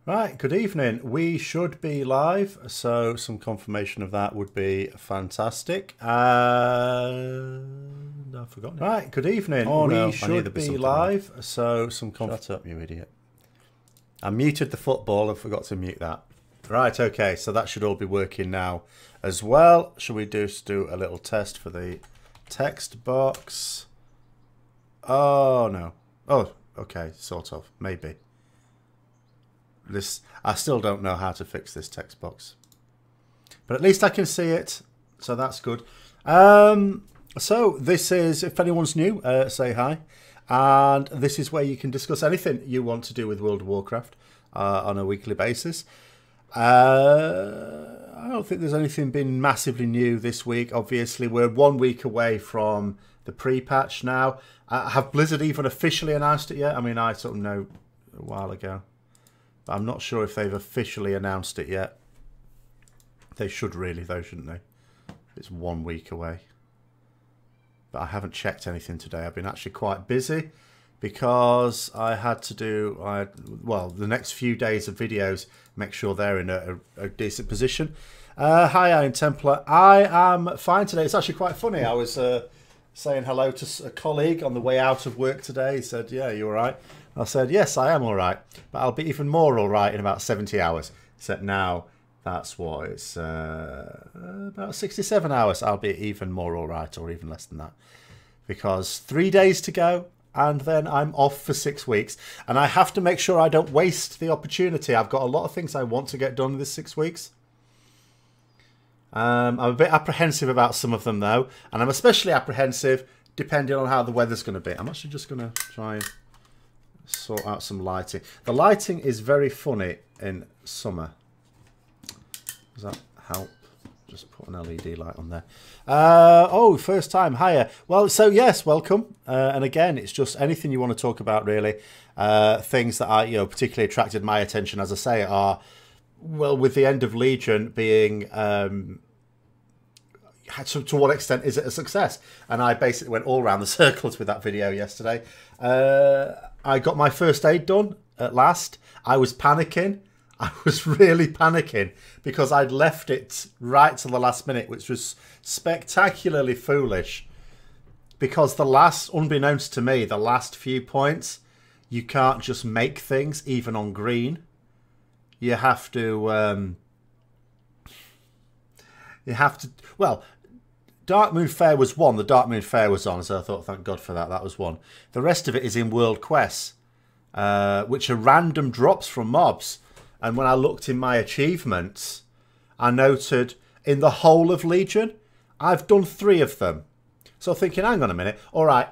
Right, good evening. We should be live, so some confirmation of that would be fantastic. I've forgotten it. Right, good evening. Oh, no, we should be live, so some Shut up, you idiot. I muted the football and forgot to mute that. Right, okay, so that should all be working now as well. Shall we just do a little test for the text box? Oh, no. Oh, okay, sort of, maybe. I still don't know how to fix this text box, but at least I can see it, so that's good. So this is, if anyone's new, say hi, and this is where you can discuss anything you want to do with World of Warcraft on a weekly basis. I don't think there's anything been massively new this week. Obviously, we're 1 week away from the pre-patch now. Have Blizzard even officially announced it yet? I mean, I sort of know a while ago. I'm not sure if they've officially announced it yet. They should really, though, shouldn't they? It's 1 week away. But I haven't checked anything today. I've been actually quite busy because I had to do, well, the next few days of videos, make sure they're in a decent position. Hi, Iron Templar. I am fine today. It's actually quite funny. I was saying hello to a colleague on the way out of work today. He said, yeah, you all right? I said, yes, I am all right, but I'll be even more all right in about 70 hours. Except now, that's what, it's about 67 hours. I'll be even more all right, or even less than that. Because 3 days to go, and then I'm off for 6 weeks. And I have to make sure I don't waste the opportunity. I've got a lot of things I want to get done in this 6 weeks. I'm a bit apprehensive about some of them, though. And I'm especially apprehensive depending on how the weather's going to be. I'm actually just going to try and sort out some lighting. The lighting is very funny in summer. Does that help? Just put an LED light on there. Oh, first time. Hiya. Well, so yes, welcome. And again, it's just anything you want to talk about, really. Things that are, particularly attracted my attention, as I say, are, well, with the end of Legion being, to what extent is it a success? And I basically went all around the circles with that video yesterday. I got my first aid done at last. I was panicking. I was really panicking because I'd left it right till the last minute, which was spectacularly foolish. Because unbeknownst to me, the last few points, you can't just make things, even on green. You have to, well, Dark Moon Fair was one. The Dark Moon Fair was on, so I thought, thank God for that. That was one. The rest of it is in World Quests, which are random drops from mobs. And when I looked in my achievements, I noted in the whole of Legion, I've done 3 of them. So thinking, hang on a minute. All right,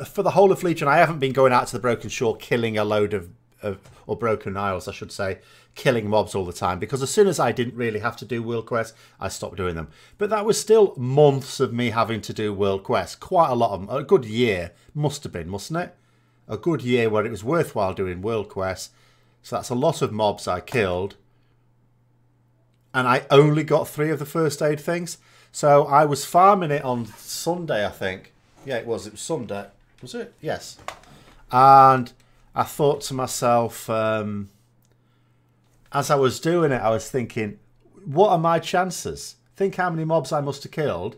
for the whole of Legion, I haven't been going out to the Broken Shore killing a load of or Broken Isles, I should say, killing mobs all the time, because as soon as I didn't really have to do world quests, I stopped doing them. But that was still months of me having to do world quests, quite a lot of them. A good year must have been, mustn't it? A good year where it was worthwhile doing world quests. So that's a lot of mobs I killed, and I only got 3 of the first aid things. So I was farming it on Sunday, I think. Yeah, it was Sunday. Was it? Yes. And I thought to myself, as I was doing it, I was thinking, what are my chances? Think how many mobs I must have killed.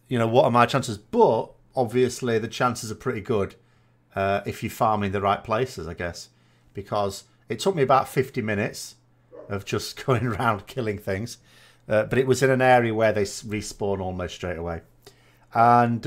What are my chances? But obviously the chances are pretty good if you farm in the right places, I guess. Because it took me about 50 minutes of just going around killing things. But it was in an area where they respawn almost straight away. And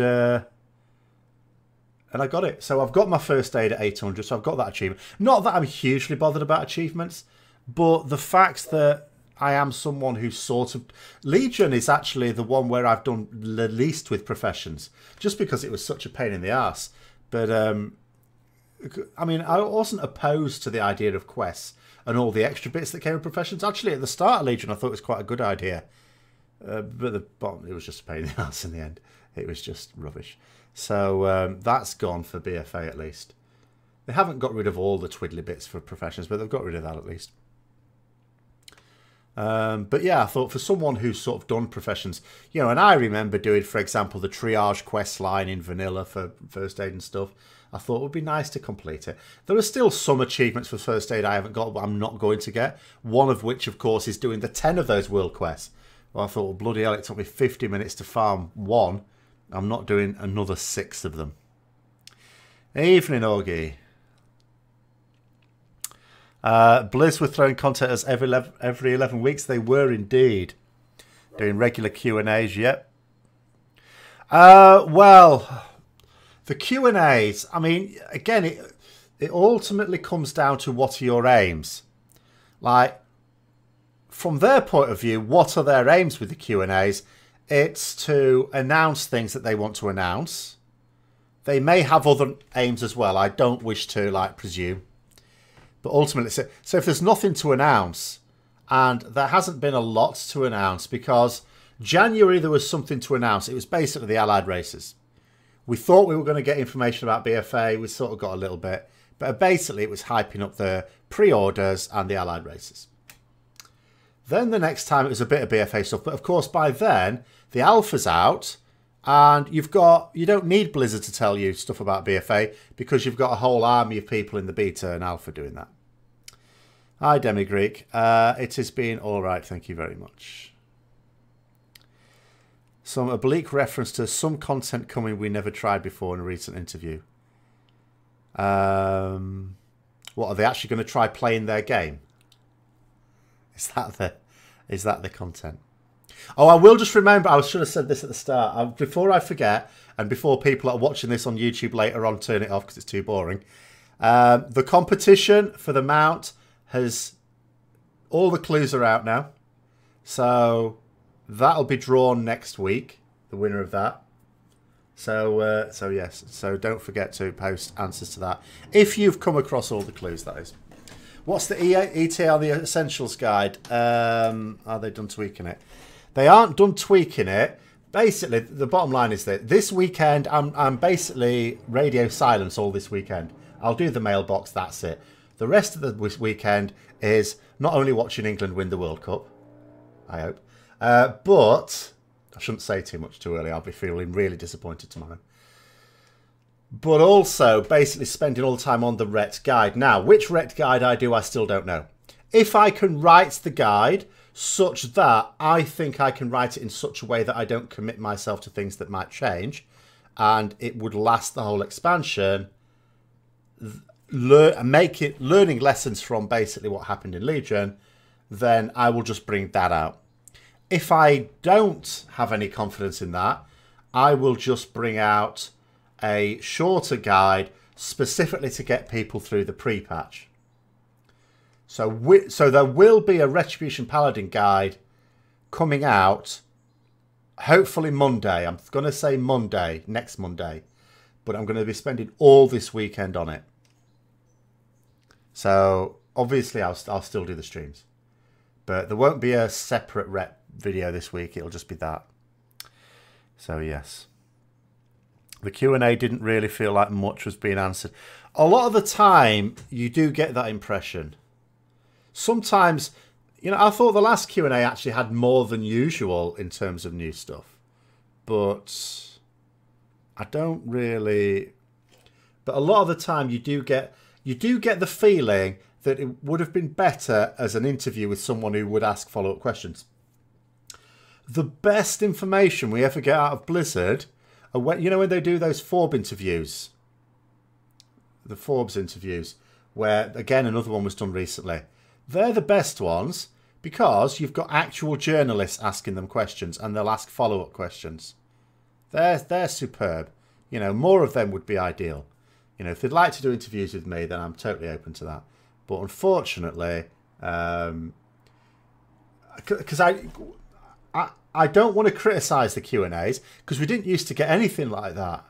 I got it. So I've got my first aid at 800, so I've got that achievement. Not that I'm hugely bothered about achievements, but the fact that I am someone who sort of... Legion is actually the one where I've done the least with professions, just because it was such a pain in the arse. But, I mean, I wasn't opposed to the idea of quests and all the extra bits that came with professions. Actually, at the start of Legion, I thought it was quite a good idea. But the bottom, it was just a pain in the arse in the end. It was just rubbish. So that's gone for BFA at least. They haven't got rid of all the twiddly bits for professions, but they've got rid of that at least. But yeah, I thought for someone who's sort of done professions, you know, and I remember doing, for example, the triage quest line in vanilla for first aid and stuff. I thought it would be nice to complete it. There are still some achievements for first aid I haven't got, but I'm not going to get. One of which, of course, is doing the 10 of those world quests. Well, I thought, well, bloody hell, it took me 50 minutes to farm one. I'm not doing another 6 of them. Evening, Augie. Blizz were throwing content as every 11 weeks. They were indeed. Doing regular Q&As, yep. Well, the Q&As, I mean, again, it ultimately comes down to what are your aims. Like, from their point of view, what are their aims with the Q&As? It's to announce things that they want to announce. They may have other aims as well. I don't wish to, like, presume. But ultimately, so if there's nothing to announce, and there hasn't been a lot to announce, because January there was something to announce. It was basically the Allied races. We thought we were going to get information about BFA. We sort of got a little bit. But basically it was hyping up the pre-orders and the Allied races. Then the next time it was a bit of BFA stuff. But of course by then the alpha's out. And you don't need Blizzard to tell you stuff about BFA because you've got a whole army of people in the beta and alpha doing that. Hi, Demigreek. It has been all right. Thank you very much. Some oblique reference to some content coming we never tried before in a recent interview. What, are they actually going to try playing their game? Is that the content? Oh, I will just remember, I should have said this at the start. Before I forget, and before people that are watching this on YouTube later on turn it off because it's too boring. The competition for the mount has... all the clues are out now. So that'll be drawn next week, the winner of that. So yes, so don't forget to post answers to that. If you've come across all the clues, that is. What's the ETA on the Essentials Guide? Are they done tweaking it? They aren't done tweaking it. Basically, the bottom line is that this weekend, I'm basically radio silence all this weekend. I'll do the mailbox, that's it. The rest of the weekend is not only watching England win the World Cup, I hope, but I shouldn't say too much too early. I'll be feeling really disappointed tomorrow. But also basically spending all the time on the Ret Guide. Now, which Ret Guide I do, I still don't know. If I can write the guide such that I think I can write it in such a way that I don't commit myself to things that might change and it would last the whole expansion, make it learning lessons from basically what happened in Legion, then I will just bring that out. If I don't have any confidence in that, I will just bring out a shorter guide specifically to get people through the pre-patch. So there will be a Retribution Paladin guide coming out hopefully Monday. I'm going to say Monday, next Monday. But I'm going to be spending all this weekend on it. So obviously I'll still do the streams. But there won't be a separate rep video this week. It'll just be that. So yes. The Q&A didn't really feel like much was being answered. A lot of the time you do get that impression. Sometimes, you know, I thought the last Q&A actually had more than usual in terms of new stuff. But I don't really... But a lot of the time you do get the feeling that it would have been better as an interview with someone who would ask follow-up questions. The best information we ever get out of Blizzard are when, you know, when they do those Forbes interviews. The Forbes interviews, where, again, another one was done recently. They're the best ones because you've got actual journalists asking them questions and they'll ask follow-up questions. They're superb. You know, more of them would be ideal. You know, if they'd like to do interviews with me, then I'm totally open to that. But unfortunately, because I don't want to criticise the Q&As because we didn't used to get anything like that.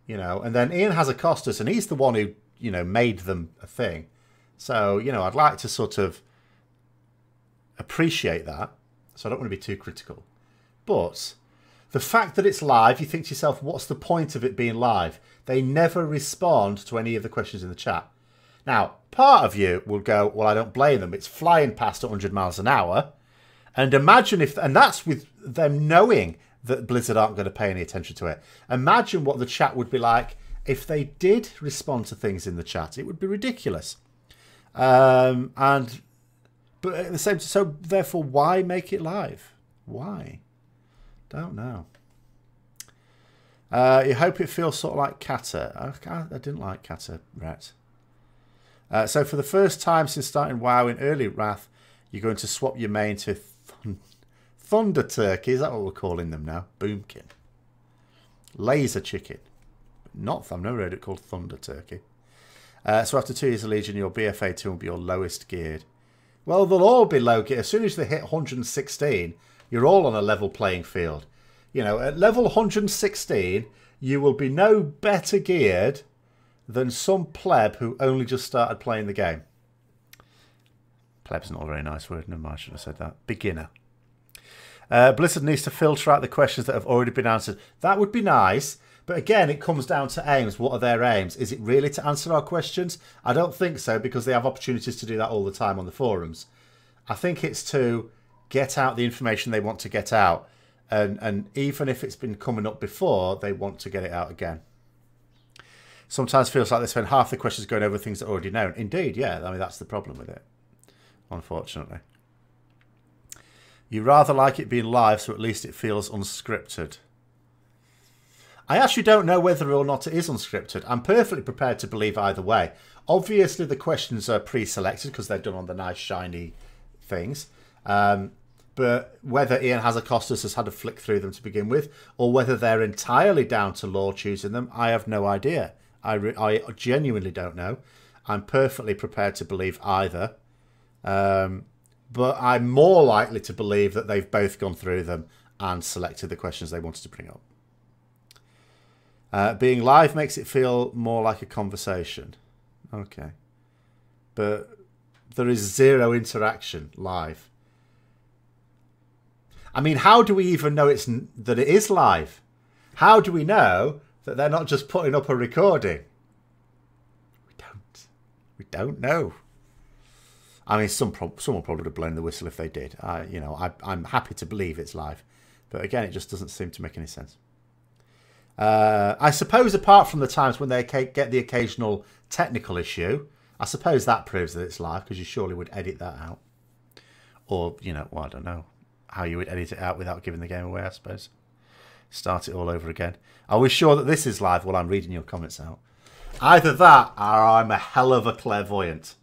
You know, and then Ian Hazzacostas, and he's the one who, you know, made them a thing. So, you know, I'd like to sort of appreciate that. So I don't want to be too critical. But the fact that it's live, you think to yourself, what's the point of it being live? They never respond to any of the questions in the chat. Now, part of you will go, well, I don't blame them. It's flying past 100 miles an hour. And imagine if, and that's with them knowing that Blizzard aren't going to pay any attention to it. Imagine what the chat would be like if they did respond to things in the chat. It would be ridiculous. But at the same time, so therefore, why make it live? Why? Don't know. You hope it feels sort of like Kata. I didn't like Kata, Rhett. So for the first time since starting WoW in early Wrath, you're going to swap your main to Thunder Turkey. Is that what we're calling them now? Boomkin. Laser Chicken. I've never heard it called Thunder Turkey. So after 2 years of Legion, your BFA 2 will be your lowest geared. Well, they'll all be low geared. As soon as they hit 116, you're all on a level playing field. You know, at level 116, you will be no better geared than some pleb who only just started playing the game. Pleb's not a very nice word. Never mind, I should have said that. Beginner. Blizzard needs to filter out the questions that have already been answered. That would be nice. But again, it comes down to aims. What are their aims? Is it really to answer our questions? I don't think so, because they have opportunities to do that all the time on the forums. I think it's to get out the information they want to get out. And even if it's been coming up before, they want to get it out again. Sometimes feels like they spend half the questions going over things that are already known. Indeed, yeah. I mean, that's the problem with it, unfortunately. You rather like it being live, so at least it feels unscripted. I actually don't know whether or not it is unscripted. I'm perfectly prepared to believe either way. Obviously, the questions are pre-selected because they're done on the nice, shiny things. But whether Ian Hazakostas has had a flick through them to begin with, or whether they're entirely down to Law choosing them, I have no idea. I genuinely don't know. I'm perfectly prepared to believe either. But I'm more likely to believe that they've both gone through them and selected the questions they wanted to bring up. Being live makes it feel more like a conversation. Okay. But there is zero interaction live. I mean, how do we even know that it is live? How do we know that they're not just putting up a recording? We don't know. I mean, someone probably would have blown the whistle if they did. I'm happy to believe it's live. But again, it just doesn't seem to make any sense. I suppose apart from the times when they get the occasional technical issue, I suppose that proves that it's live, because you surely would edit that out. Or, well, I don't know how you would edit it out without giving the game away, I suppose. Start it all over again. Are we sure that this is live while I'm reading your comments out? Either that or I'm a hell of a clairvoyant.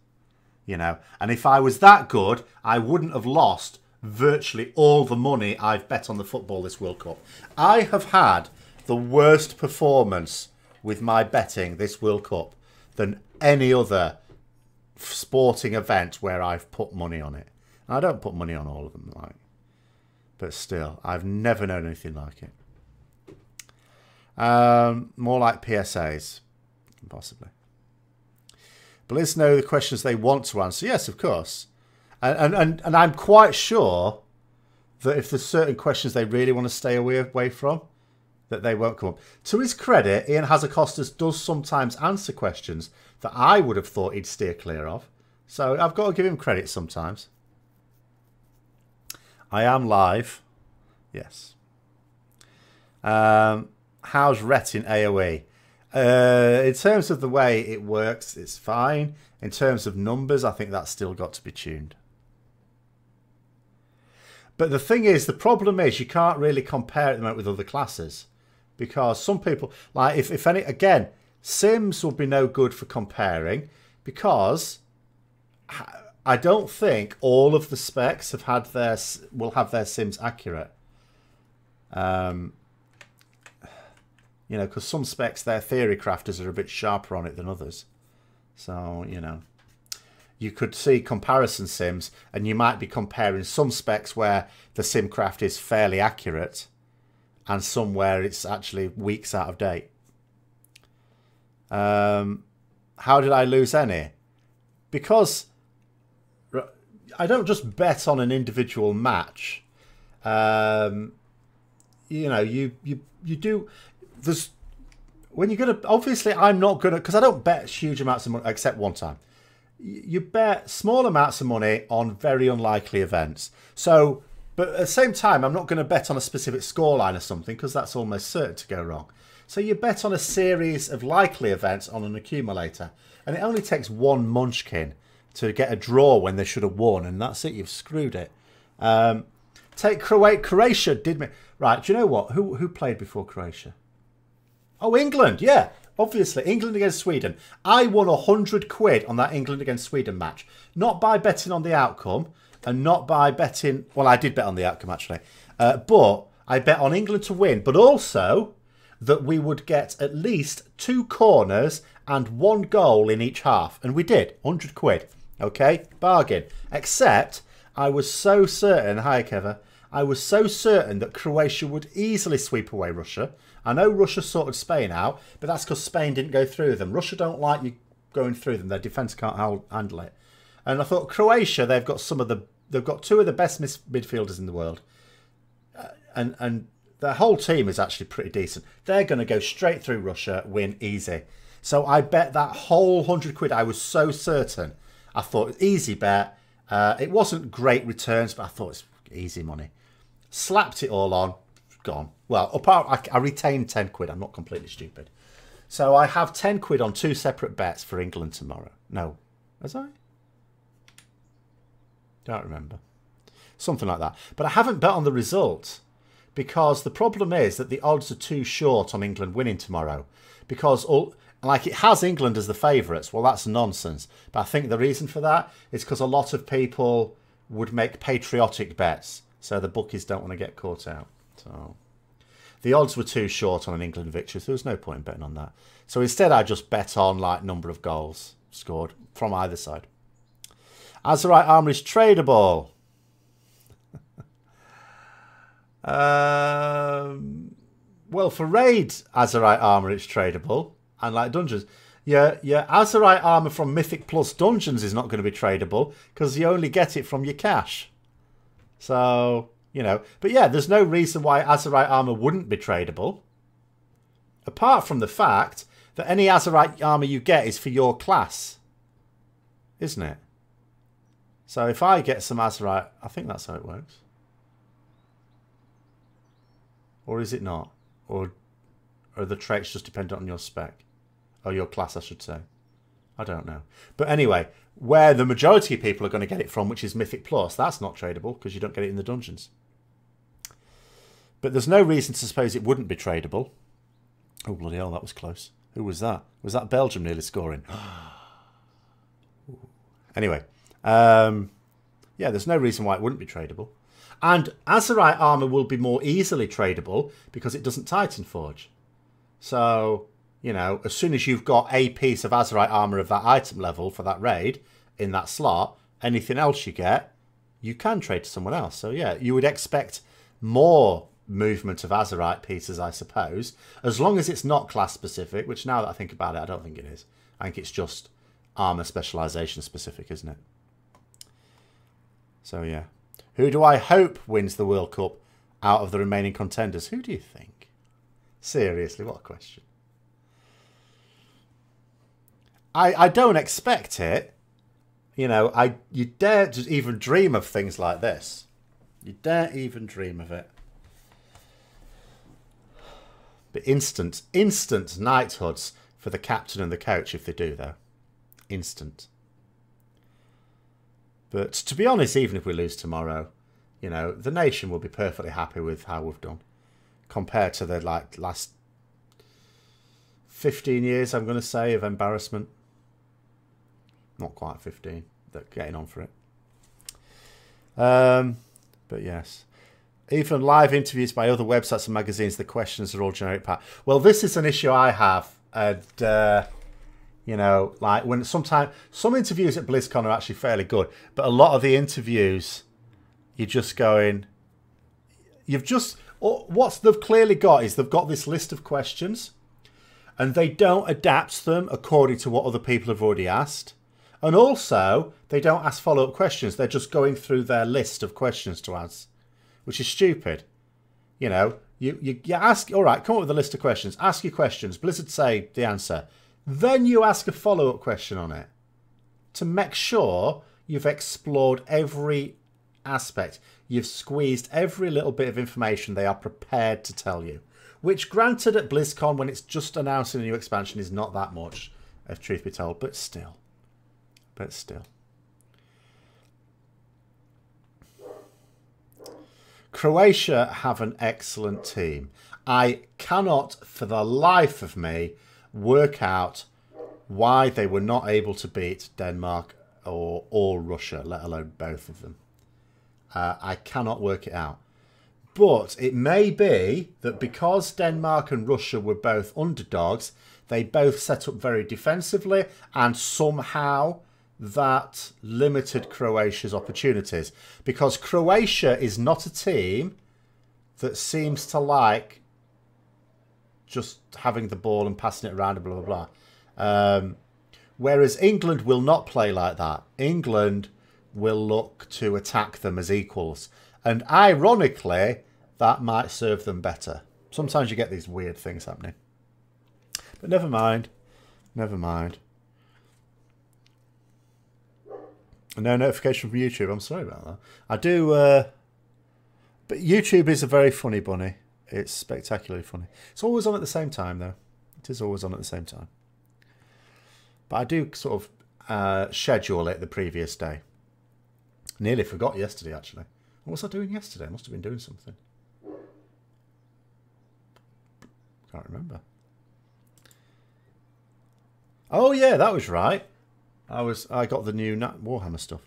And if I was that good, I wouldn't have lost virtually all the money I've bet on the football this World Cup. I have had the worst performance with my betting this World Cup than any other sporting event where I've put money on it. And I don't put money on all of them, but still, I've never known anything like it. More like PSAs, possibly. Blizz know the questions they want to answer. Yes, of course. And I'm quite sure that if there's certain questions they really want to stay away from, that they won't come up. To his credit, Ian Hazakostas does sometimes answer questions that I would have thought he'd steer clear of. So I've got to give him credit sometimes. I am live. Yes. How's Rhett in AoE? In terms of the way it works, it's fine. In terms of numbers, I think that's still got to be tuned. But the thing is, the problem is you can't really compare it at the moment with other classes. Because some people, like, if any, again, Sims will be no good for comparing, because I don't think all of the specs will have their Sims accurate. Because some specs, their theory crafters are a bit sharper on it than others. So, you could see comparison Sims, and you might be comparing some specs where the sim craft is fairly accurate, and some where it's actually weeks out of date. How did I lose any? Because I don't just bet on an individual match. You do. There's when you're gonna. Obviously, I'm not gonna, because I don't bet huge amounts of money except one time. you bet small amounts of money on very unlikely events. So, but at the same time, I'm not going to bet on a specific scoreline or something because that's almost certain to go wrong. So you bet on a series of likely events on an accumulator. And it only takes one munchkin to get a draw when they should have won. And that's it. You've screwed it. Take Croatia. Did me right. Do you know what? Who played before Croatia? Oh, England. Yeah, obviously. England against Sweden. I won 100 quid on that England against Sweden match. Not by betting on the outcome and not by betting... Well, I did bet on the outcome, actually. But I bet on England to win. But also that we would get at least 2 corners and 1 goal in each half. And we did. 100 quid. Okay? Bargain. Except I was so certain... Hi, Keva. I was so certain that Croatia would easily sweep away Russia. I know Russia sorted Spain out, but that's because Spain didn't go through them. Russia don't like you going through them. Their defence can't handle it. And I thought Croatia, they've got 2 of the best midfielders in the world. And their whole team is actually pretty decent. They're going to go straight through Russia, win easy. So I bet that whole 100 quid. I was so certain. I thought, easy bet. It wasn't great returns, but I thought it's easy money. Slapped it all on. Gone. Well, apart, I retained 10 quid. I'm not completely stupid. So I have 10 quid on 2 separate bets for England tomorrow. No. Was I? Don't remember. Something like that. But I haven't bet on the result. Because the problem is that the odds are too short on England winning tomorrow. Because, like, it has England as the favourites. Well, that's nonsense. But I think the reason for that is because a lot of people would make patriotic bets. So the bookies don't want to get caught out. So the odds were too short on an England victory. So there was no point in betting on that. So instead, I just bet on, like, number of goals scored from either side. Azerite armour is tradable. Well, for raid Azerite armour, it's tradable. And like dungeons, your Azerite armour from Mythic Plus dungeons is not going to be tradable because you only get it from your cash. So, you know, but yeah, there's no reason why Azerite armour wouldn't be tradable. Apart from the fact that any Azerite armour you get is for your class. Isn't it? So if I get some Azerite, I think that's how it works. Or is it not? Or are the traits just dependent on your spec? Or your class, I should say. I don't know. But anyway, where the majority of people are going to get it from, which is Mythic Plus, that's not tradable because you don't get it in the dungeons. But there's no reason to suppose it wouldn't be tradable. Oh, bloody hell, that was close. Who was that? Was that Belgium nearly scoring? Anyway, yeah, there's no reason why it wouldn't be tradable. And Azerite armour will be more easily tradable because it doesn't Titan Forge. So, you know, as soon as you've got a piece of Azerite armour of that item level for that raid in that slot, anything else you get, you can trade to someone else. So, yeah, you would expect more movement of Azerite pieces, I suppose, as long as it's not class specific, which now that I think about it, I don't think it is. I think it's just armour specialisation specific, isn't it? So, yeah. Who do I hope wins the World Cup out of the remaining contenders? Who do you think? Seriously, what a question. I don't expect it. You know, you dare just even dream of things like this. You dare even dream of it. But instant knighthoods for the captain and the coach if they do, though. Instant. But to be honest, even if we lose tomorrow, you know, the nation will be perfectly happy with how we've done. Compared to the last 15 years, I'm going to say, of embarrassment. Not quite 15, but getting on for it. But yes. Even live interviews by other websites and magazines, the questions are all generic. Well, this is an issue I have. And, you know, like when sometimes some interviews at BlizzCon are actually fairly good, but a lot of the interviews, you're just going, what they've clearly got is they've got this list of questions and they don't adapt them according to what other people have already asked. And also, they don't ask follow-up questions. They're just going through their list of questions to ask, which is stupid. You know, you ask, all right, come up with a list of questions. Ask your questions. Blizzard say the answer. Then you ask a follow-up question on it. to make sure you've explored every aspect. You've squeezed every little bit of information they are prepared to tell you. Which, granted, at BlizzCon, when it's just announcing a new expansion, is not that much, if truth be told. But still. But still. Croatia have an excellent team. I cannot, for the life of me, work out why they were not able to beat Denmark or Russia, let alone both of them. I cannot work it out. But it may be that because Denmark and Russia were both underdogs, they both set up very defensively, and somehow that limited Croatia's opportunities. Because Croatia is not a team that seems to like just having the ball and passing it around and blah, blah, blah. Whereas England will not play like that. England will look to attack them as equals. And ironically, that might serve them better. Sometimes you get these weird things happening. But never mind. Never mind. No notification from YouTube. I'm sorry about that. I do... but YouTube is a very funny bunny. It's spectacularly funny. It's always on at the same time, though. It is always on at the same time. But I do sort of schedule it the previous day. Nearly forgot yesterday, actually. What was I doing yesterday? I must have been doing something. Can't remember. Oh, yeah, that was right. I got the new Warhammer stuff,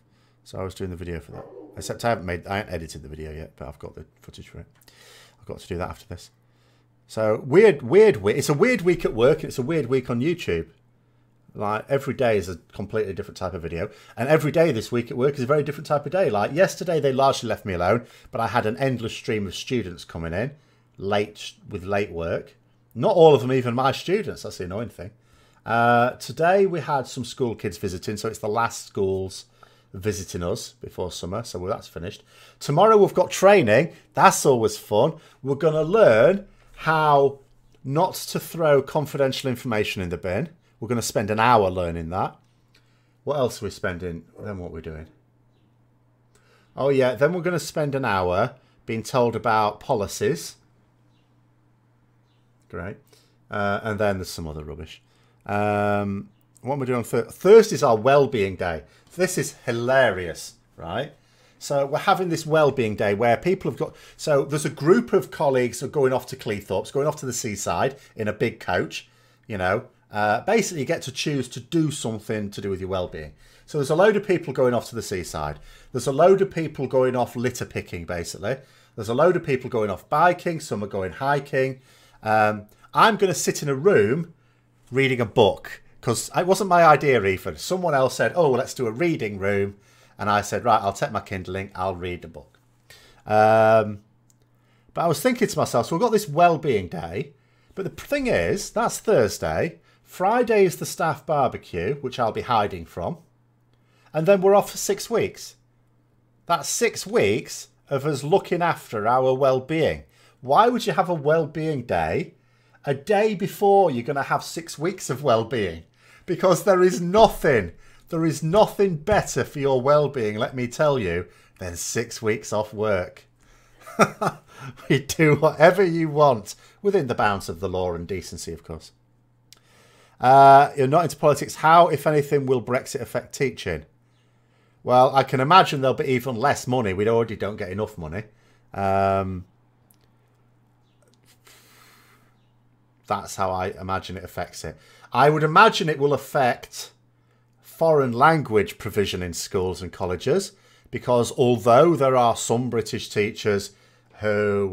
so I was doing the video for that. Except I haven't edited the video yet, but I've got the footage for it. I've got to do that after this. So weird week. It's a weird week at work, and it's a weird week on YouTube. Like every day is a completely different type of video, and every day this week at work is a very different type of day. Like yesterday, they largely left me alone, but I had an endless stream of students coming in with late work. Not all of them even my students. That's the annoying thing. Today we had some school kids visiting, so it's the last schools visiting us before summer, so that's finished. Tomorrow we've got training. That's always fun. We're going to learn how not to throw confidential information in the bin. We're going to spend an hour learning that. What else are we spending? Then what we're doing? Oh yeah, then we're going to spend an hour being told about policies. Great. And then there's some other rubbish. What am I doing on Thursday? Thursday's our well-being day. This is hilarious, right? So we're having this well-being day where people have got... So there's a group of colleagues who are going off to Cleethorpes, going off to the seaside in a big coach. You know, basically you get to choose to do something to do with your well-being. So there's a load of people going off to the seaside. There's a load of people going off litter picking, basically. There's a load of people going off biking. Some are going hiking. I'm going to sit in a room reading a book, because it wasn't my idea even. Someone else said, oh, let's do a reading room. And I said, right, I'll take my Kindling, I'll read the book. But I was thinking to myself, so we've got this well-being day. But the thing is, that's Thursday. Friday is the staff barbecue, which I'll be hiding from. And then we're off for 6 weeks. That's 6 weeks of us looking after our well-being. Why would you have a well-being day a day before you're going to have 6 weeks of well-being? Because there is nothing better for your well-being, let me tell you, than 6 weeks off work. You do whatever you want, within the bounds of the law and decency, of course. You're not into politics. How, if anything, will Brexit affect teaching? Well, I can imagine there'll be even less money. We already don't get enough money. That's how I imagine it affects it. I would imagine it will affect foreign language provision in schools and colleges, because although there are some British teachers who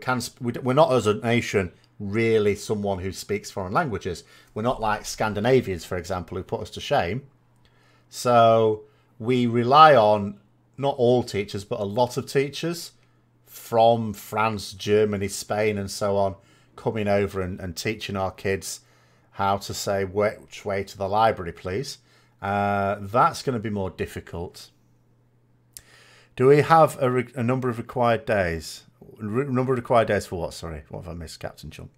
can, we're not as a nation really someone who speaks foreign languages. We're not like Scandinavians, for example, who put us to shame. So we rely on not all teachers, but a lot of teachers from France, Germany, Spain, and so on, coming over and teaching our kids how to say which way to the library, please. That's going to be more difficult. Do we have a number of required days? Number of required days for what? Sorry, what have I missed, Captain Chunk?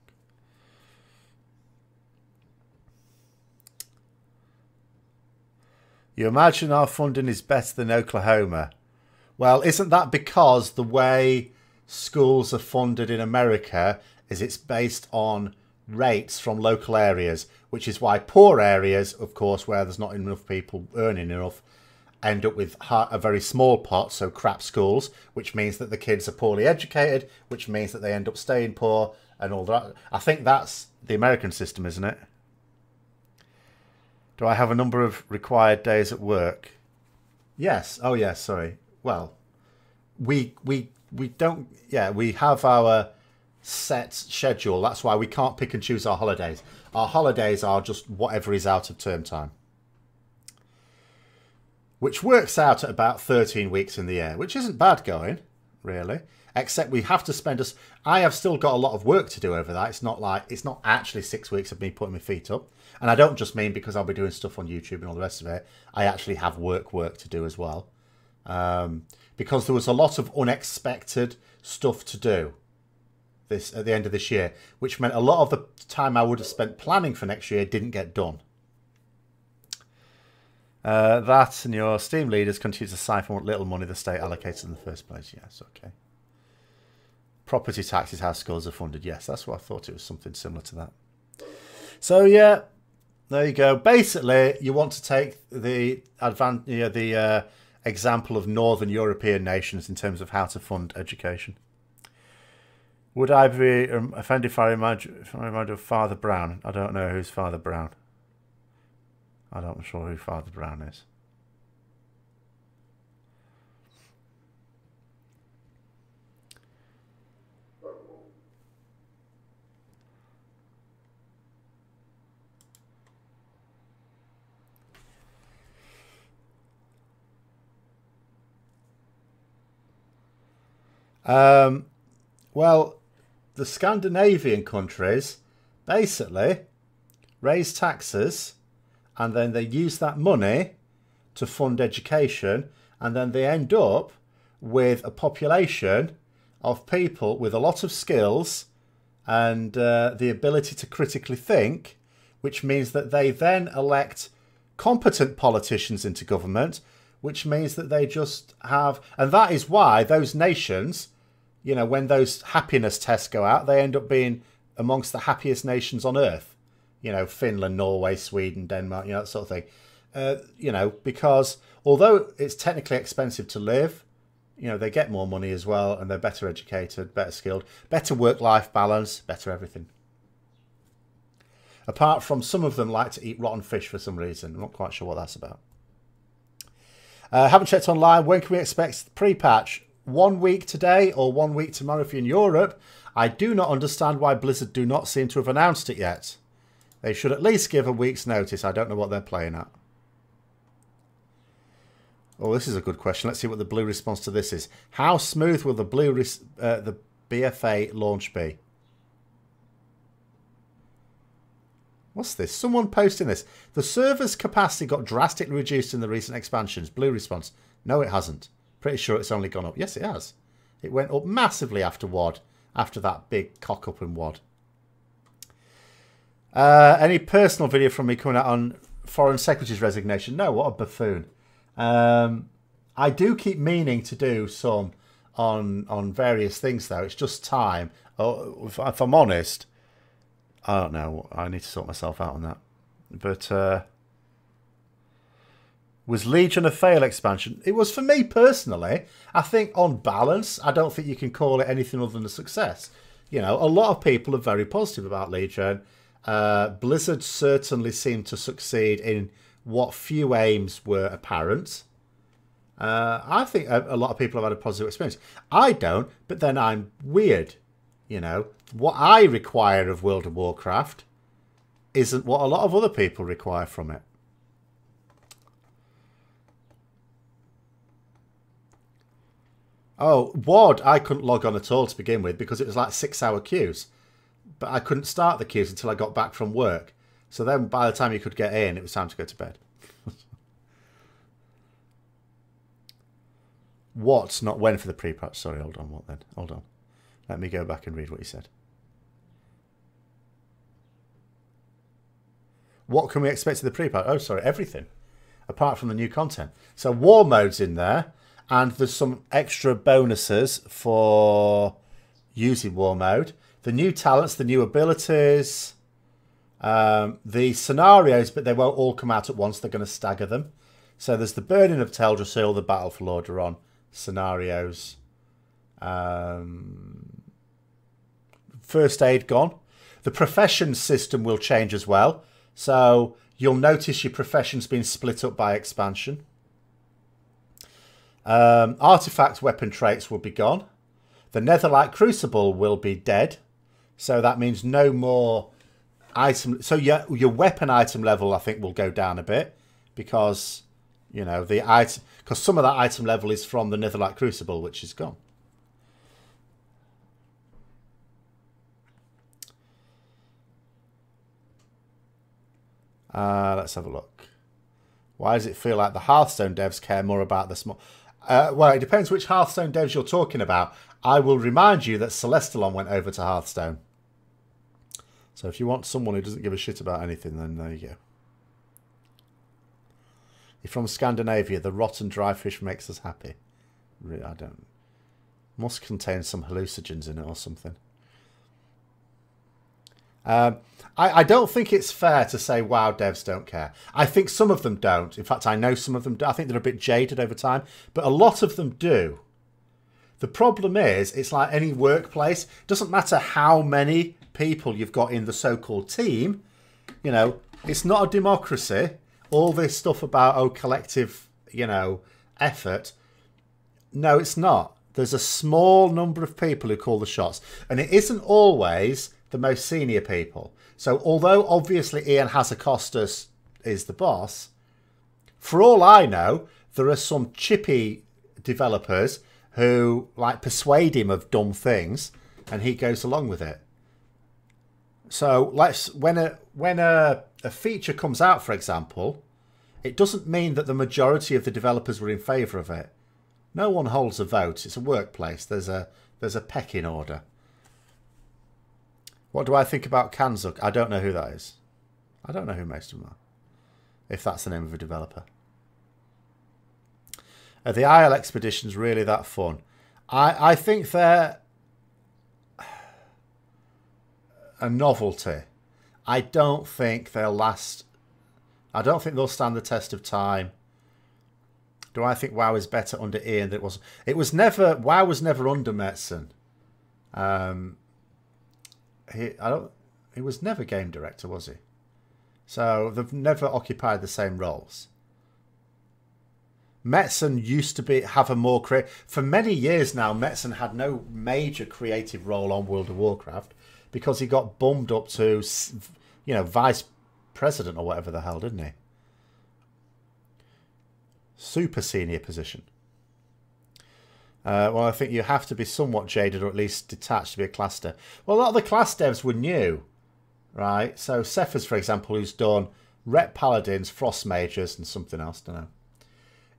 You imagine our funding is better than Oklahoma. Well, isn't that because the way schools are funded in America is it's based on rates from local areas, which is why poor areas, of course, where there's not enough people earning enough, end up with a very small pot, so crap schools, which means that the kids are poorly educated, which means that they end up staying poor and all that. I think that's the American system, isn't it? Do I have a number of required days at work? Yes. Oh, yes. Sorry. Well, we don't. Yeah, we have our set schedule. That's why we can't pick and choose our holidays. Our holidays are just whatever is out of term time, which works out at about 13 weeks in the year, which isn't bad going, really. Except we have to spend us. I have still got a lot of work to do over that. It's not actually 6 weeks of me putting my feet up. And I don't just mean because I'll be doing stuff on YouTube and all the rest of it. I actually have work to do as well. Because there was a lot of unexpected stuff to do at the end of this year, which meant a lot of the time I would have spent planning for next year didn't get done. That and your Steam leaders continue to siphon what little money the state allocates in the first place. Yes, okay. Property tax is how schools are funded. Yes, that's what I thought. It was something similar to that. So yeah, there you go. Basically, you want to take the example of Northern European nations in terms of how to fund education. Would I be offended if I remind of Father Brown? I don't know who's Father Brown. I'm not sure who Father Brown is. Well, the Scandinavian countries basically raise taxes and then they use that money to fund education, and then they end up with a population of people with a lot of skills and the ability to critically think, which means that they then elect competent politicians into government, which means that they just have... And that is why those nations, you know, when those happiness tests go out, they end up being amongst the happiest nations on earth. You know, Finland, Norway, Sweden, Denmark, you know, that sort of thing. You know, because although it's technically expensive to live, you know, they get more money as well, and they're better educated, better skilled, better work-life balance, better everything. Apart from some of them like to eat rotten fish for some reason. I'm not quite sure what that's about. Haven't checked online. When can we expect pre-patch? 1 week today or 1 week tomorrow if you're in Europe. I do not understand why Blizzard do not seem to have announced it yet. They should at least give a week's notice. I don't know what they're playing at. Oh, this is a good question. Let's see what the blue response to this is. How smooth will the the BFA launch be? What's this? Someone posting this. The server's capacity got drastically reduced in the recent expansions. Blue response. No, it hasn't. Pretty sure it's only gone up. Yes, it has. It went up massively after WoD. After that big cock up in WoD. Any personal video from me coming out on Foreign Secretary's resignation? No, what a buffoon. I do keep meaning to do some on various things, though. It's just time. Oh, if I'm honest, I don't know. I need to sort myself out on that. But was Legion a fail expansion? It was for me personally. I think on balance, I don't think you can call it anything other than a success. You know, a lot of people are very positive about Legion. Blizzard certainly seemed to succeed in what few aims were apparent. I think a lot of people have had a positive experience. I don't, but then I'm weird. You know, what I require of World of Warcraft isn't what a lot of other people require from it. Oh, WoD, I couldn't log on at all to begin with because it was like 6-hour queues. But I couldn't start the queues until I got back from work. So then by the time you could get in, it was time to go to bed. What, not when for the pre-patch? Sorry, hold on, what then? Hold on. Let me go back and read what you said. What can we expect of the pre-patch? Oh, sorry, everything. apart from the new content. So war mode's in there, and there's some extra bonuses for using war mode. The new talents, the new abilities, the scenarios, but they won't all come out at once. They're going to stagger them. So there's the Burning of Teldrassil, the Battle for Lordaeron scenarios. First aid gone. The profession system will change as well. So you'll notice your profession's been split up by expansion. Artifact weapon traits will be gone. The Netherlight Crucible will be dead. So that means no more item. So your weapon item level, I think, will go down a bit. Because, you know, because some of that item level is from the Netherlight Crucible, which is gone. Let's have a look. Why does it feel like the Hearthstone devs care more about the small... well, it depends which Hearthstone devs you're talking about. I will remind you that Celestalon went over to Hearthstone. So if you want someone who doesn't give a shit about anything, then there you go. You're from Scandinavia. The rotten dry fish makes us happy. I don't... Must contain some hallucinogens in it or something. I don't think it's fair to say WoW devs don't care. I think some of them don't. In fact, I know some of them do. I think they're a bit jaded over time, but a lot of them do. The problem is, it's like any workplace. It doesn't matter how many people you've got in the so-called team. You know, it's not a democracy. All this stuff about, oh, collective, you know, effort. No, it's not. There's a small number of people who call the shots. And it isn't always the most senior people. So although obviously Ian Hazacostas is the boss, for all I know, there are some chippy developers who like persuade him of dumb things and he goes along with it. So when a feature comes out, for example, it doesn't mean that the majority of the developers were in favour of it. No one holds a vote. It's a workplace. There's a pecking order. What do I think about Kanzuk? I don't know who that is. I don't know who most of them are. If that's the name of a developer. Are the Isle expeditions really that fun? I think they're a novelty. I don't think they'll last. I don't think they'll stand the test of time. Do I think WoW is better under Ian than it was? It was never. WoW was never under Metzen. He was never game director, was he? So they've never occupied the same roles. Metzen used to have a more for many years now. Metzen had no major creative role on World of Warcraft because he got bummed up to, you know, vice president or whatever the hell, didn't he? Super senior position. Well, I think you have to be somewhat jaded or at least detached to be a class dev. Well, a lot of the class devs were new, right? So Cephas, for example, who's done Rep Paladins, Frost Mages, and something else, don't know.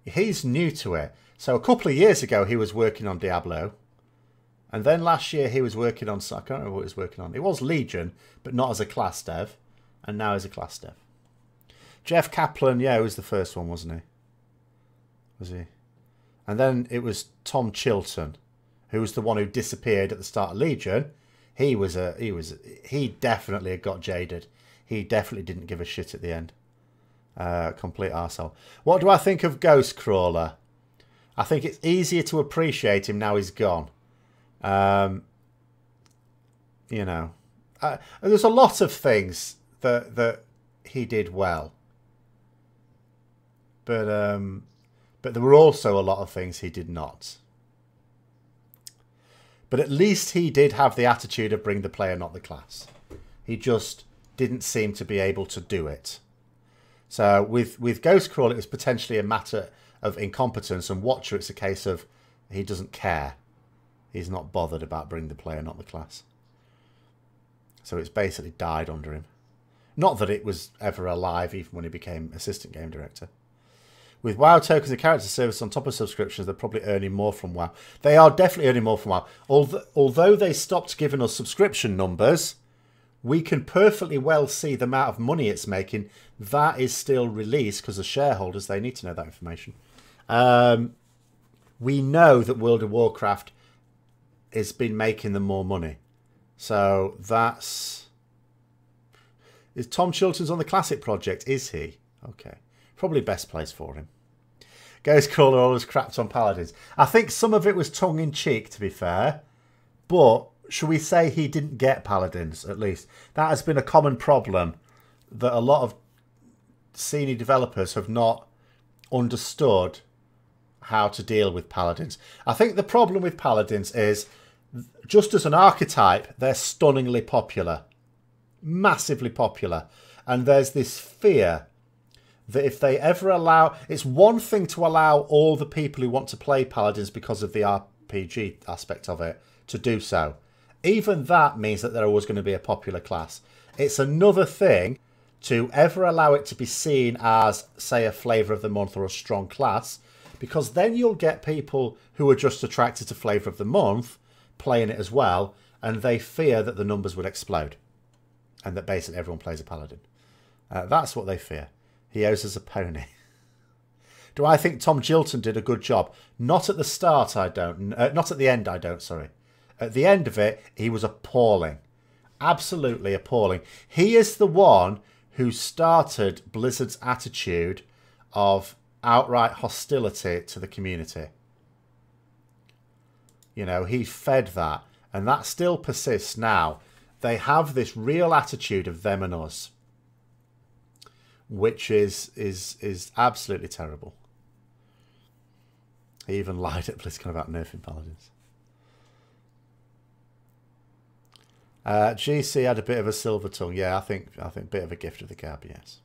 He's new to it. So a couple of years ago, he was working on Diablo. And then last year, he was working on... I can't remember what he was working on. It was Legion, but not as a class dev. And now he's a class dev. Jeff Kaplan, yeah, he was the first one, wasn't he? Was he? And then it was Tom Chilton, who was the one who disappeared at the start of Legion. He definitely got jaded. He definitely didn't give a shit at the end. Complete arsehole. What do I think of Ghostcrawler? I think it's easier to appreciate him now he's gone. You know, there's a lot of things that he did well, but there were also a lot of things he did not. But at least he did have the attitude of bring the player, not the class. He just didn't seem to be able to do it. So with Ghostcrawler, it was potentially a matter of incompetence, and Watcher, it's a case of he doesn't care. He's not bothered about bring the player, not the class. So it's basically died under him. Not that it was ever alive, even when he became assistant game director. With WoW tokens and character service on top of subscriptions, they're probably earning more from WoW. They are definitely earning more from WoW. Although they stopped giving us subscription numbers, we can perfectly well see the amount of money it's making. That is still released because the shareholders, they need to know that information. We know that World of Warcraft has been making them more money. So that's... Is Tom Chilton's on the Classic project? Is he? Okay. Probably best place for him. Ghostcrawler always crapped on Paladins. I think some of it was tongue-in-cheek, to be fair. But should we say he didn't get Paladins, at least? That has been a common problem that a lot of senior developers have not understood how to deal with Paladins. I think the problem with Paladins is, just as an archetype, they're stunningly popular. Massively popular. And there's this fear that if they ever allow... It's one thing to allow all the people who want to play Paladins because of the RPG aspect of it to do so. Even that means that they're always going to be a popular class. It's another thing to ever allow it to be seen as, say, a flavour of the month or a strong class, because then you'll get people who are just attracted to flavour of the month playing it as well, and they fear that the numbers would explode and that basically everyone plays a Paladin. That's what they fear. He owes us a pony. Do I think Tom Chilton did a good job? Not at the start, I don't. Not at the end, I don't, sorry. At the end of it, he was appalling. Absolutely appalling. He is the one who started Blizzard's attitude of outright hostility to the community. You know, he fed that. And that still persists now. They have this real attitude of them and us, which is absolutely terrible. He even lied at BlizzCon about nerfing Paladins. GC had a bit of a silver tongue. Yeah, I think a bit of a gift of the gab, yes.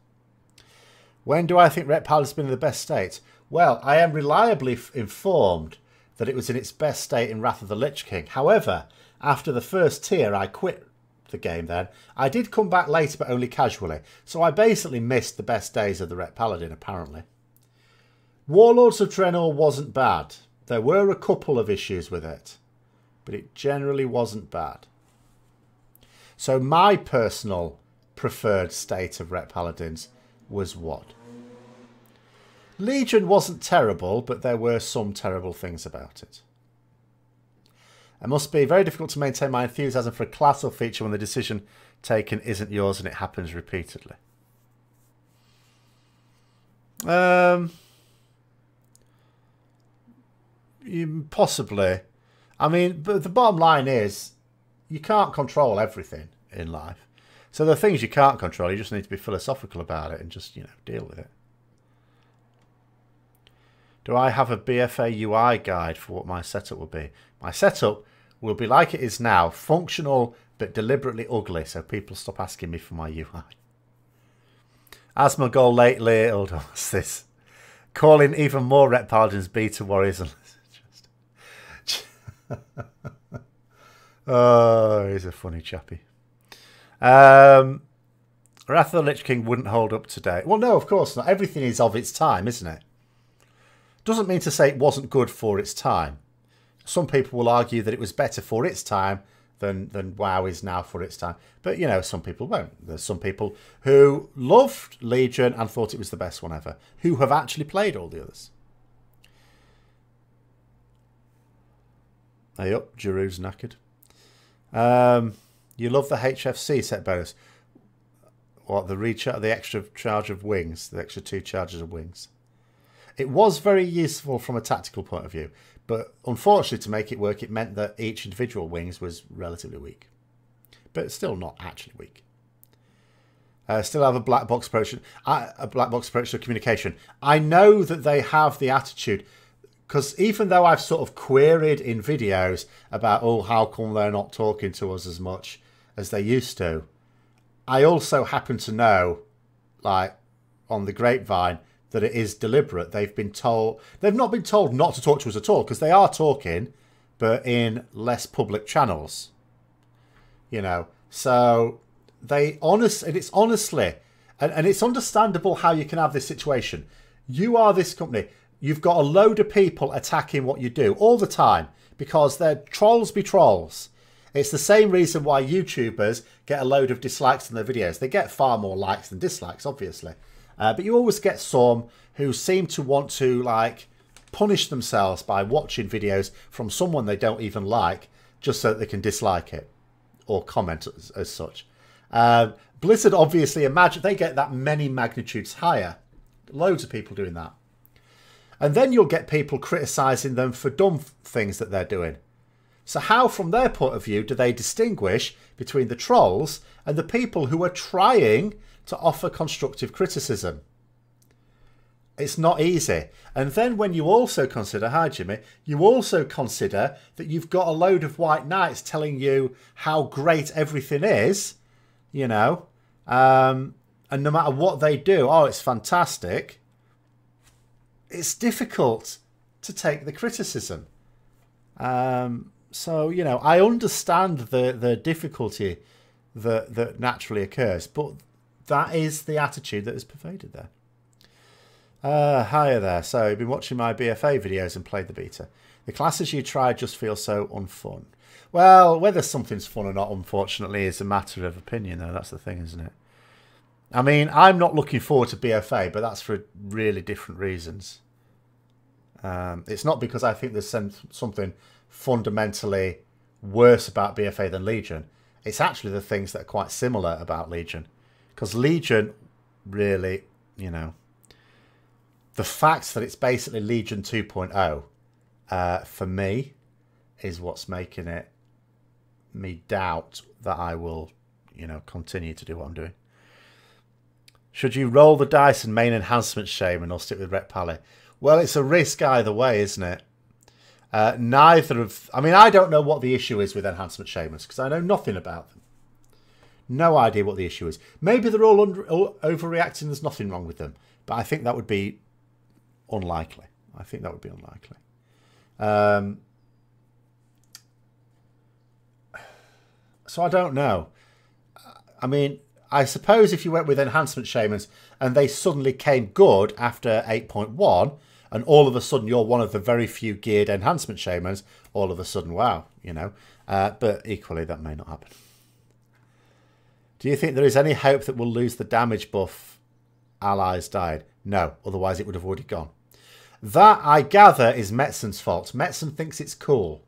When do I think Ret Paladins has been in the best state? Well, I am reliably informed that it was in its best state in Wrath of the Lich King. However, after the first tier, I quit the game then. I did come back later, but only casually. So I basically missed the best days of the Ret Paladin, apparently. Warlords of Draenor wasn't bad. There were a couple of issues with it, but it generally wasn't bad. So my personal preferred state of Ret Paladins was what? Legion wasn't terrible, but there were some terrible things about it. It must be very difficult to maintain my enthusiasm for a class or feature when the decision taken isn't yours and it happens repeatedly. Possibly. I mean, but the bottom line is, you can't control everything in life. So the things you can't control, you just need to be philosophical about it and just, you know, deal with it. Do I have a BFA UI guide for what my setup will be? My setup will be like it is now, functional but deliberately ugly, so people stop asking me for my UI. As my goal lately, hold on, what's this? Calling even more Ret Paladins beta warriors and oh, he's a funny chappy. Wrath of the Lich King wouldn't hold up today. Well, no, of course not. Everything is of its time, isn't it? Doesn't mean to say it wasn't good for its time. Some people will argue that it was better for its time than WoW is now for its time. But, you know, some people won't. There's some people who loved Legion and thought it was the best one ever, who have actually played all the others. Hey up, Giroux's knackered. You love the HFC set bonus. What, the extra charge of wings, the extra 2 charges of wings. It was very useful from a tactical point of view, but unfortunately to make it work, it meant that each individual wings was relatively weak. But still not actually weak. Still have a black box approach to communication. I know that they have the attitude, because even though I've sort of queried in videos about, oh, how come they're not talking to us as much as they used to, I also happen to know, like, on the grapevine, that it is deliberate. They've been told... They've not been told not to talk to us at all, because they are talking, but in less public channels. You know, so they it's honestly... And it's understandable how you can have this situation. You are this company... You've got a load of people attacking what you do all the time because they're trolls be trolls. It's the same reason why YouTubers get a load of dislikes on their videos. They get far more likes than dislikes, obviously. But you always get some who seem to want to, like, punish themselves by watching videos from someone they don't even like just so that they can dislike it or comment as such. Blizzard, obviously, imagine they get that many magnitudes higher. Loads of people doing that. And then you'll get people criticising them for dumb things that they're doing. So how, from their point of view, do they distinguish between the trolls and the people who are trying to offer constructive criticism? It's not easy. And then when you also consider, hi Jimmy, you also consider that you've got a load of white knights telling you how great everything is, you know, and no matter what they do, oh, it's fantastic. It's difficult to take the criticism. So, you know, I understand the difficulty that naturally occurs, but that is the attitude that is pervaded there. Hiya there. So, you've been watching my BFA videos and played the beta. The classes you tried just feel so unfun. Well, whether something's fun or not, unfortunately, is a matter of opinion, though. That's the thing, isn't it? I mean, I'm not looking forward to BFA, but that's for really different reasons. It's not because I think there's something fundamentally worse about BFA than Legion. It's actually the things that are quite similar about Legion. Because Legion, really, you know, the fact that it's basically Legion 2.0, for me, is what's making me doubt that I will, you know, continue to do what I'm doing. Should you roll the dice and main enhancement shaman or stick with Ret Pally? Well, it's a risk either way, isn't it? Neither of... I mean, I don't know what the issue is with enhancement shamans because I know nothing about them. No idea what the issue is. Maybe they're all overreacting. There's nothing wrong with them. But I think that would be unlikely. I think that would be unlikely. So I don't know. I mean, I suppose if you went with enhancement shamans and they suddenly came good after 8.1 and all of a sudden you're one of the very few geared enhancement shamans, all of a sudden, wow, you know. But equally, that may not happen. Do you think there is any hope that we'll lose the damage buff allies died? No, otherwise it would have already gone. That, I gather, is Metzon's fault. Metzon thinks it's cool.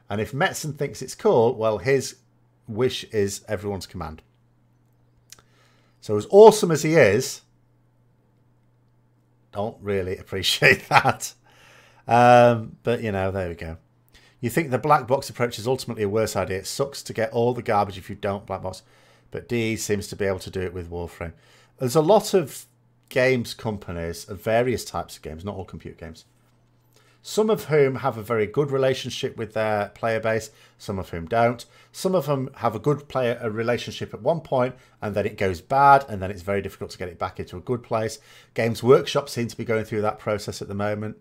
And if Metzon thinks it's cool, well, his wish is everyone's command. So as awesome as he is, don't really appreciate that. But, you know, there we go. You think the black box approach is ultimately a worse idea. It sucks to get all the garbage if you don't black box. But DE seems to be able to do it with Warframe. There's a lot of games companies of various types of games, not all computer games, some of whom have a very good relationship with their player base, some of whom don't. Some of them have a good relationship at one point and then it goes bad and then it's very difficult to get it back into a good place. Games Workshop seem to be going through that process at the moment,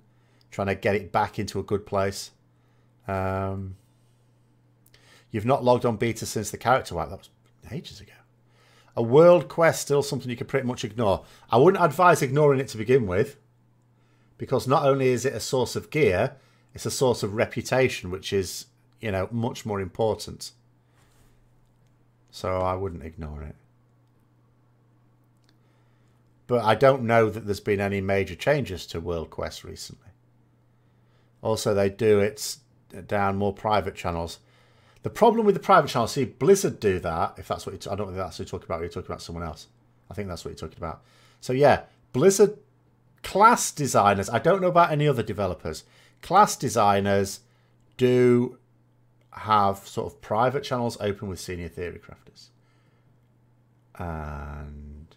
trying to get it back into a good place. You've not logged on beta since the character wipe. That was ages ago. A world quest, still something you can pretty much ignore. I wouldn't advise ignoring it to begin with, because not only is it a source of gear, it's a source of reputation, which is, you know, much more important. So I wouldn't ignore it. But I don't know that there's been any major changes to World Quest recently. Also, they do it down more private channels. The problem with the private channels, see, Blizzard do that, if that's what I don't think that's what you're talking about, you're talking about someone else. I think that's what you're talking about. So yeah, Blizzard class designers, I don't know about any other developers, class designers do have sort of private channels open with senior theory crafters. And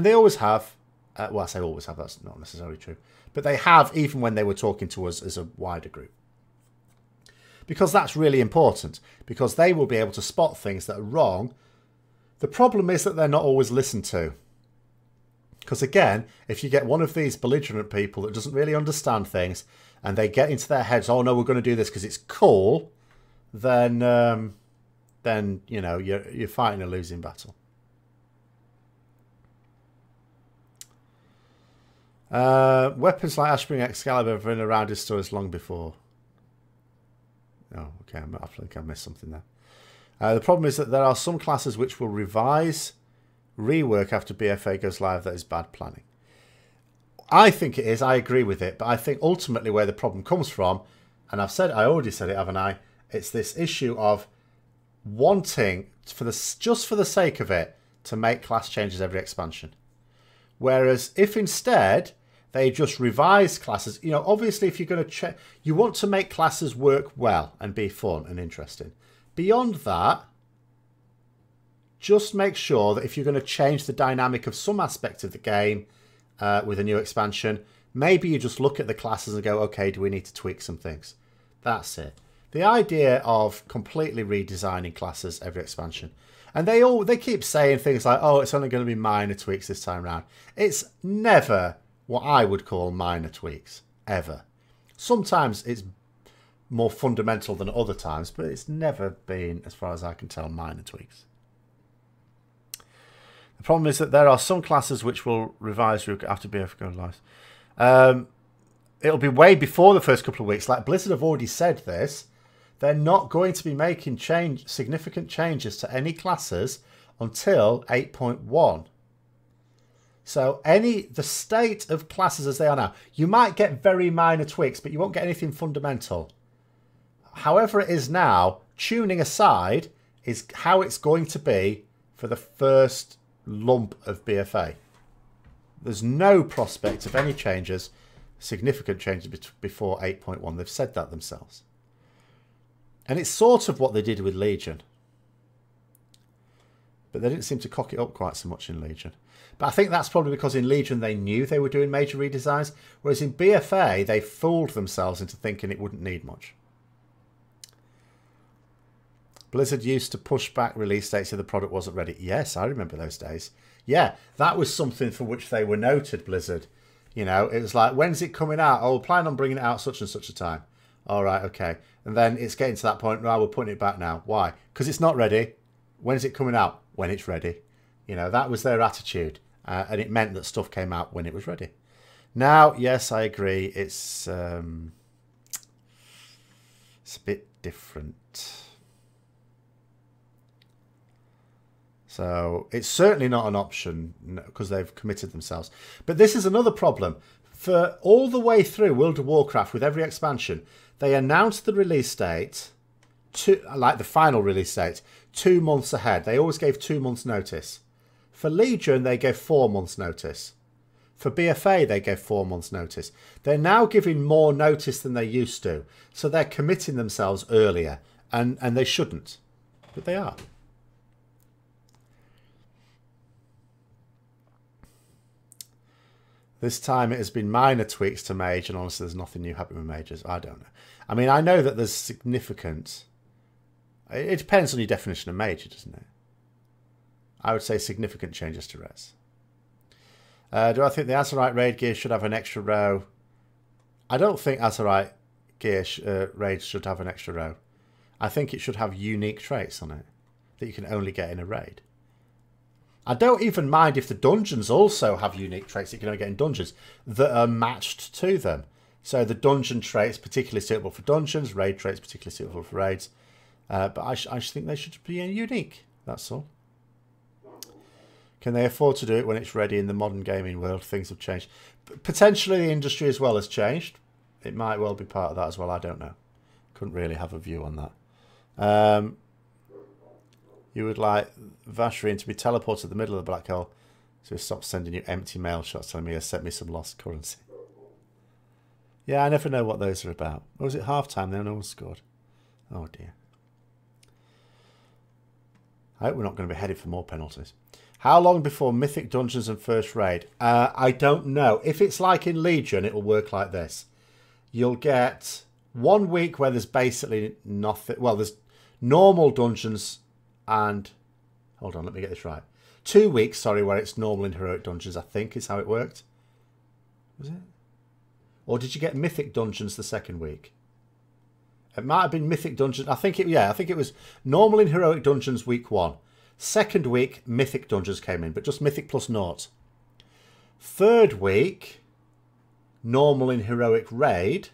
they always have, well, I say always have, that's not necessarily true, but they have even when they were talking to us as a wider group. Because that's really important, because they will be able to spot things that are wrong. The problem is that they're not always listened to. Because again, if you get one of these belligerent people that doesn't really understand things, and they get into their heads, oh no, we're going to do this because it's cool, then you know, you're fighting a losing battle. Weapons like Ashbring Excalibur have been around in stores long before. Oh, okay. I think I missed something there. The problem is that there are some classes which will revise, rework after BFA goes live. That is bad planning. I think it is. I agree with it. But I think ultimately where the problem comes from, and I already said it, haven't I? It's this issue of wanting, just for the sake of it, to make class changes every expansion. Whereas if instead they just revise classes, you know, obviously if you're going to check, you want to make classes work well and be fun and interesting. Beyond that, just make sure that if you're going to change the dynamic of some aspect of the game with a new expansion, maybe you just look at the classes and go, okay, do we need to tweak some things? That's it. The idea of completely redesigning classes every expansion. And they keep saying things like, oh, it's only going to be minor tweaks this time around. It's never what I would call minor tweaks, ever. Sometimes it's more fundamental than other times, but it's never been, as far as I can tell, minor tweaks. The problem is that there are some classes which will revise after BF go live. It'll be way before the first couple of weeks. Like Blizzard have already said this. They're not going to be making significant changes to any classes until 8.1. So the state of classes as they are now, you might get very minor tweaks, but you won't get anything fundamental. However it is now, tuning aside, is how it's going to be for the first lump of BFA. There's no prospect of any changes, significant changes before 8.1. They've said that themselves. And it's sort of what they did with Legion. But they didn't seem to cock it up quite so much in Legion. But I think that's probably because in Legion they knew they were doing major redesigns, whereas in BFA they fooled themselves into thinking it wouldn't need much. Blizzard used to push back release dates if the product wasn't ready. Yes, I remember those days. Yeah, that was something for which they were noted, Blizzard. You know, it was like, when's it coming out? Oh, we'll plan on bringing it out such and such a time. All right, okay. And then it's getting to that point, right, we're putting it back now. Why? Because it's not ready. When's it coming out? When it's ready. You know, that was their attitude. And it meant that stuff came out when it was ready. Now, yes, I agree. It's a bit different. So it's certainly not an option because they've committed themselves. But this is another problem. For all the way through World of Warcraft, with every expansion, they announced the release date, like the final release date, 2 months ahead. They always gave 2 months notice. For Legion, they gave 4 months notice. For BFA, they gave 4 months notice. They're now giving more notice than they used to. So they're committing themselves earlier. And they shouldn't. But they are. This time it has been minor tweaks to Mage, and honestly there's nothing new happening with Mages. I don't know. I mean, I know that there's significant... It depends on your definition of Mage, doesn't it? I would say significant changes to res. Do I think the Azeroth raid gear should have an extra row? I don't think Azeroth gear raids should have an extra row. I think it should have unique traits on it that you can only get in a raid. I don't even mind if the dungeons also have unique traits that you can only get in dungeons that are matched to them. So the dungeon traits particularly suitable for dungeons, raid traits particularly suitable for raids. But I just think they should be unique. That's all. Can they afford to do it when it's ready in the modern gaming world? Things have changed. Potentially the industry as well has changed. It might well be part of that as well. I don't know. Couldn't really have a view on that. You would like Vashrian to be teleported to the middle of the black hole so he stops sending you empty mail shots telling me he sent me some lost currency. Yeah, I never know what those are about. Or was it half-time then? No one scored. Oh, dear. I hope we're not going to be headed for more penalties. How long before Mythic Dungeons and First Raid? I don't know. If it's like in Legion, it will work like this. You'll get 1 week where there's basically nothing. Well, there's normal dungeons and... Hold on, let me get this right. 2 weeks, sorry, where it's normal and heroic dungeons, I think is how it worked. Was it? Or did you get Mythic Dungeons the second week? It might have been Mythic Dungeons. I think it was normal in heroic dungeons week 1. Second week, Mythic Dungeons came in, but just Mythic plus naught. Third week, normal in heroic raid.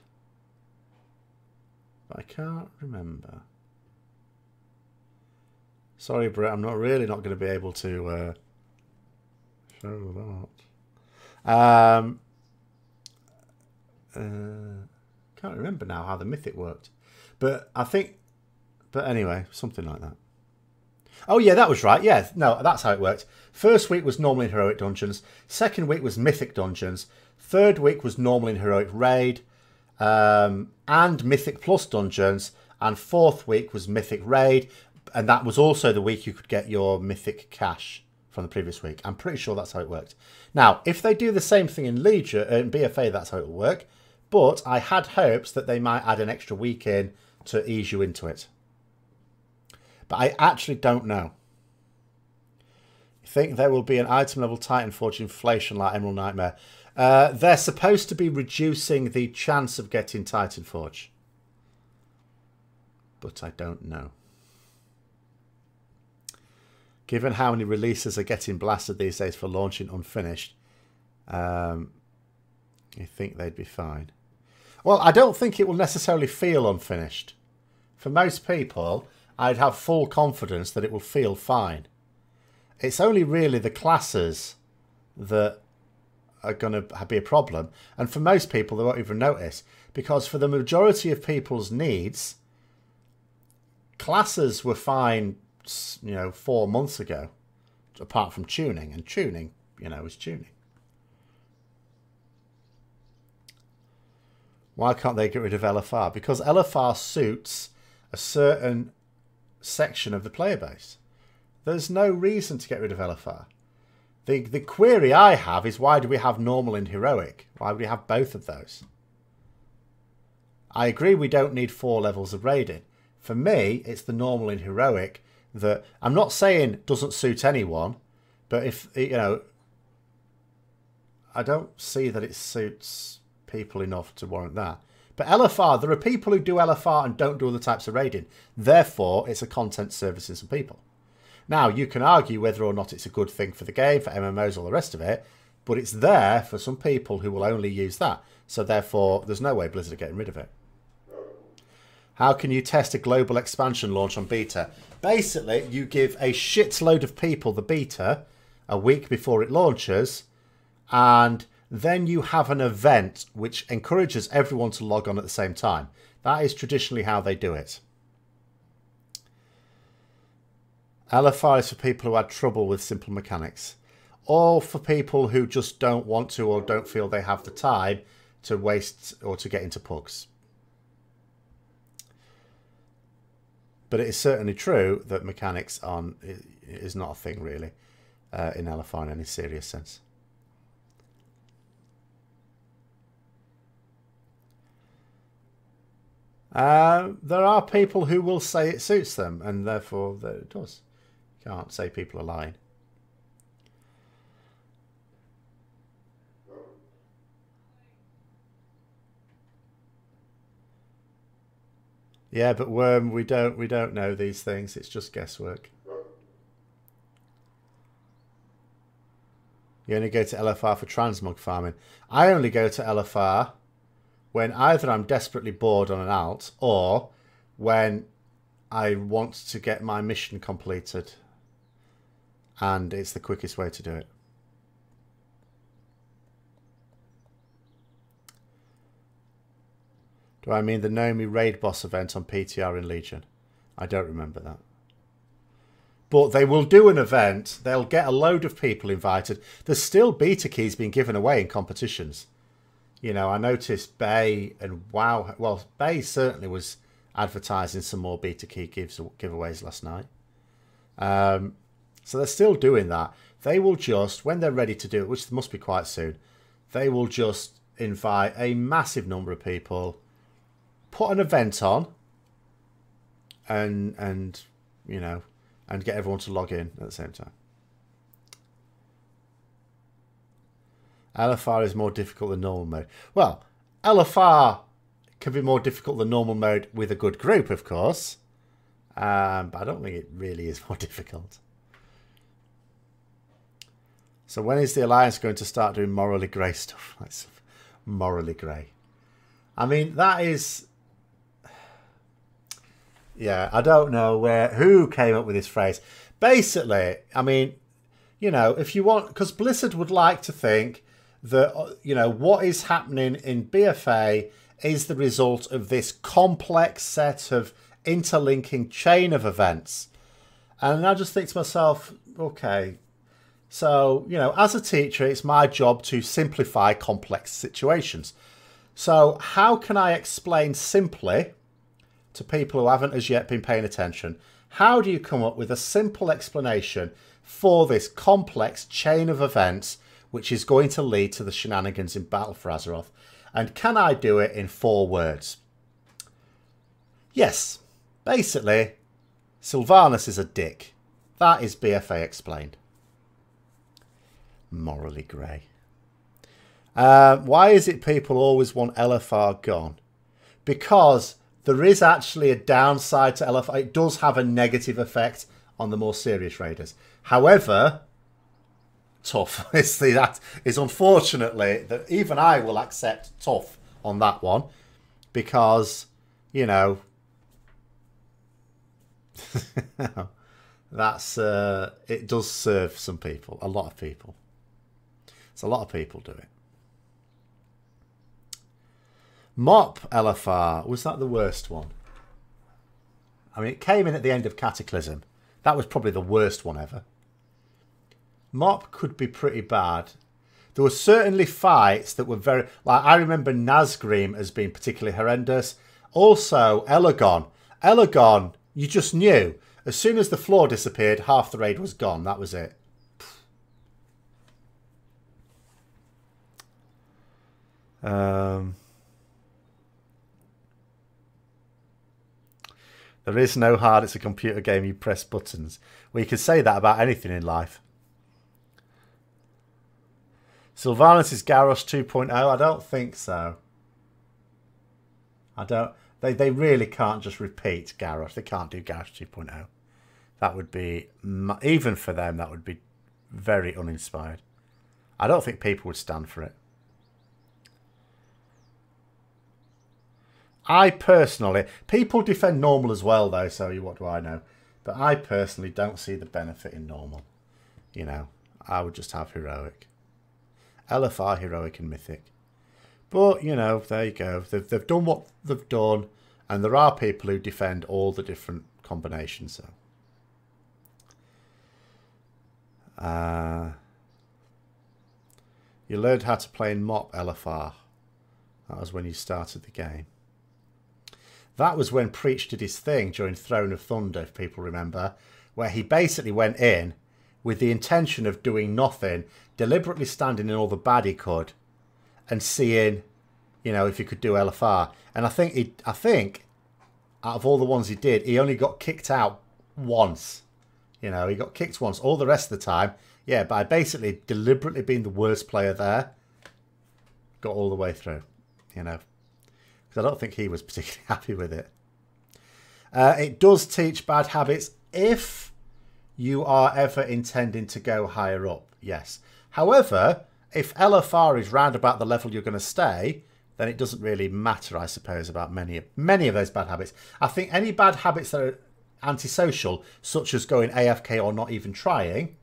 But I can't remember. Sorry, Brett, I'm not going to be able to show that. Can't remember now how the mythic worked. But I think... But anyway, something like that. Oh, yeah, that was right. Yeah, no, that's how it worked. First week was normal in heroic dungeons. Second week was mythic dungeons. Third week was normal in heroic raid. And mythic plus dungeons. And fourth week was mythic raid. And that was also the week you could get your mythic cash from the previous week. I'm pretty sure that's how it worked. Now, if they do the same thing in Legion and BFA, that's how it will work. But I had hopes that they might add an extra week in to ease you into it. But I actually don't know. You think there will be an item level Titan Forge inflation like Emerald Nightmare? They're supposed to be reducing the chance of getting Titan Forge. But I don't know. Given how many releases are getting blasted these days for launching unfinished, you think they'd be fine? Well, I don't think it will necessarily feel unfinished. For most people, I'd have full confidence that it will feel fine. It's only really the classes that are going to be a problem. And for most people, they won't even notice. Because for the majority of people's needs, classes were fine, 4 months ago, apart from tuning, and tuning, is tuning. Why can't they get rid of LFR? Because LFR suits a certain section of the player base. There's no reason to get rid of LFR. The query I have is, why do we have normal and heroic? Why do we have both of those? I agree we don't need 4 levels of raiding. For me, it's the normal and heroic that I'm not saying doesn't suit anyone, but if I don't see that it suits people enough to warrant that. But LFR, there are people who do LFR and don't do other types of raiding. Therefore, it's a content servicing some people. Now, you can argue whether or not it's a good thing for the game, for MMOs, all the rest of it, but it's there for some people who will only use that. So therefore, there's no way Blizzard are getting rid of it. How can you test a global expansion launch on beta? Basically, you give a shitload of people the beta a week before it launches, and then you have an event which encourages everyone to log on at the same time. That is traditionally how they do it. LFR is for people who had trouble with simple mechanics, or for people who just don't want to or don't feel they have the time to waste or to get into pugs. But it is certainly true that mechanics is not a thing really in LFR in any serious sense. There are people who will say it suits them, and therefore that it does. You can't say people are lying. Yeah, but Worm, we don't know these things. It's just guesswork. You only go to LFR for transmog farming. I only go to LFR when either I'm desperately bored on an alt, or when I want to get my mission completed, and it's the quickest way to do it. Do I mean the Nomi raid boss event on PTR in Legion? I don't remember that. But they will do an event. They'll get a load of people invited. There's still beta keys being given away in competitions. I noticed Bay and WoW. Well, Bay certainly was advertising some more beta key giveaways last night. So they're still doing that. They will just, when they're ready to do it, which must be quite soon, they will just invite a massive number of people, put an event on, and get everyone to log in at the same time. LFR is more difficult than normal mode. Well, LFR can be more difficult than normal mode with a good group, of course. But I don't think it really is more difficult. So when is the Alliance going to start doing morally grey stuff? Morally grey. I mean, that is... Yeah, I don't know who came up with this phrase. Basically, I mean, you know, if you want, because Blizzard would like to think that, you know, what is happening in BFA is the result of this complex set of interlinking chain of events. And I just think to myself, okay, so, you know, as a teacher, it's my job to simplify complex situations. So how can I explain simply to people who haven't as yet been paying attention? How do you come up with a simple explanation for this complex chain of events which is going to lead to the shenanigans in Battle for Azeroth? And can I do it in 4 words? Yes, basically, Sylvanas is a dick. That is BFA explained. Morally grey. Why is it people always want LFR gone? Because there is actually a downside to LFR. It does have a negative effect on the more serious raiders. However, tough. That is unfortunately that even I will accept tough on that one, because, you know, that's it does serve some people, a lot of people. It's a lot of people do it. Mop LFR, was that the worst one? I mean, it came in at the end of Cataclysm. That was probably the worst one ever. Mop could be pretty bad. There were certainly fights that were very... Like, I remember Nazgrim as being particularly horrendous. Also, Elagon. Elagon, you just knew. As soon as the floor disappeared, half the raid was gone. That was it. There is no hard, it's a computer game, you press buttons. Well, you can say that about anything in life. Sylvanas is Garrosh 2.0? I don't think so. I don't... They really can't just repeat Garrosh. They can't do Garrosh 2.0. That would be... Even for them, that would be very uninspired. I don't think people would stand for it. I personally... People defend normal as well, though, so what do I know? But I personally don't see the benefit in normal. You know, I would just have heroic. LFR, heroic and mythic. But, you know, there you go. They've done what they've done, and there are people who defend all the different combinations. So, you learned how to play in Mop LFR. That was when you started the game. That was when Preach did his thing during Throne of Thunder, if people remember, where he basically went in with the intention of doing nothing, deliberately standing in all the bad he could, and seeing, you know, if he could do LFR. And I think out of all the ones he did, he only got kicked out once. You know, he got kicked once. All the rest of the time, yeah, by basically deliberately being the worst player there, got all the way through, you know. Because I don't think he was particularly happy with it. It does teach bad habits if you are ever intending to go higher up, yes. However, if LFR is round about the level you're going to stay, then it doesn't really matter, I suppose, about many of those bad habits. I think any bad habits that are antisocial, such as going AFK or not even trying,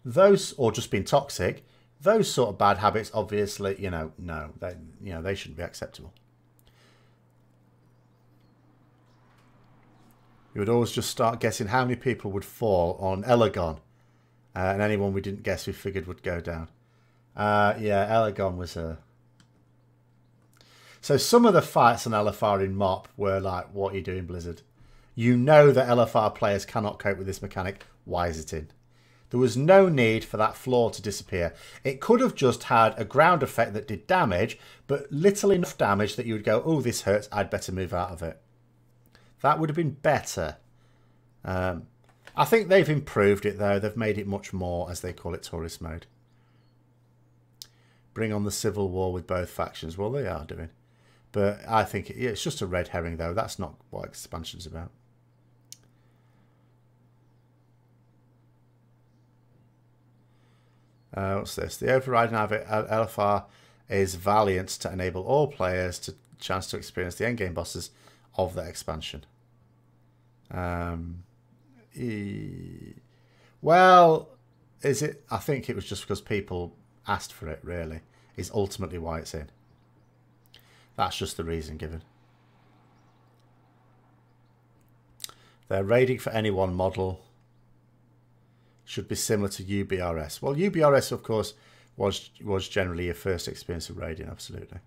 those, or just being toxic, those sort of bad habits, obviously, you know, no, they shouldn't be acceptable. You would always just start guessing how many people would fall on Elagon. And anyone we didn't guess we figured would go down. Yeah, Elagon was a... So some of the fights on LFR in MOP were like, what are you doing, Blizzard? You know that LFR players cannot cope with this mechanic. Why is it in? There was no need for that floor to disappear. It could have just had a ground effect that did damage, but little enough damage that you would go, oh, this hurts, I'd better move out of it. That would have been better. I think they've improved it, though. They've made it much more, as they call it, tourist mode. Bring on the civil war with both factions. Well, they are doing. But I think it's just a red herring, though. That's not what expansion's about. What's this? The overriding LFR is Valiant to enable all players to chance to experience the endgame bosses of the expansion. Well, is it? I think it was just because people asked for it, really, is ultimately why it's in. That's just the reason given. They're raiding for any one model. Should be similar to UBRS. Well, UBRS, of course, was generally your first experience of raiding, absolutely.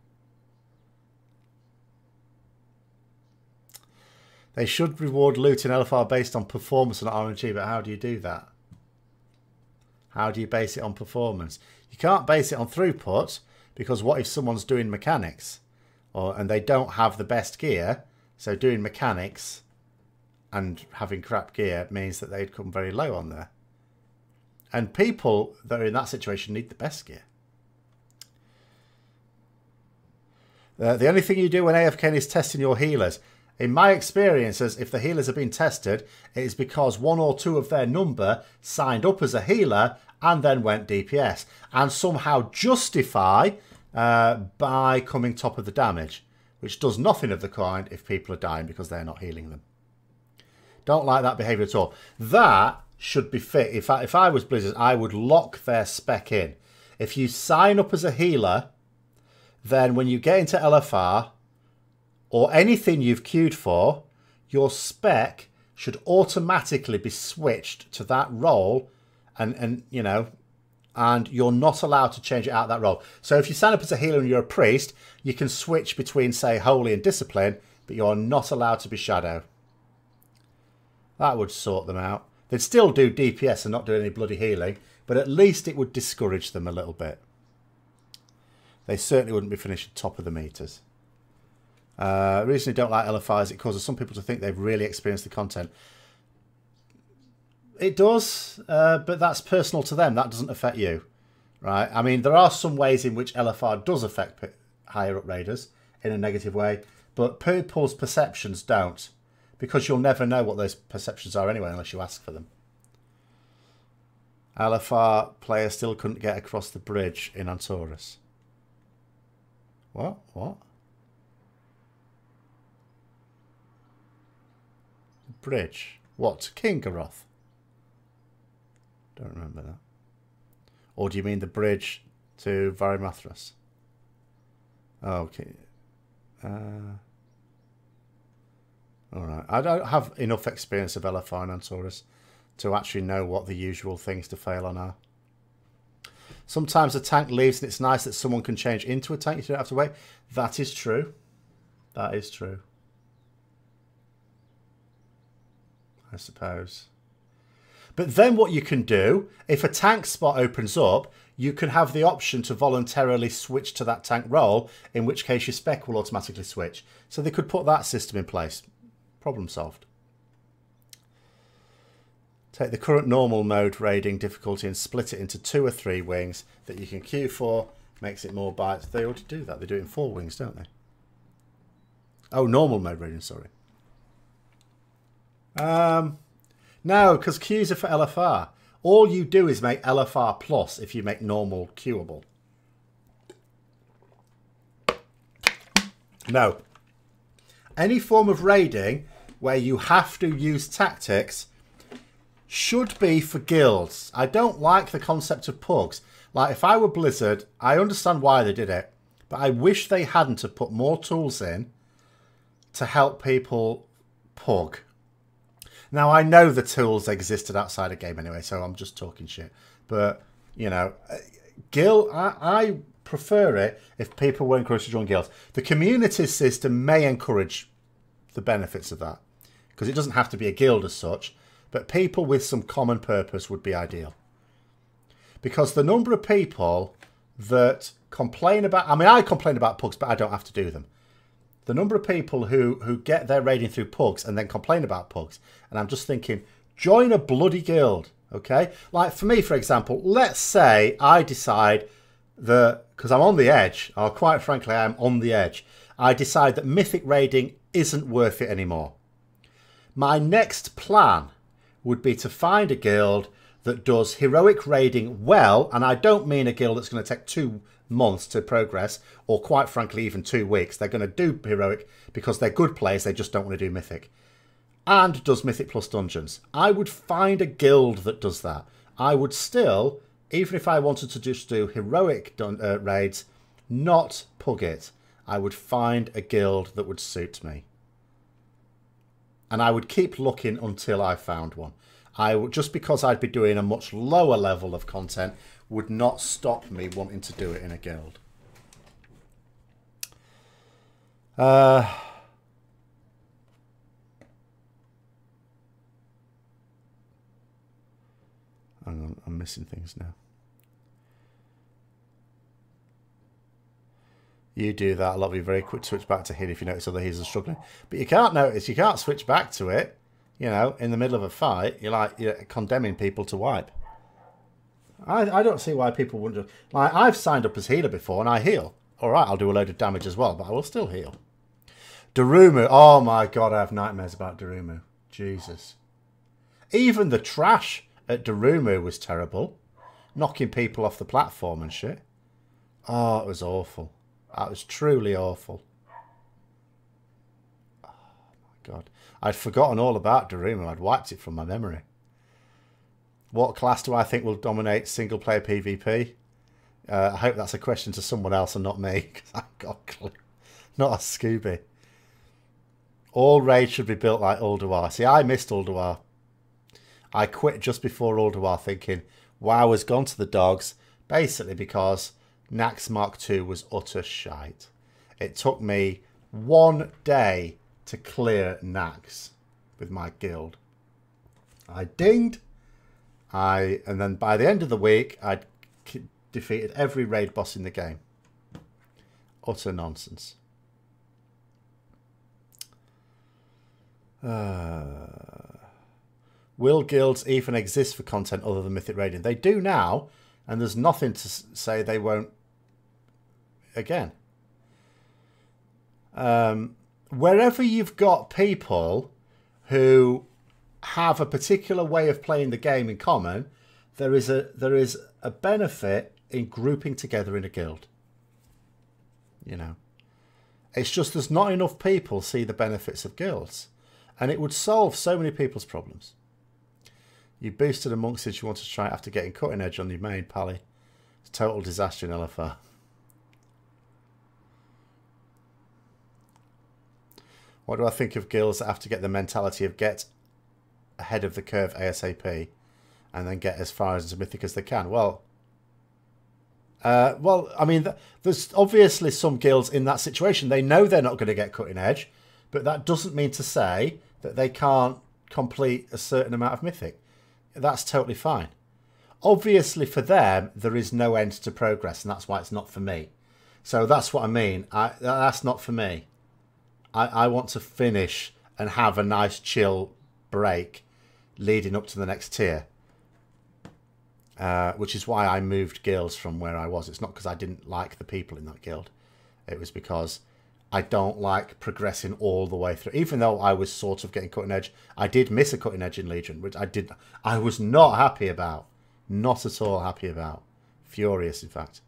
They should reward loot in LFR based on performance and RNG, but how do you do that? How do you base it on performance? You can't base it on throughput, because what if someone's doing mechanics and they don't have the best gear? So doing mechanics and having crap gear means that they'd come very low on there. And people that are in that situation need the best gear. The only thing you do when AFK is testing your healers. In my experiences, if the healers have been tested, it is because one or two of their number signed up as a healer and then went DPS. And somehow justify by coming top of the damage. Which does nothing of the kind if people are dying because they're not healing them. Don't like that behaviour at all. That should be fit. If I was Blizzard, I would lock their spec in. If you sign up as a healer, then when you get into LFR or anything you've queued for, your spec should automatically be switched to that role, and you know, and you're not allowed to change it out of that role. So if you sign up as a healer and you're a priest, you can switch between, say, holy and discipline, but you're not allowed to be shadow. That would sort them out. They'd still do DPS and not do any bloody healing, but at least it would discourage them a little bit. They certainly wouldn't be finishing top of the meters. The reason I don't like LFI is it causes some people to think they've really experienced the content. It does, but that's personal to them. That doesn't affect you, right? I mean, there are some ways in which LFR does affect higher up raiders in a negative way, but people's perceptions don't. Because you'll never know what those perceptions are anyway unless you ask for them. LFR player still couldn't get across the bridge in Antorus. What? What? Bridge? What? To Kingaroth? Don't remember that. Or do you mean the bridge to Varimathras? Oh, okay. Alright, I don't have enough experience of LFI and Antorus to actually know what the usual things to fail on are. Sometimes a tank leaves and it's nice that someone can change into a tank. You don't have to wait. That is true. That is true. I suppose. But then what you can do, if a tank spot opens up, you can have the option to voluntarily switch to that tank role, in which case your spec will automatically switch. So they could put that system in place. Problem solved. Take the current normal mode raiding difficulty and split it into 2 or 3 wings that you can queue for. Makes it more bites. They already do that. They do it in 4 wings, don't they? Oh, normal mode raiding, sorry. No, because queues are for LFR. All you do is make LFR plus if you make normal queuable. No. Any form of raiding where you have to use tactics should be for guilds. I don't like the concept of pugs. Like, if I were Blizzard, I understand why they did it, but I wish they hadn't have put more tools in to help people pug. Now, I know the tools existed outside a game anyway, so I'm just talking shit. But, you know, guild, I prefer it if people were encouraged to join guilds. The community system may encourage the benefits of that, because it doesn't have to be a guild as such, but people with some common purpose would be ideal. Because the number of people that complain about, I mean, I complain about pugs, but I don't have to do them. The number of people who get their raiding through pugs and then complain about pugs, and I'm just thinking, join a bloody guild, okay? Like for me, for example, let's say I decide that, because I'm on the edge, or quite frankly, I'm on the edge, I decide that mythic raiding isn't worth it anymore. My next plan would be to find a guild that does heroic raiding well, and I don't mean a guild that's going to take 2 months to progress, or quite frankly even 2 weeks. They're going to do heroic because they're good players, they just don't want to do mythic. and does Mythic Plus Dungeons. I would find a guild that does that. I would still, even if I wanted to just do heroic raids, not pug it. I would find a guild that would suit me. And I would keep looking until I found one. Just because I'd be doing a much lower level of content would not stop me wanting to do it in a guild. Hang on, I'm missing things now. You do that. A lot of you very quick to switch back to hit if you notice other healers are struggling. But you can't notice, you can't switch back to it, you know, in the middle of a fight. You're condemning people to wipe. I don't see why people wouldn't. Like, I've signed up as healer before and I heal. All right, I'll do a load of damage as well, but I will still heal. Darumu. Oh my God, I have nightmares about Darumu. Jesus. Even the trash at Darumu was terrible. Knocking people off the platform and shit. Oh, it was awful. That was truly awful. Oh my God. I'd forgotten all about Darumu. I'd wiped it from my memory. What class do I think will dominate single player PvP? I hope that's a question to someone else and not me, because I've got a clue. Not a Scooby. All raids should be built like Ulduar. See, I missed Ulduar. I quit just before Ulduar thinking, WoW has gone to the dogs, basically because Nax Mark II was utter shite. It took me 1 day to clear Nax with my guild. I dinged. And then by the end of the week, I'd defeated every raid boss in the game. Utter nonsense. Will guilds even exist for content other than Mythic raiding? They do now, and there's nothing to say they won't again. Wherever you've got people who have a particular way of playing the game in common, there is a benefit in grouping together in a guild. You know, it's just there's not enough people see the benefits of guilds, and it would solve so many people's problems. You boosted a monk since you wanted to try it after getting cutting edge on your main pally. It's a total disaster in LFR. What do I think of guilds that have to get the mentality of get ahead of the curve ASAP and then get as far as Mythic as they can? Well, I mean, there's obviously some guilds in that situation. They know they're not going to get cutting edge, but that doesn't mean to say that they can't complete a certain amount of Mythic. That's totally fine. Obviously, for them, there is no end to progress, and that's why it's not for me. So that's what I mean. That's not for me. I want to finish and have a nice chill break leading up to the next tier. Which is why I moved guilds from where I was. It's not because I didn't like the people in that guild. It was because I don't like progressing all the way through. Even though I was sort of getting cutting edge, I did miss a cutting edge in Legion, which I was not happy about. Not at all happy about. Furious, in fact.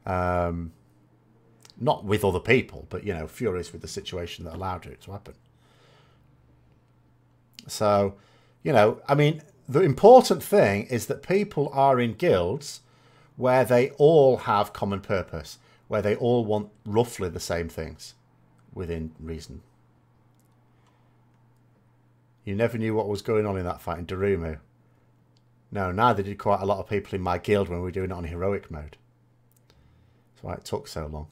Not with other people, but, you know, furious with the situation that allowed it to happen. So, you know, I mean, the important thing is that people are in guilds where they all have common purpose, where they all want roughly the same things within reason. You never knew what was going on in that fight in Darumu. No, neither did quite a lot of people in my guild when we were doing it on heroic mode. That's why it took so long.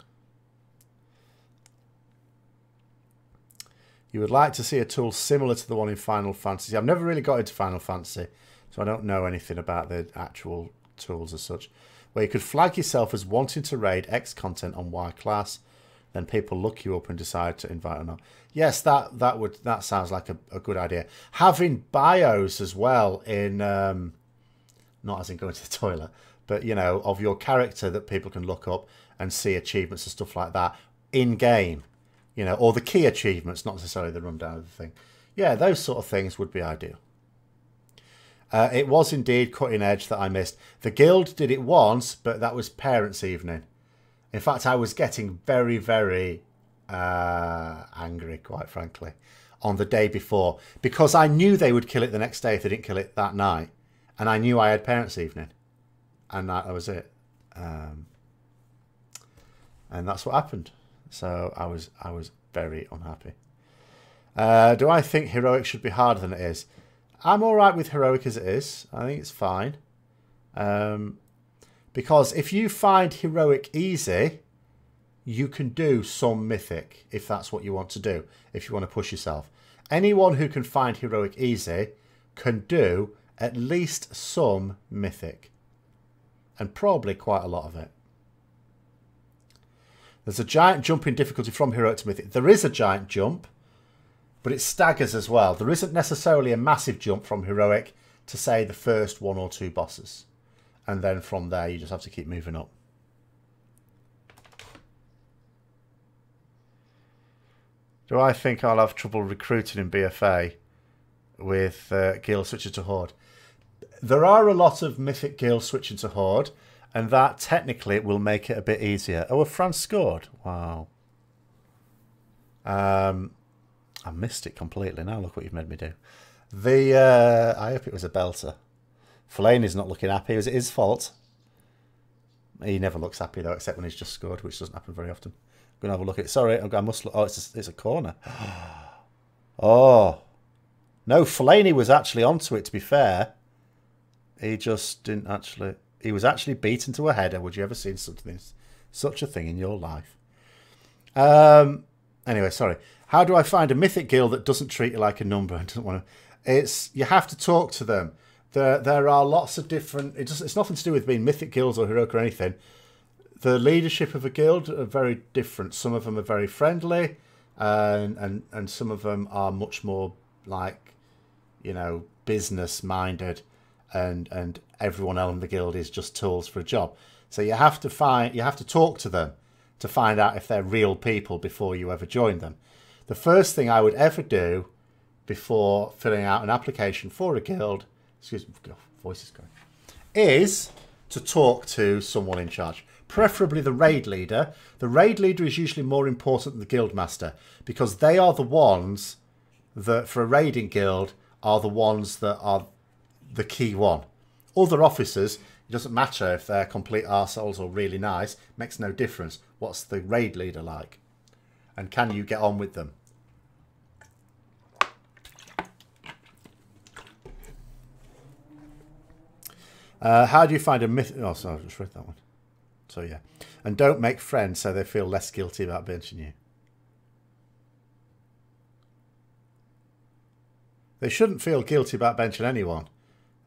You would like to see a tool similar to the one in Final Fantasy. I've never really got into Final Fantasy, so I don't know anything about the actual tools as such. Where you could flag yourself as wanting to raid X content on Y class, then people look you up and decide to invite or not. Yes, that sounds like a good idea. Having bios as well in, not as in going to the toilet, but, you know, of your character that people can look up and see achievements and stuff like that in game. You know, or the key achievements, not necessarily the rundown of the thing. Yeah, those sort of things would be ideal. It was indeed cutting edge that I missed. The guild did it once, but that was parents' evening. In fact, I was getting very, very angry, quite frankly. on the day before because I knew they would kill it the next day if they didn't kill it that night. And I knew I had parents' evening. And that was it. And that's what happened. So I was very unhappy. Do I think heroic should be harder than it is? I'm all right with heroic as it is. I think it's fine. Because if you find heroic easy, you can do some mythic if that's what you want to do, if you want to push yourself. Anyone who can find heroic easy can do at least some mythic. And probably quite a lot of it. There's a giant jump in difficulty from heroic to mythic. There is a giant jump, but it staggers as well. There isn't necessarily a massive jump from heroic to, say, the first 1 or 2 bosses. And then from there, you just have to keep moving up. Do I think I'll have trouble recruiting in BFA with guild switching to Horde? There are a lot of mythic guilds switching to Horde, and that technically will make it a bit easier. Oh, France scored. Wow. I missed it completely. Now look what you've made me do. I hope it was a belter. Fellaini's not looking happy. Was it his fault? He never looks happy though, except when he's just scored, which doesn't happen very often. I'm gonna have a look at it. Sorry, I must look. Oh, it's a corner. Oh no, Fellaini was actually onto it. To be fair, he just didn't actually. He was actually beaten to a header. Would you ever seen such a thing in your life? Anyway, sorry. How do I find a mythic guild that doesn't treat you like a number and doesn't want to? You have to talk to them. There are lots of different. It's nothing to do with being mythic guilds or heroic or anything. The leadership of a guild are very different. Some of them are very friendly, and some of them are much more like, you know, business minded, and everyone else in the guild is just tools for a job. So you have to talk to them to find out if they're real people before you ever join them. The first thing I would ever do before filling out an application for a guild, excuse me, voice is going, is to talk to someone in charge, preferably the raid leader. The raid leader is usually more important than the guild master because they are the ones that, for a raiding guild, are the ones that are the key one. Other officers, it doesn't matter if they're complete arseholes or really nice, makes no difference. What's the raid leader like? And can you get on with them? How do you find a myth? Oh, sorry, I just read that one. So, yeah. And don't make friends so they feel less guilty about benching you. They shouldn't feel guilty about benching anyone,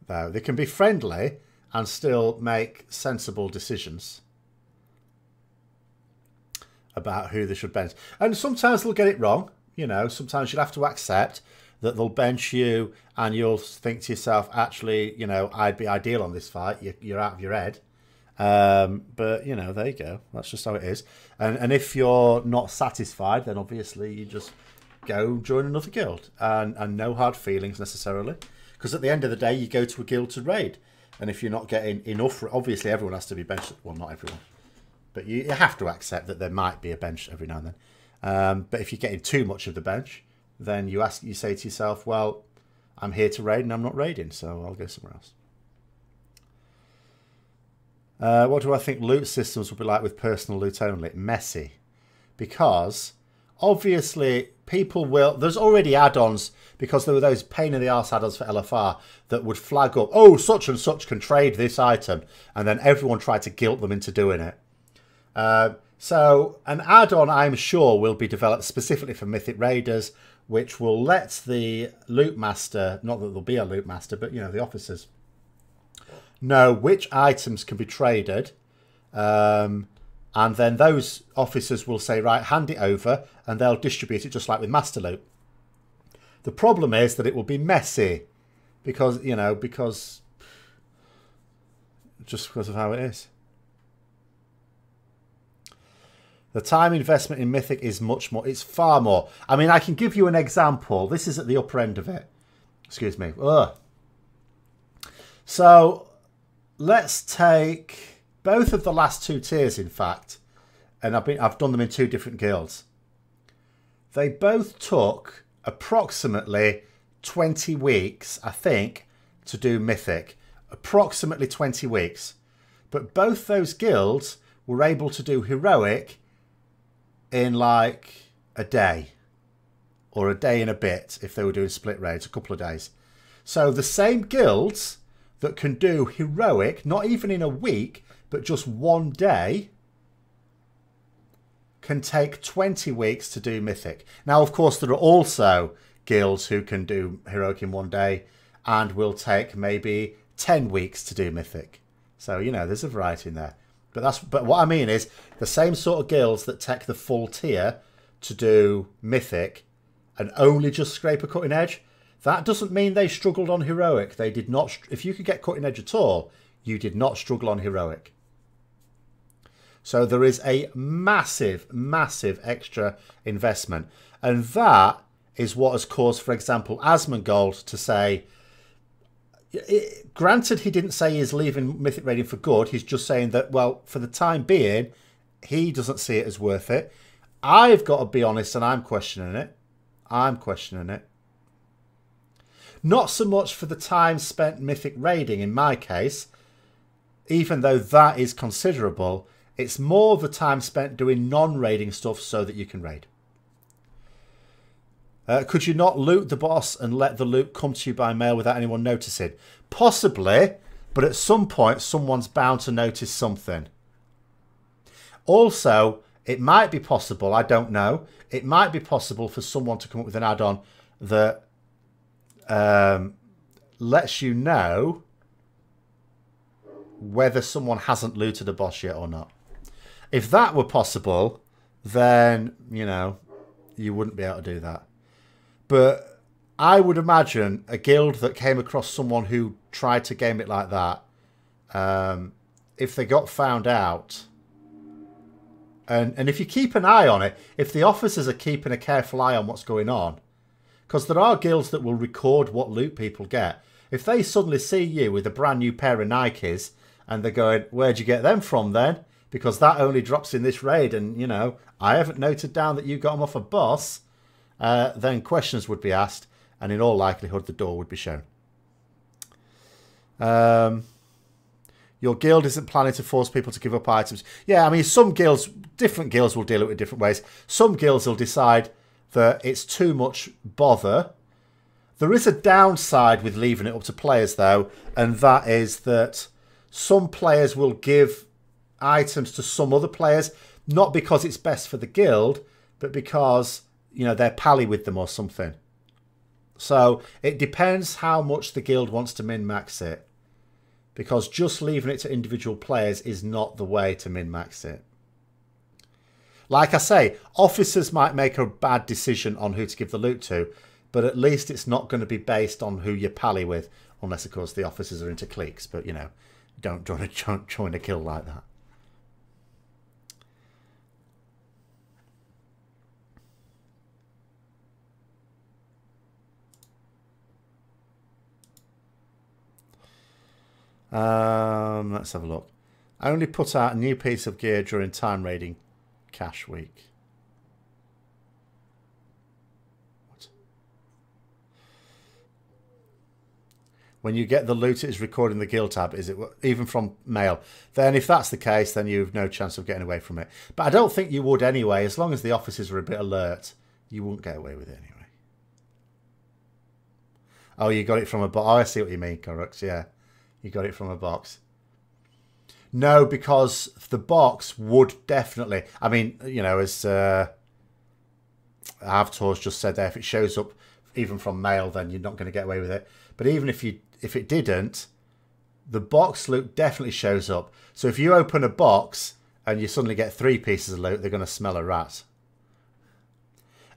though. They can be friendly and still make sensible decisions about who they should bench. And sometimes they'll get it wrong. You know, sometimes you'll have to accept that they'll bench you and you'll think to yourself, actually, you know, I'd be ideal on this fight. You're out of your head. But, you know, there you go. That's just how it is. And if you're not satisfied, then obviously you just go join another guild. And no hard feelings necessarily. Because at the end of the day, you go to a guild to raid. And if you're not getting enough, obviously everyone has to be benched. Well, not everyone. But you have to accept that there might be a bench every now and then. But if you're getting too much of the bench, then you say to yourself, well, I'm here to raid and I'm not raiding, so I'll go somewhere else. What do I think loot systems will be like with personal loot only? Messy. Because obviously people will... There's already add-ons, because there were those pain in the arse add-ons for LFR that would flag up, oh, such and such can trade this item. And then everyone tried to guilt them into doing it. So an add-on, I'm sure, will be developed specifically for Mythic Raiders, which will let the loot master, not that there'll be a loot master, but, you know, the officers, know which items can be traded. And then those officers will say, right, hand it over, and they'll distribute it just like with master loot. The problem is that it will be messy because, you know, just because of how it is. The time investment in Mythic is much more. It's far more. I mean, I can give you an example. This is at the upper end of it. Excuse me. Ugh. So let's take both of the last 2 tiers, in fact, and I've done them in 2 different guilds. They both took approximately 20 weeks, I think, to do Mythic. Approximately 20 weeks. But both those guilds were able to do Heroic in like a day. Or a day and a bit if they were doing split raids, a couple of days. So the same guilds that can do Heroic, not even in a week, but just one day, can take 20 weeks to do Mythic. Now, of course, there are also guilds who can do Heroic in one day and will take maybe 10 weeks to do Mythic. So, you know, there's a variety in there. But what I mean is the same sort of guilds that take the full tier to do Mythic and only just scrape a cutting edge, that doesn't mean they struggled on Heroic. They did not. If you could get cutting edge at all, you did not struggle on Heroic. So there is a massive, massive extra investment. And that is what has caused, for example, Asmongold to say, granted, he didn't say he's leaving Mythic Raiding for good. He's just saying that, well, for the time being, he doesn't see it as worth it. I've got to be honest, and I'm questioning it. I'm questioning it. Not so much for the time spent Mythic Raiding in my case, even though that is considerable. It's more the time spent doing non-raiding stuff so that you can raid. Could you not loot the boss and let the loot come to you by mail without anyone noticing? Possibly, but at some point someone's bound to notice something. Also, it might be possible, I don't know, it might be possible for someone to come up with an add-on that lets you know whether someone hasn't looted a boss yet or not. If that were possible, then, you know, you wouldn't be able to do that. But I would imagine a guild that came across someone who tried to game it like that, if they got found out, and if you keep an eye on it, if the officers are keeping a careful eye on what's going on, because there are guilds that will record what loot people get. If they suddenly see you with a brand new pair of Nikes and they're going, where'd you get them from then? Because that only drops in this raid and, you know, I haven't noted down that you got them off a boss, then questions would be asked and in all likelihood the door would be shown. Your guild isn't planning to force people to give up items. Yeah, I mean, some guilds, different guilds will deal it in different ways. Some guilds will decide that it's too much bother. There is a downside with leaving it up to players, though, and that is that some players will give items to some other players, not because it's best for the guild, but because, you know, they're pally with them or something. So it depends how much the guild wants to min-max it, because just leaving it to individual players is not the way to min-max it. Like I say, officers might make a bad decision on who to give the loot to, but at least it's not going to be based on who you pally with, unless, of course, the officers are into cliques. But, you know, don't join a guild like that. Let's have a look. I only put out a new piece of gear during time raiding cash week. What? When you get the loot, it is recording the guild tab. Is it even from mail? Then if that's the case, then you have no chance of getting away from it. But I don't think you would anyway. As long as the officers are a bit alert, you wouldn't get away with it anyway. Oh, you got it from a box. Oh, I see what you mean, Corrux. Yeah. You got it from a box. No, because the box would definitely... I mean, you know, as Avtor's just said there, if it shows up even from mail, then you're not going to get away with it. But even if it didn't, the box loot definitely shows up. So if you open a box and you suddenly get 3 pieces of loot, they're going to smell a rat.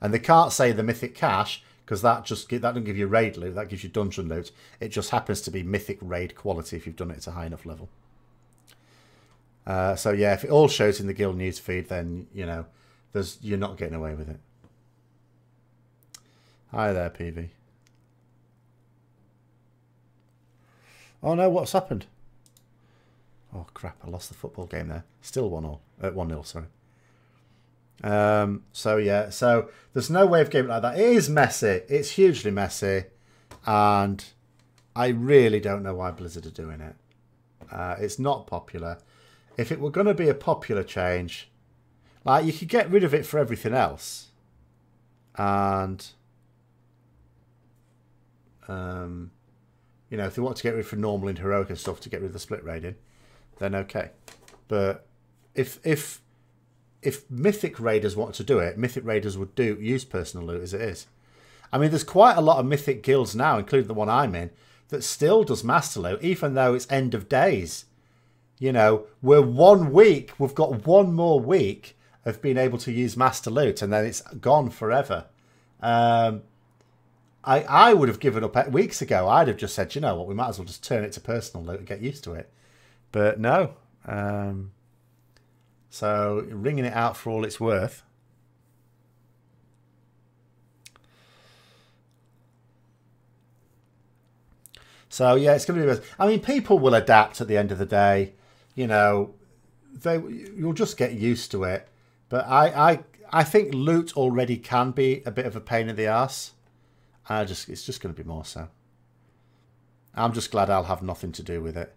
And they can't say the mythic cache, because that doesn't give you raid loot, that gives you dungeon loot. It just happens to be mythic raid quality if you've done it at a high enough level. So yeah, if it all shows in the guild news feed, then, you know, you're not getting away with it. Hi there, PV. Oh no, what's happened? Oh crap, I lost the football game there. Still 1-0, sorry. So yeah, so there's no way of gaming it like that. It is messy. It's hugely messy, and I really don't know why Blizzard are doing it. It's not popular. If it were going to be a popular change, like, you could get rid of it for everything else, and you know, if they want to get rid of normal and heroic and stuff to get rid of the split raiding, then okay. But if Mythic Raiders want to do it, Mythic Raiders would use personal loot as it is. I mean, there's quite a lot of Mythic guilds now, including the one I'm in, that still does master loot, even though it's end of days. You know, we're 1 week, we've got one more week of being able to use master loot, and then it's gone forever. I would have given up weeks ago. I'd have just said, you know what, we might as well just turn it to personal loot and get used to it. But no. So, ringing it out for all it's worth. So, yeah, it's going to be... I mean, people will adapt at the end of the day. You know, you'll just get used to it. But I think loot already can be a bit of a pain in the arse. It's just going to be more so. I'm just glad I'll have nothing to do with it.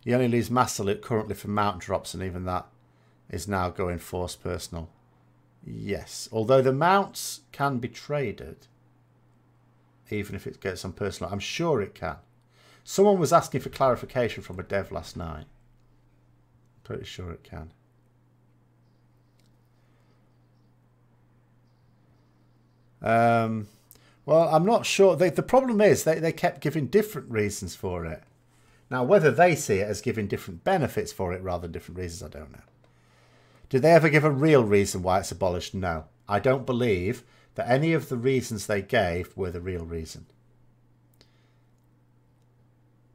You only lose master loot currently for mount drops, and even that is now going forced personal. Yes, although the mounts can be traded, even if it gets on personal. I'm sure it can. Someone was asking for clarification from a dev last night. Pretty sure it can. Well, I'm not sure. The problem is they kept giving different reasons for it. Now, whether they see it as giving different benefits for it rather than different reasons, I don't know. Did they ever give a real reason why it's abolished? No. I don't believe that any of the reasons they gave were the real reason.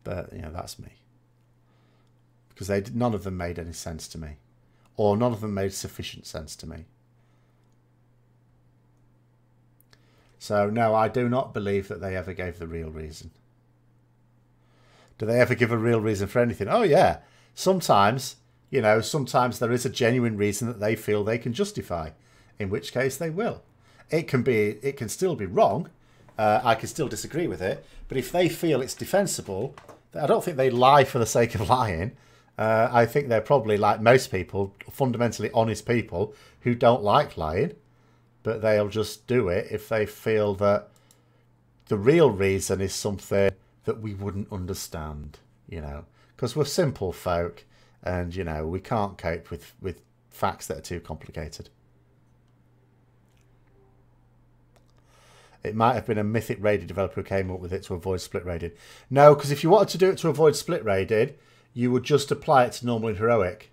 But, you know, that's me. Because none of them made any sense to me. Or none of them made sufficient sense to me. So, no, I do not believe that they ever gave the real reason. Do they ever give a real reason for anything? Oh, yeah. Sometimes, you know, sometimes there is a genuine reason that they feel they can justify. In which case they will. It can still be wrong. I can still disagree with it. But if they feel it's defensible, I don't think they lie for the sake of lying. I think they're probably, like most people, fundamentally honest people who don't like lying. But they'll just do it if they feel that the real reason is something that we wouldn't understand, you know. Because we're simple folk and, you know, we can't cope with facts that are too complicated. It might have been a Mythic Raided developer who came up with it to avoid split raided. No, because if you wanted to do it to avoid split raided, you would just apply it to normal and heroic.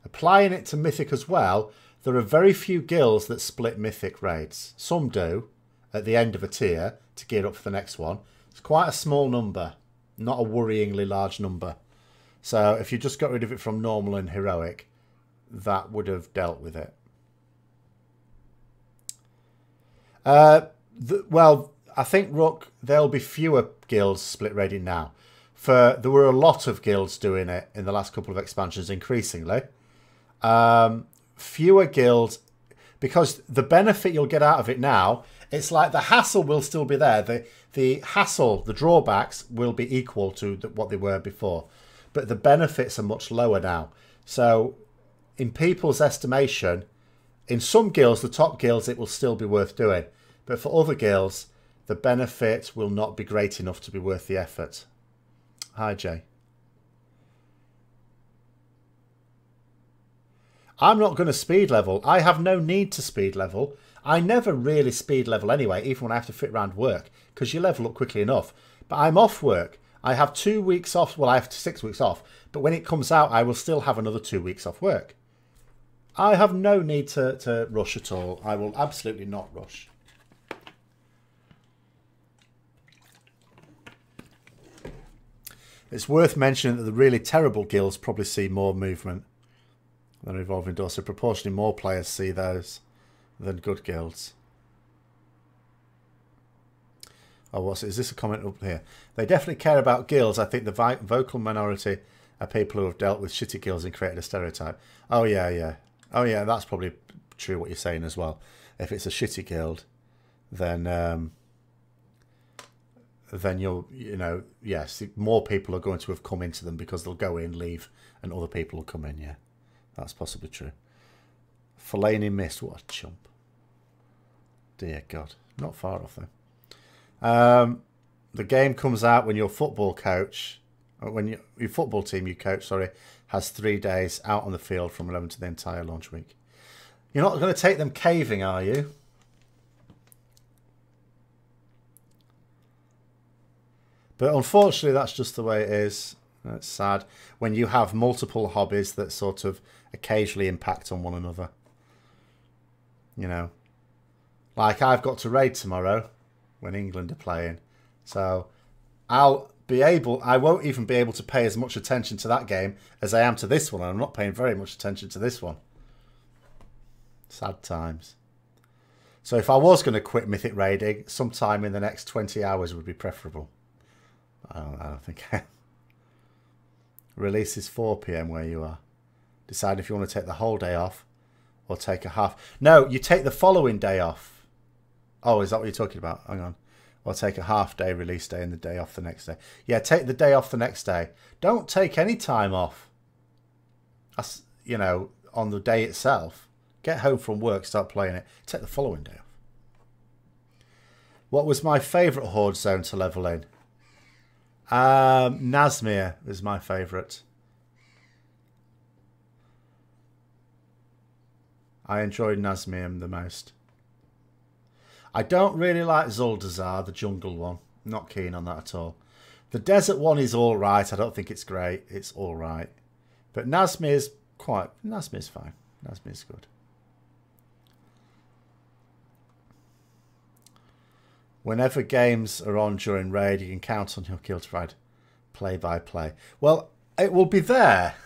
Applying it to Mythic as well, there are very few guilds that split Mythic raids. Some do at the end of a tier to gear up for the next one. It's quite a small number, not a worryingly large number. So if you just got rid of it from normal and heroic, that would have dealt with it. Well, I think, Rook, there'll be fewer guilds split raiding now. There were a lot of guilds doing it in the last couple of expansions, increasingly. Fewer guilds, because the benefit you'll get out of it now, it's like the hassle will still be there. The hassle, the drawbacks will be equal to what they were before. But the benefits are much lower now. So in people's estimation, in some guilds, the top guilds, it will still be worth doing. But for other guilds, the benefit will not be great enough to be worth the effort. Hi, Jay. I'm not going to speed level. I have no need to speed level. I never really speed level anyway, even when I have to fit around work, because you level up quickly enough. But I'm off work. I have 2 weeks off. Well, I have 6 weeks off. But when it comes out, I will still have another 2 weeks off work. I have no need to rush at all. I will absolutely not rush. It's worth mentioning that the really terrible guilds probably see more movement than Revolving Door, so proportionally more players see those than good guilds. Oh, what's it? Is this a comment up here? They definitely care about guilds. I think the vocal minority are people who have dealt with shitty guilds and created a stereotype. Oh, yeah, yeah. Oh, yeah, that's probably true what you're saying as well. If it's a shitty guild, then you'll, yes, more people are going to have come into them because they'll go in, leave, and other people will come in. Yeah, that's possibly true. Fellaini missed. What a chump. Dear God. Not far off though. The game comes out when your football coach, when your football team you coach, sorry, has 3 days out on the field from 11 to the entire launch week. You're not going to take them caving, are you? But unfortunately, that's just the way it is. It's sad when you have multiple hobbies that sort of occasionally impact on one another. You know, like I've got to raid tomorrow when England are playing. So I won't even be able to pay as much attention to that game as I am to this one. And I'm not paying very much attention to this one. Sad times. So if I was going to quit Mythic raiding, sometime in the next 20 hours would be preferable. I don't think. Release is 4 PM where you are. Decide if you want to take the whole day off or take a half. No, you take the following day off. Oh, is that what you're talking about? Hang on. Or take a half day release day and the day off the next day. Yeah, take the day off the next day. Don't take any time off. That's, you know, on the day itself. Get home from work, start playing it. Take the following day off. What was my favourite Horde zone to level in? Nazmir is my favourite. I enjoyed Nazmir the most. I don't really like Zuldazar, the jungle one. Not keen on that at all. The desert one is alright. I don't think it's great. It's alright. But Nazmir's fine. Nazmir's good. Whenever games are on during raid, you can count on your kill to provide play-by-play. Well, it will be there.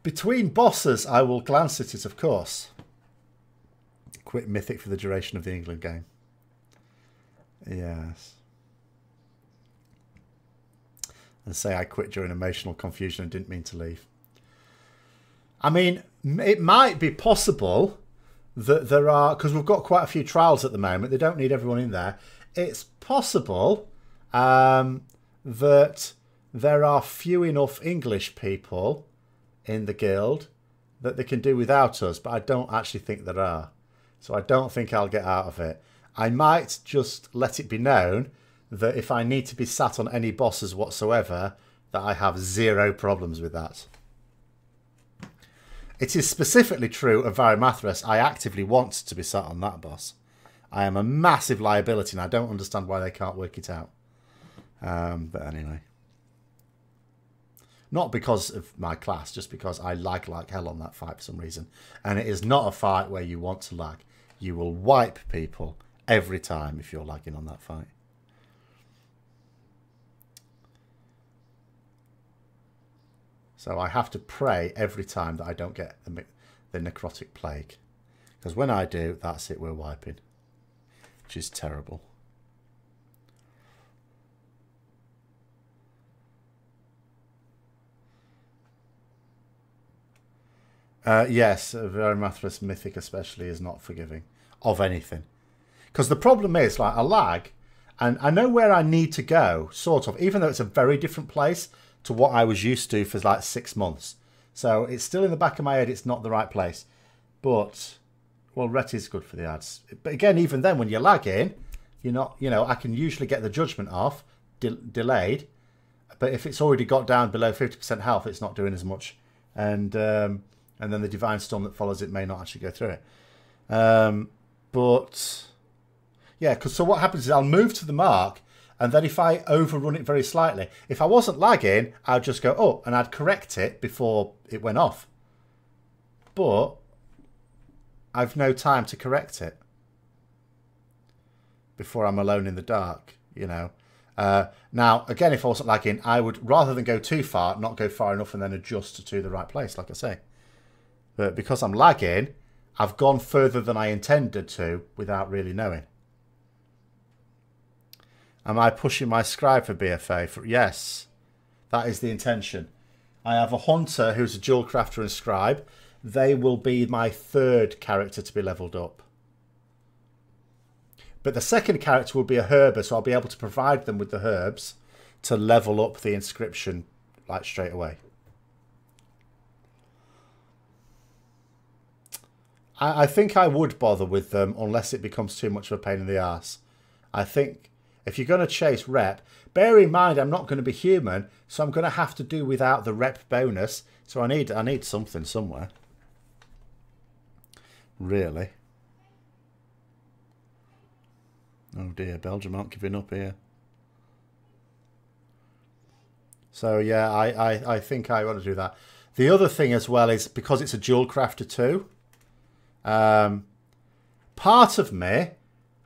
Between bosses, I will glance at it, of course. Quit Mythic for the duration of the England game. Yes. And say I quit during emotional confusion and didn't mean to leave. I mean, it might be possible that there are, because we've got quite a few trials at the moment, they don't need everyone in there. It's possible that there are few enough English people in the guild that they can do without us, but I don't actually think there are. So I don't think I'll get out of it. I might just let it be known that if I need to be sat on any bosses whatsoever, that I have zero problems with that. It is specifically true of Varimathras. I actively want to be sat on that boss. I am a massive liability and I don't understand why they can't work it out. But anyway. Not because of my class, just because I lag like hell on that fight for some reason. And it is not a fight where you want to lag. You will wipe people every time if you're lagging on that fight. So I have to pray every time that I don't get the necrotic plague. Because when I do, that's it, we're wiping. Which is terrible. Yes, Varimathras Mythic especially is not forgiving of anything. Because the problem is, like, I lag, and I know where I need to go, sort of, even though it's a very different place to what I was used to for like 6 months. So it's still in the back of my head, it's not the right place. But, well, Ret is good for the ads. But again, even then, when you're lagging, you're not, you know, I can usually get the judgment off, delayed. But if it's already got down below 50% health, it's not doing as much. And then the Divine Storm that follows it may not actually go through it. But, yeah, because so what happens is I'll move to the mark, and then if I overrun it very slightly, if I wasn't lagging, I'd just go, oh, and I'd correct it before it went off. But I've no time to correct it before I'm alone in the dark, you know. Now, again, if I wasn't lagging, I would, rather than go too far, not go far enough and then adjust to the right place, like I say. But because I'm lagging, I've gone further than I intended to without really knowing. Am I pushing my scribe for BFA? Yes, that is the intention. I have a hunter who's a dual crafter and scribe. they will be my third character to be leveled up. But the second character will be a herber, so I'll be able to provide them with the herbs to level up the inscription like straight away. I think I would bother with them unless it becomes too much of a pain in the arse. I think if you're going to chase rep, bear in mind I'm not going to be human, so I'm going to have to do without the rep bonus. So I need something somewhere. Really. Oh dear, Belgium aren't giving up here. So yeah, I think I want to do that. The other thing as well is because it's a dual crafter too. Part of me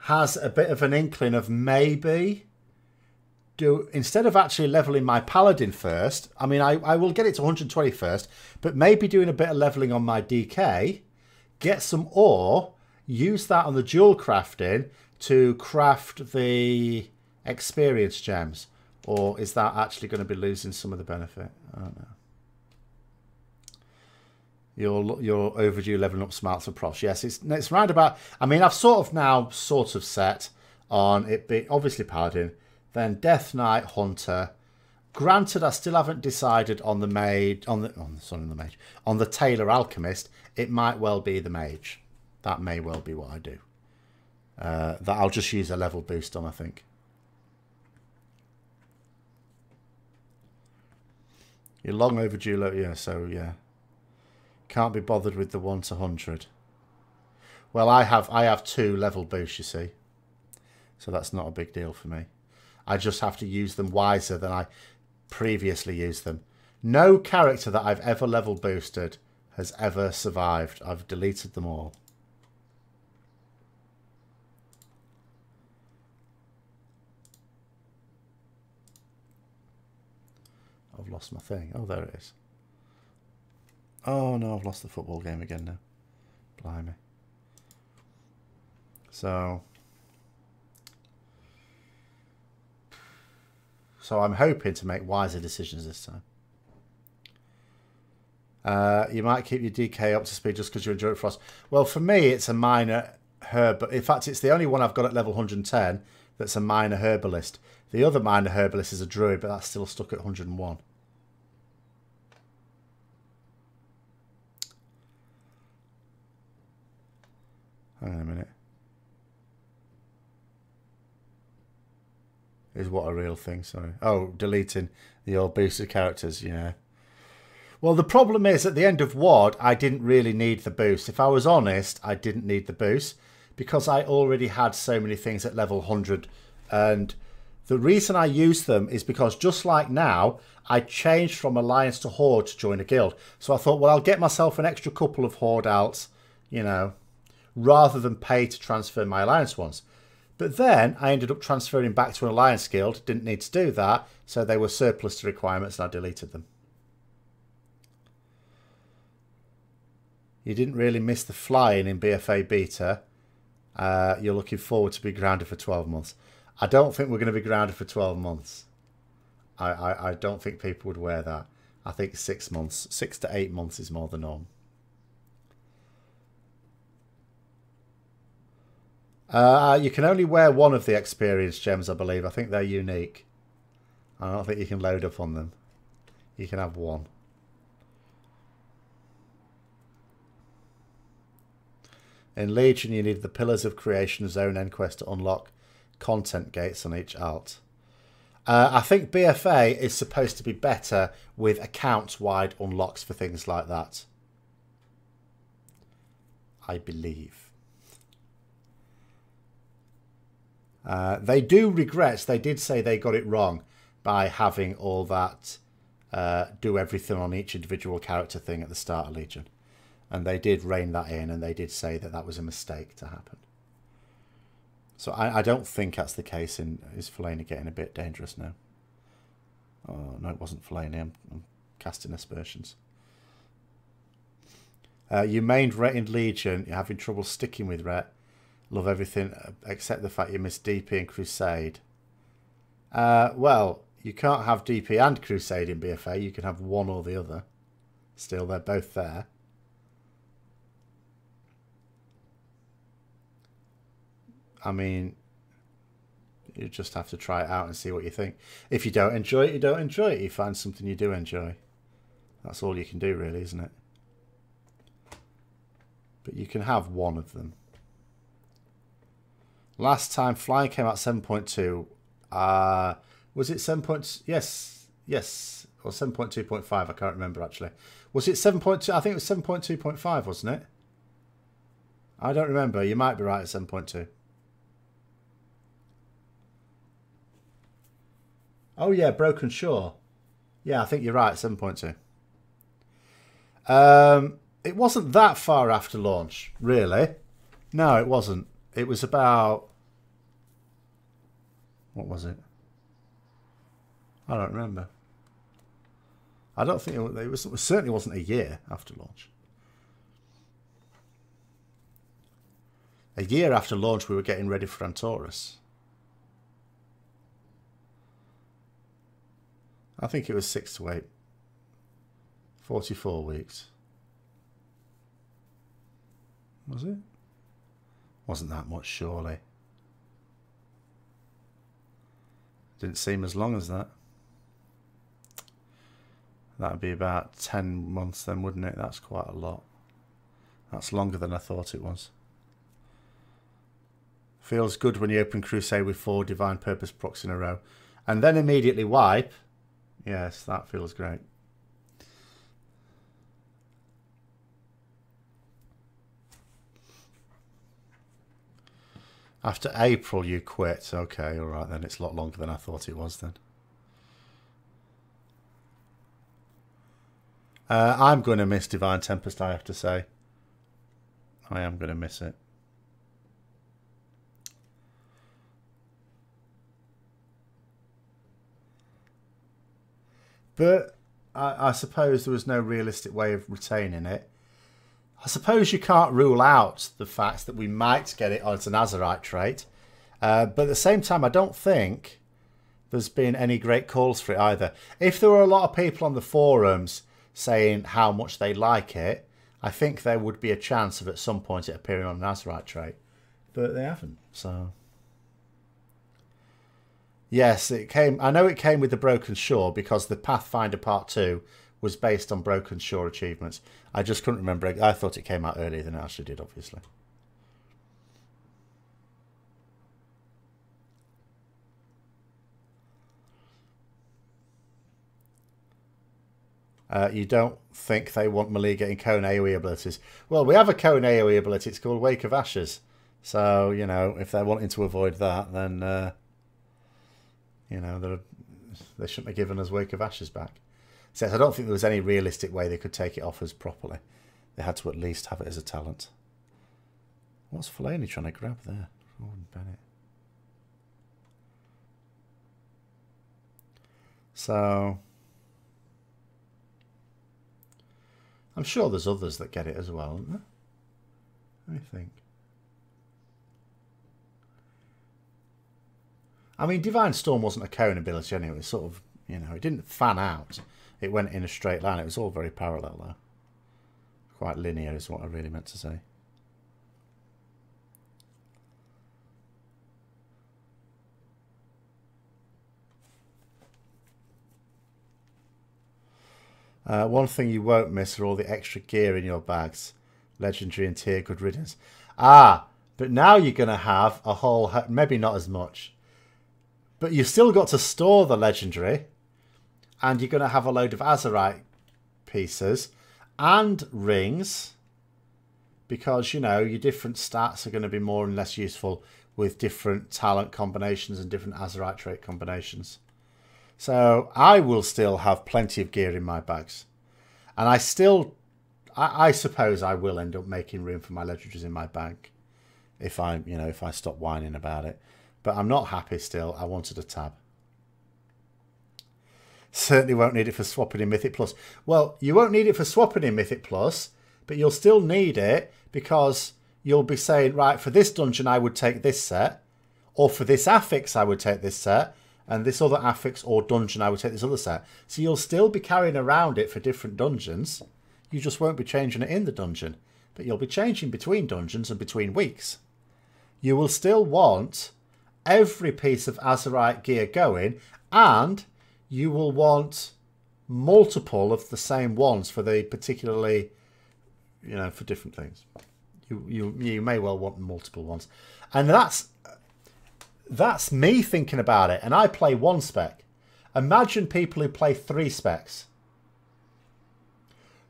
has a bit of an inkling of maybe instead of actually leveling my paladin first, I mean I will get it to 120 first, but maybe doing a bit of leveling on my DK, get some ore, use that on the dual crafting to craft the experience gems. Or is that actually going to be losing some of the benefit? I don't know. You're overdue leveling up smarts and profs. Yes, it's round about. I mean, I've sort of set on it be obviously paladin, then Death Knight, Hunter. Granted, I still haven't decided on the mage, on the Tailor Alchemist. It might well be the mage. That may well be what I do. That I'll just use a level boost on, I think. You're long overdue, yeah. So yeah. Can't be bothered with the 1 to 100. Well, I have 2 level boosts, you see. So that's not a big deal for me. I just have to use them wiser than I previously used them. No character that I've ever level boosted has ever survived. I've deleted them all. I've lost my thing. Oh, there it is. Oh no, I've lost the football game again now. Blimey. So I'm hoping to make wiser decisions this time. You might keep your DK up to speed just because you enjoy Frost. Well, for me, it's a minor herb. But in fact, it's the only one I've got at level 110 that's a minor herbalist. The other minor herbalist is a druid, but that's still stuck at 101. Hang on a minute. Is what a real thing, sorry. Oh, deleting the old boosted characters, yeah. Well, the problem is at the end of WoD, I didn't really need the boost. If I was honest, I didn't need the boost because I already had so many things at level 100. And the reason I used them is because just like now, I changed from Alliance to Horde to join a guild. So I thought, well, I'll get myself an extra couple of Horde outs, you know, rather than pay to transfer my Alliance ones. But then I ended up transferring back to an Alliance guild. Didn't need to do that. So they were surplus to requirements and I deleted them. You didn't really miss the flying in BFA beta. You're looking forward to be grounded for 12 months. I don't think we're going to be grounded for 12 months. I don't think people would wear that. I think 6 months, 6 to 8 months is more the norm. You can only wear one of the experience gems, I believe. I think they're unique. I don't think you can load up on them. You can have one. In Legion, you need the Pillars of Creation Zone end quest to unlock content gates on each alt. I think BFA is supposed to be better with accounts-wide unlocks for things like that. I believe. They do regret, they did say they got it wrong by having all that do everything on each individual character thing at the start of Legion. And they did rein that in and they did say that that was a mistake to happen. So I don't think that's the case. Is Fellaini getting a bit dangerous now? Oh, no, it wasn't Fellaini. I'm casting aspersions. You mained Rhett in Legion. You're having trouble sticking with Rhett. Love everything except the fact you missed DP and Crusade. Well, you can't have DP and Crusade in BFA. You can have one or the other. Still, they're both there. I mean, you just have to try it out and see what you think. If you don't enjoy it, you don't enjoy it. You find something you do enjoy. That's all you can do, really, isn't it? But you can have one of them. Last time flying came out 7.2. Was it 7. Yes, or 7.2.5. I can't remember actually. Was it 7.2? I think it was 7.2.5, wasn't it? I don't remember. You might be right at 7.2. Oh yeah, Broken Shore. Yeah, I think you're right. 7.2. It wasn't that far after launch, really. No, it wasn't. It was about... What was it? I don't remember. I don't think it certainly wasn't a year after launch. A year after launch, we were getting ready for Antorus. I think it was 6 to 8. 44 weeks. Was it? Wasn't that much, surely. Didn't seem as long as that. That'd be about 10 months then, wouldn't it? That's quite a lot. That's longer than I thought it was. Feels good when you open Crusade with 4 Divine Purpose procs in a row. And then immediately wipe. Yes, that feels great. After April you quit. Okay, alright then. It's a lot longer than I thought it was then. I'm going to miss Divine Tempest, I have to say. I am going to miss it. But I suppose there was no realistic way of retaining it. I suppose you can't rule out the fact that we might get it as an Azerite trait. But at the same time, I don't think there's been any great calls for it either. If there were a lot of people on the forums saying how much they like it, I think there would be a chance of at some point it appearing on an Azerite trait. But they haven't, so... Yes, it came. I know it came with the Broken Shore because the Pathfinder Part 2 was based on Broken Shore achievements. I just couldn't remember. I thought it came out earlier than it actually did, obviously. You don't think they want Melee getting Cone AoE abilities? Well, we have a Cone AoE ability. It's called Wake of Ashes. So, you know, if they're wanting to avoid that, then... you know, they shouldn't have given us Wake of Ashes back. So I don't think there was any realistic way they could take it off us properly. They had to at least have it as a talent. What's Fellaini trying to grab there? Gordon Bennett. So... I'm sure there's others that get it as well, aren't there? Let me think. I mean, Divine Storm wasn't a cone ability anyway. It was sort of, you know, it didn't fan out. It went in a straight line. It was all very parallel, though. Quite linear is what I really meant to say. One thing you won't miss are all the extra gear in your bags. Legendary and tier, good riddance. Ah, but now you're going to have a whole... Maybe not as much. But you've still got to store the legendary, and you're going to have a load of Azerite pieces and rings, because, you know, your different stats are going to be more and less useful with different talent combinations and different Azerite trait combinations. So I will still have plenty of gear in my bags. And I suppose I will end up making room for my legendaries in my bag if I stop whining about it. But I'm not happy still. I wanted a tab. Certainly won't need it for swapping in Mythic Plus. Well, you won't need it for swapping in Mythic Plus, but you'll still need it because you'll be saying, right, for this dungeon I would take this set, or for this affix I would take this set, and this other affix or dungeon I would take this other set. So you'll still be carrying around it for different dungeons. You just won't be changing it in the dungeon, but you'll be changing between dungeons and between weeks. you will still want every piece of Azerite gear going, and you will want multiple of the same ones for the particularly, you know, for different things. You may well want multiple ones. And that's me thinking about it. And I play 1 spec. Imagine people who play 3 specs.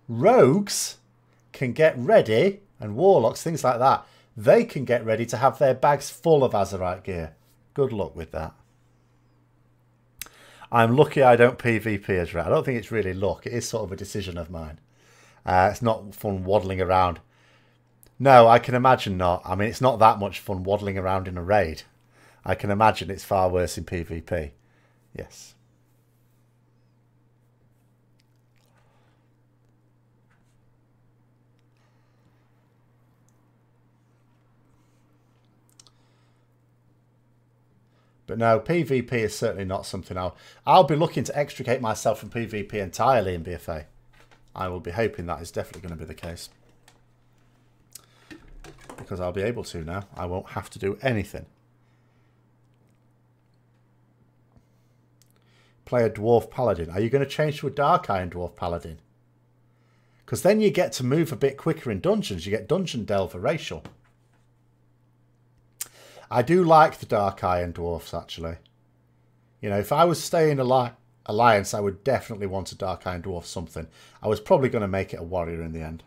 Rogues can get ready, and warlocks, things like that, they can get ready to have their bags full of Azerite gear. Good luck with that. I'm lucky I don't PvP Azerite. I don't think it's really luck. It is sort of a decision of mine. It's not fun waddling around. No, I can imagine not. I mean, it's not that much fun waddling around in a raid. I can imagine it's far worse in PvP. Yes. But no, PvP is certainly not something I'll be looking to extricate myself from PvP entirely in BFA. I will be hoping that is definitely going to be the case. Because I'll be able to now. I won't have to do anything. Play a Dwarf Paladin. Are you going to change to a Dark Iron Dwarf Paladin? Because then you get to move a bit quicker in dungeons. You get Dungeon Delver racial. I do like the Dark Iron Dwarfs, actually. You know, if I was staying Alliance, I would definitely want a Dark Iron Dwarf something. I was probably going to make it a warrior in the end.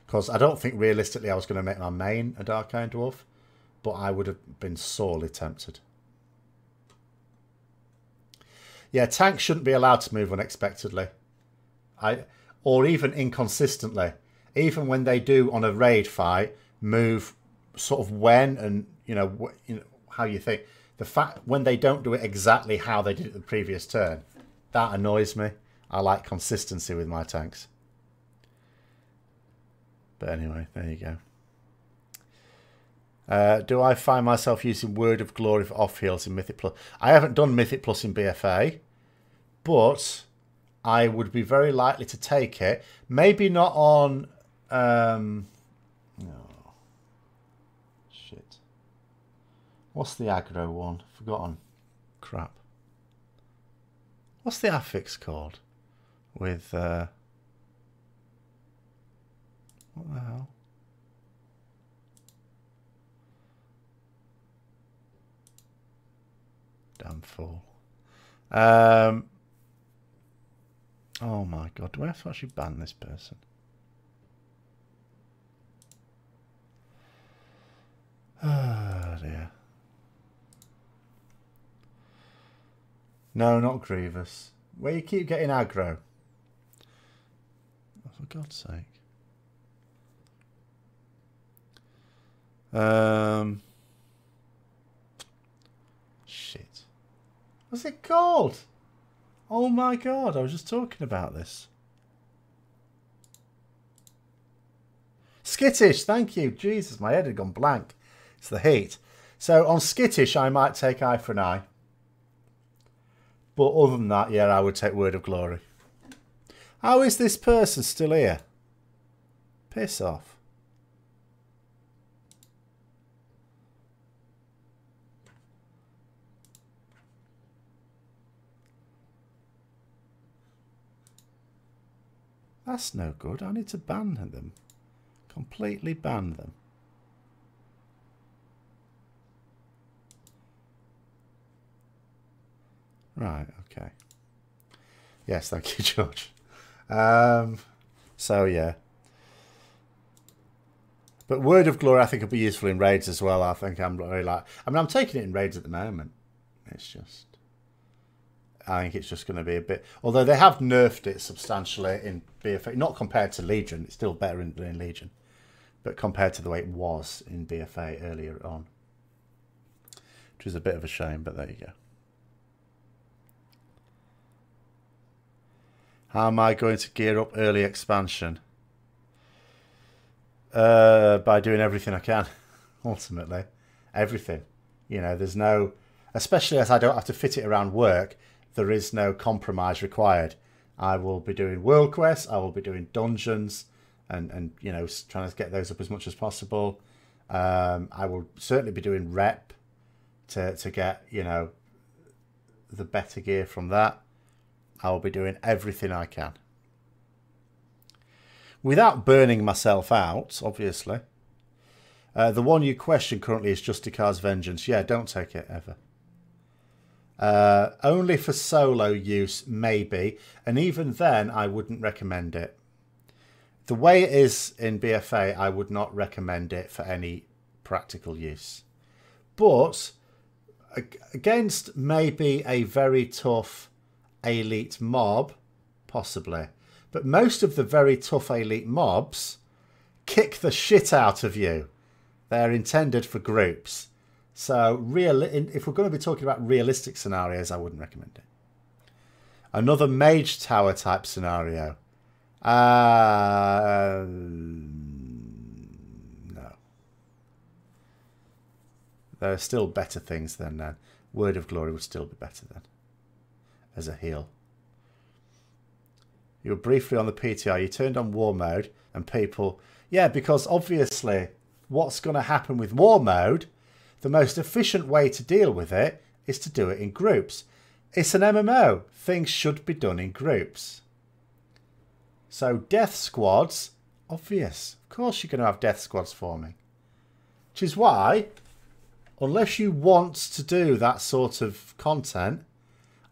Because I don't think realistically I was going to make my main a Dark Iron Dwarf. But I would have been sorely tempted. Yeah, tanks shouldn't be allowed to move unexpectedly. Or even inconsistently. Even when they do on a raid fight, move sort of when and, you know how you think. The fact when they don't do it exactly how they did it the previous turn, that annoys me. I like consistency with my tanks. But anyway, there you go. Do I find myself using Word of Glory for off heals in Mythic Plus? I haven't done Mythic Plus in BFA, but I would be very likely to take it. Maybe not on... no. Shit. What's the aggro one? Forgotten. Crap. What's the affix called? With... what the hell? Damn fool. Oh my god, do I have to actually ban this person? Oh dear. No, not Grievous. Where you keep getting aggro. Oh, for God's sake. Shit. What's it called? Oh my god, I was just talking about this. Skittish, thank you. Jesus, my head had gone blank. It's the heat. So on Skittish, I might take Eye for an Eye. But other than that, yeah, I would take Word of Glory. How is this person still here? Piss off. That's no good. I need to ban them. Completely ban them. Right, okay. Yes, thank you, George. So, yeah. But Word of Glory, I think, will be useful in raids as well. I think I'm really like... I mean, I'm taking it in raids at the moment. It's just... I think it's just going to be a bit... Although they have nerfed it substantially in BFA. Not compared to Legion. It's still better in Legion. But compared to the way it was in BFA earlier on. Which is a bit of a shame, but there you go. How am I going to gear up early expansion? By doing everything I can, ultimately. Everything. You know, there's no... Especially as I don't have to fit it around work, there is no compromise required. I will be doing world quests, I will be doing dungeons, and you know, trying to get those up as much as possible. I will certainly be doing rep to get, you know, the better gear from that. I will be doing everything I can. Without burning myself out, obviously. The one you question currently is Justicar's Vengeance. Yeah, don't take it ever. Only for solo use, maybe. And even then, I wouldn't recommend it. The way it is in BFA, I would not recommend it for any practical use. But against maybe a very tough elite mob, possibly. But most of the very tough elite mobs kick the shit out of you. They're intended for groups. So if we're going to be talking about realistic scenarios, I wouldn't recommend it. Another mage tower type scenario. No. There are still better things than that. Word of Glory would still be better than as a heal. You were briefly on the PTR. You turned on war mode and people... Yeah, because obviously what's going to happen with war mode, the most efficient way to deal with it is to do it in groups. It's an MMO. Things should be done in groups. So death squads, obvious. Of course you're going to have death squads forming. Which is why, unless you want to do that sort of content,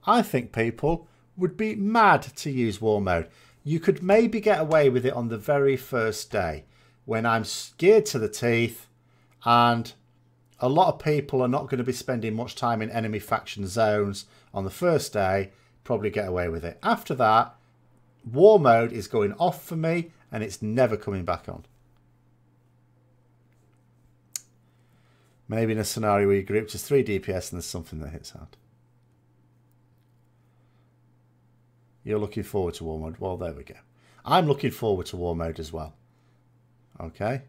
I think people would be mad to use war mode. You could maybe get away with it on the very first day when I'm geared to the teeth and a lot of people are not going to be spending much time in enemy faction zones on the first day. Probably get away with it. After that, war mode is going off for me and it's never coming back on. Maybe in a scenario where your group is 3 DPS and there's something that hits hard. You're looking forward to war mode. Well, there we go. I'm looking forward to war mode as well. Okay.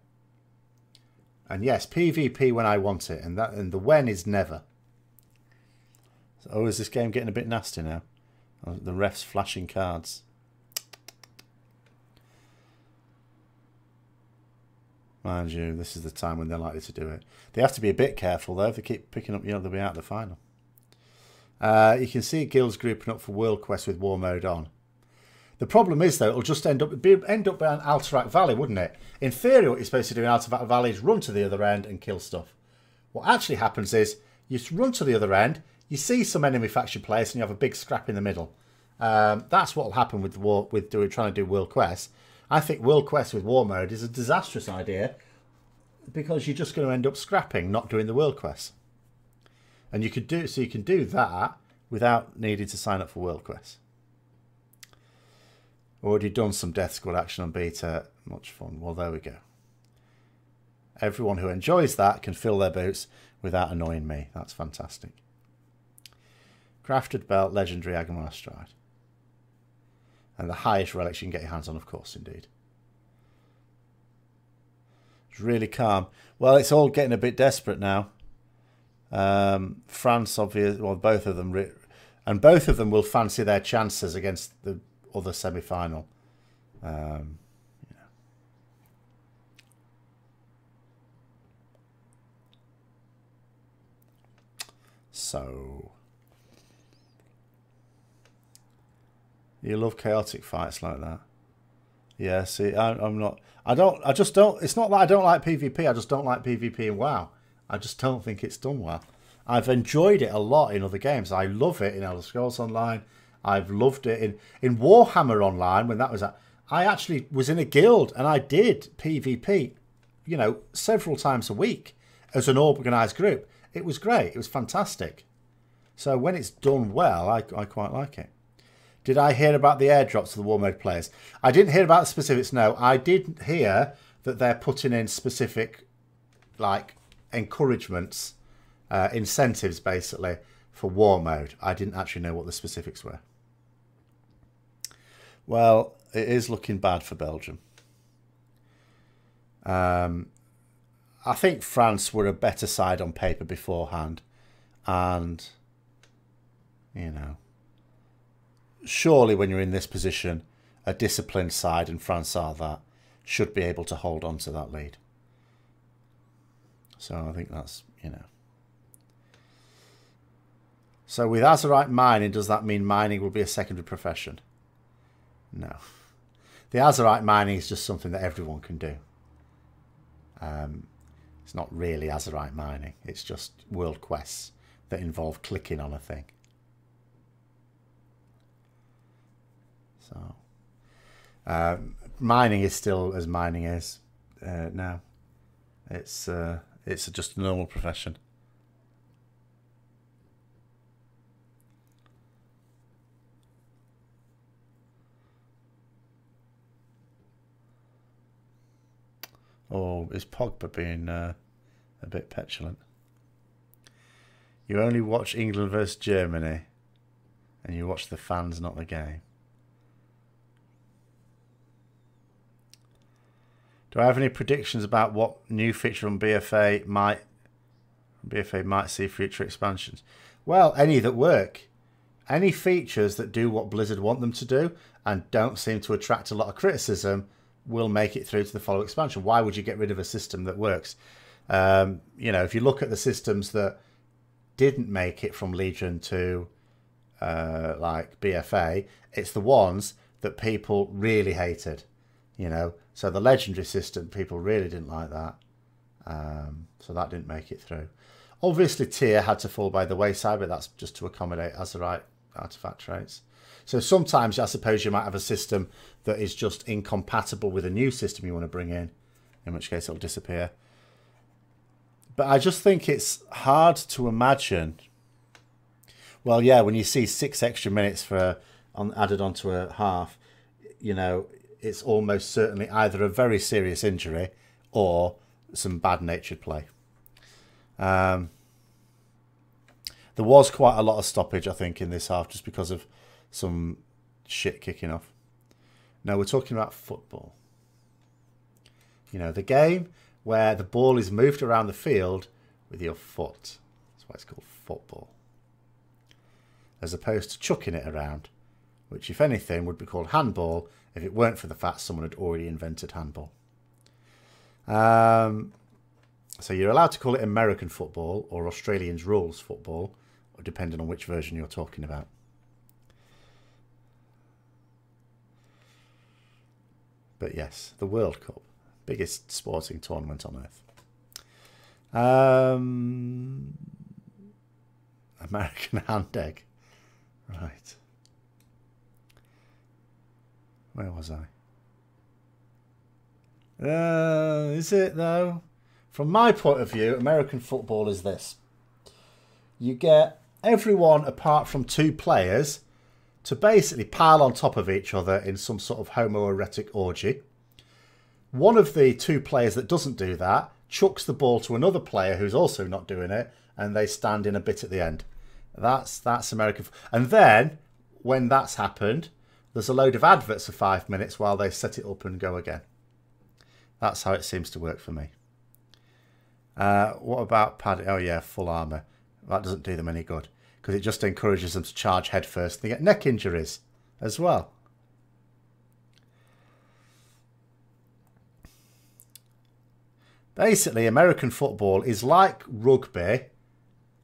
And yes, PvP when I want it, and the when is never. So, oh, is this game getting a bit nasty now? Oh, the ref's flashing cards. Mind you, this is the time when they're likely to do it. They have to be a bit careful though. If they keep picking up, you know, they'll be out of the final. You can see guilds grouping up for World Quest with war mode on. The problem is though, it'll just end up being Alterac Valley, wouldn't it? In theory, what you're supposed to do in Alterac Valley is run to the other end and kill stuff. What actually happens is you run to the other end, you see some enemy faction players, and you have a big scrap in the middle. That's what will happen with trying to do World Quest. I think World Quest with war mode is a disastrous idea because you're just going to end up scrapping, not doing the World Quest. And you can do that without needing to sign up for World Quest. Already done some Death Squad action on beta. Much fun. Well, there we go. Everyone who enjoys that can fill their boots without annoying me. That's fantastic. Crafted belt, legendary Agamar Stride. And the highest relics you can get your hands on, of course, indeed. It's really calm. Well, it's all getting a bit desperate now. France, obviously, well, both of them, and both of them will fancy their chances against the other semi-final. Yeah. So you love chaotic fights like that. Yeah, see, I'm not. I just don't. It's not that I don't like PvP. I just don't like PvP in WoW. I just don't think it's done well. I've enjoyed it a lot in other games. I love it in Elder Scrolls Online. I've loved it in Warhammer Online when that was at. I actually was in a guild and I did PvP, you know, several times a week as an organised group. It was great. It was fantastic. So when it's done well, I quite like it. Did I hear about the airdrops to the War Mode players? I didn't hear about the specifics, no. I did hear that they're putting in specific, like, encouragements, incentives, basically, for War Mode. I didn't actually know what the specifics were. Well, it is looking bad for Belgium. I think France were a better side on paper beforehand. And, you know, surely when you're in this position, a disciplined side, and France are that, should be able to hold on to that lead. So I think that's, you know. So with Azerite mining, does that mean mining will be a secondary profession? No. The Azerite mining is just something that everyone can do. It's not really Azerite mining. It's just world quests that involve clicking on a thing. So mining is still as mining is now. It's just a normal profession. Or is Pogba being a bit petulant? You only watch England versus Germany, and you watch the fans, not the game. Do I have any predictions about what new feature on BFA might see future expansions? Well, any that work. Any features that do what Blizzard want them to do and don't seem to attract a lot of criticism will make it through to the following expansion. Why would you get rid of a system that works? You know, if you look at the systems that didn't make it from Legion to like BFA, it's the ones that people really hated, you know. So the legendary system, people really didn't like that. So that didn't make it through. Obviously, tier had to fall by the wayside, but that's just to accommodate Azerite artifact traits. So sometimes I suppose you might have a system that is just incompatible with a new system you want to bring in which case it'll disappear. But I just think it's hard to imagine. Well, yeah, when you see 6 extra minutes added onto a half, you know, it's almost certainly either a very serious injury or some bad-natured play. There was quite a lot of stoppage, I think, in this half just because of some shit kicking off. Now, we're talking about football. You know, the game where the ball is moved around the field with your foot. That's why it's called football. As opposed to chucking it around, which, if anything, would be called handball if it weren't for the fact someone had already invented handball. So you're allowed to call it American football or Australians rules football, depending on which version you're talking about. But yes, the World Cup, biggest sporting tournament on earth. American hand egg. Right. Where was I? Is it though? From my point of view, American football is this. You get everyone apart from 2 players to basically pile on top of each other in some sort of homoerotic orgy. One of the 2 players that doesn't do that chucks the ball to another player who's also not doing it, and they stand in a bit at the end. That's American. And then, when that's happened, there's a load of adverts for 5 minutes while they set it up and go again. That's how it seems to work for me. What about padding? Oh yeah, full armour. That doesn't do them any good because it just encourages them to charge head first. They get neck injuries as well. Basically, American football is like rugby,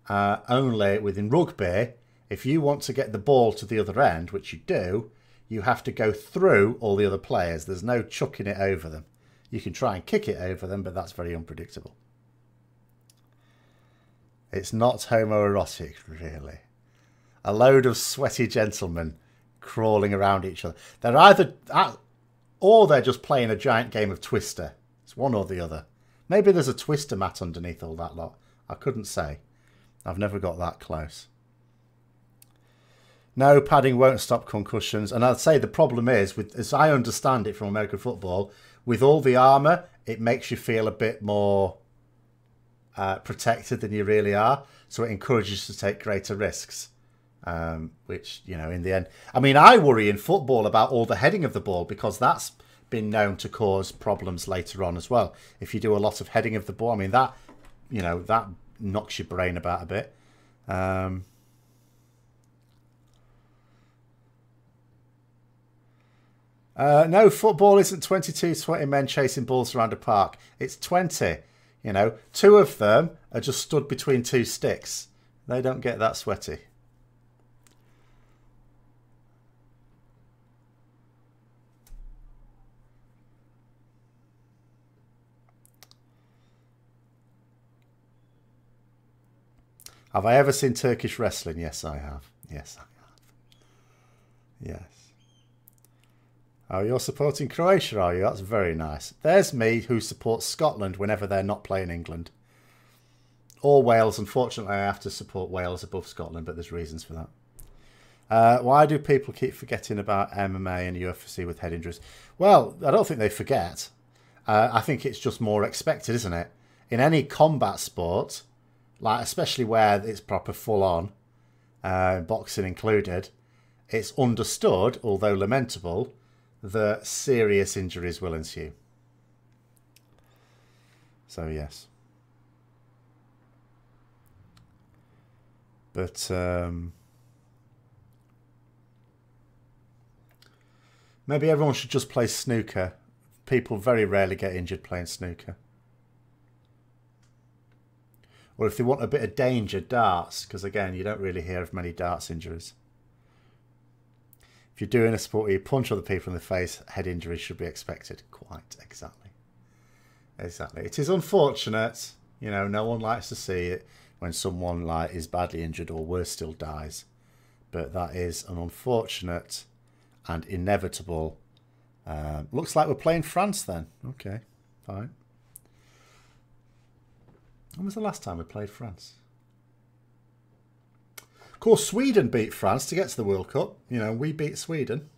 only within rugby, if you want to get the ball to the other end, which you do, you have to go through all the other players. There's no chucking it over them. You can try and kick it over them, but that's very unpredictable. It's not homoerotic, really. A load of sweaty gentlemen crawling around each other. They're either... or they're just playing a giant game of Twister. It's one or the other. Maybe there's a Twister mat underneath all that lot. I couldn't say. I've never got that close. No, padding won't stop concussions. And I'd say the problem is, as I understand it from American football, with all the armour, it makes you feel a bit more... protected than you really are, so it encourages you to take greater risks, which, you know, in the end, I mean, I worry in football about all the heading of the ball because that's been known to cause problems later on as well. If you do a lot of heading of the ball, I mean, that, you know, that knocks your brain about a bit. No, football isn't 22-20 men chasing balls around a park. It's 20. You know, 2 of them are just stood between 2 sticks. They don't get that sweaty. Have I ever seen Turkish wrestling? Yes, I have. Yes, I have. Yes. Oh, you're supporting Croatia, are you? That's very nice. There's me, who supports Scotland whenever they're not playing England. Or Wales. Unfortunately, I have to support Wales above Scotland, but there's reasons for that. Why do people keep forgetting about MMA and UFC with head injuries? Well, I don't think they forget. I think it's just more expected, isn't it? In any combat sport, like especially where it's proper full-on, boxing included, it's understood, although lamentable, that serious injuries will ensue. So, yes. But maybe everyone should just play snooker. People very rarely get injured playing snooker. Or if they want a bit of danger, darts, because again, you don't really hear of many darts injuries. If you're doing a sport where you punch other people in the face, head injuries should be expected. Quite exactly. Exactly. It is unfortunate. You know, no one likes to see it when someone like is badly injured or worse still dies. But that is an unfortunate and inevitable. Looks like we're playing France then. Okay, fine. When was the last time we played France? Of course, Sweden beat France to get to the World Cup. You know, we beat Sweden.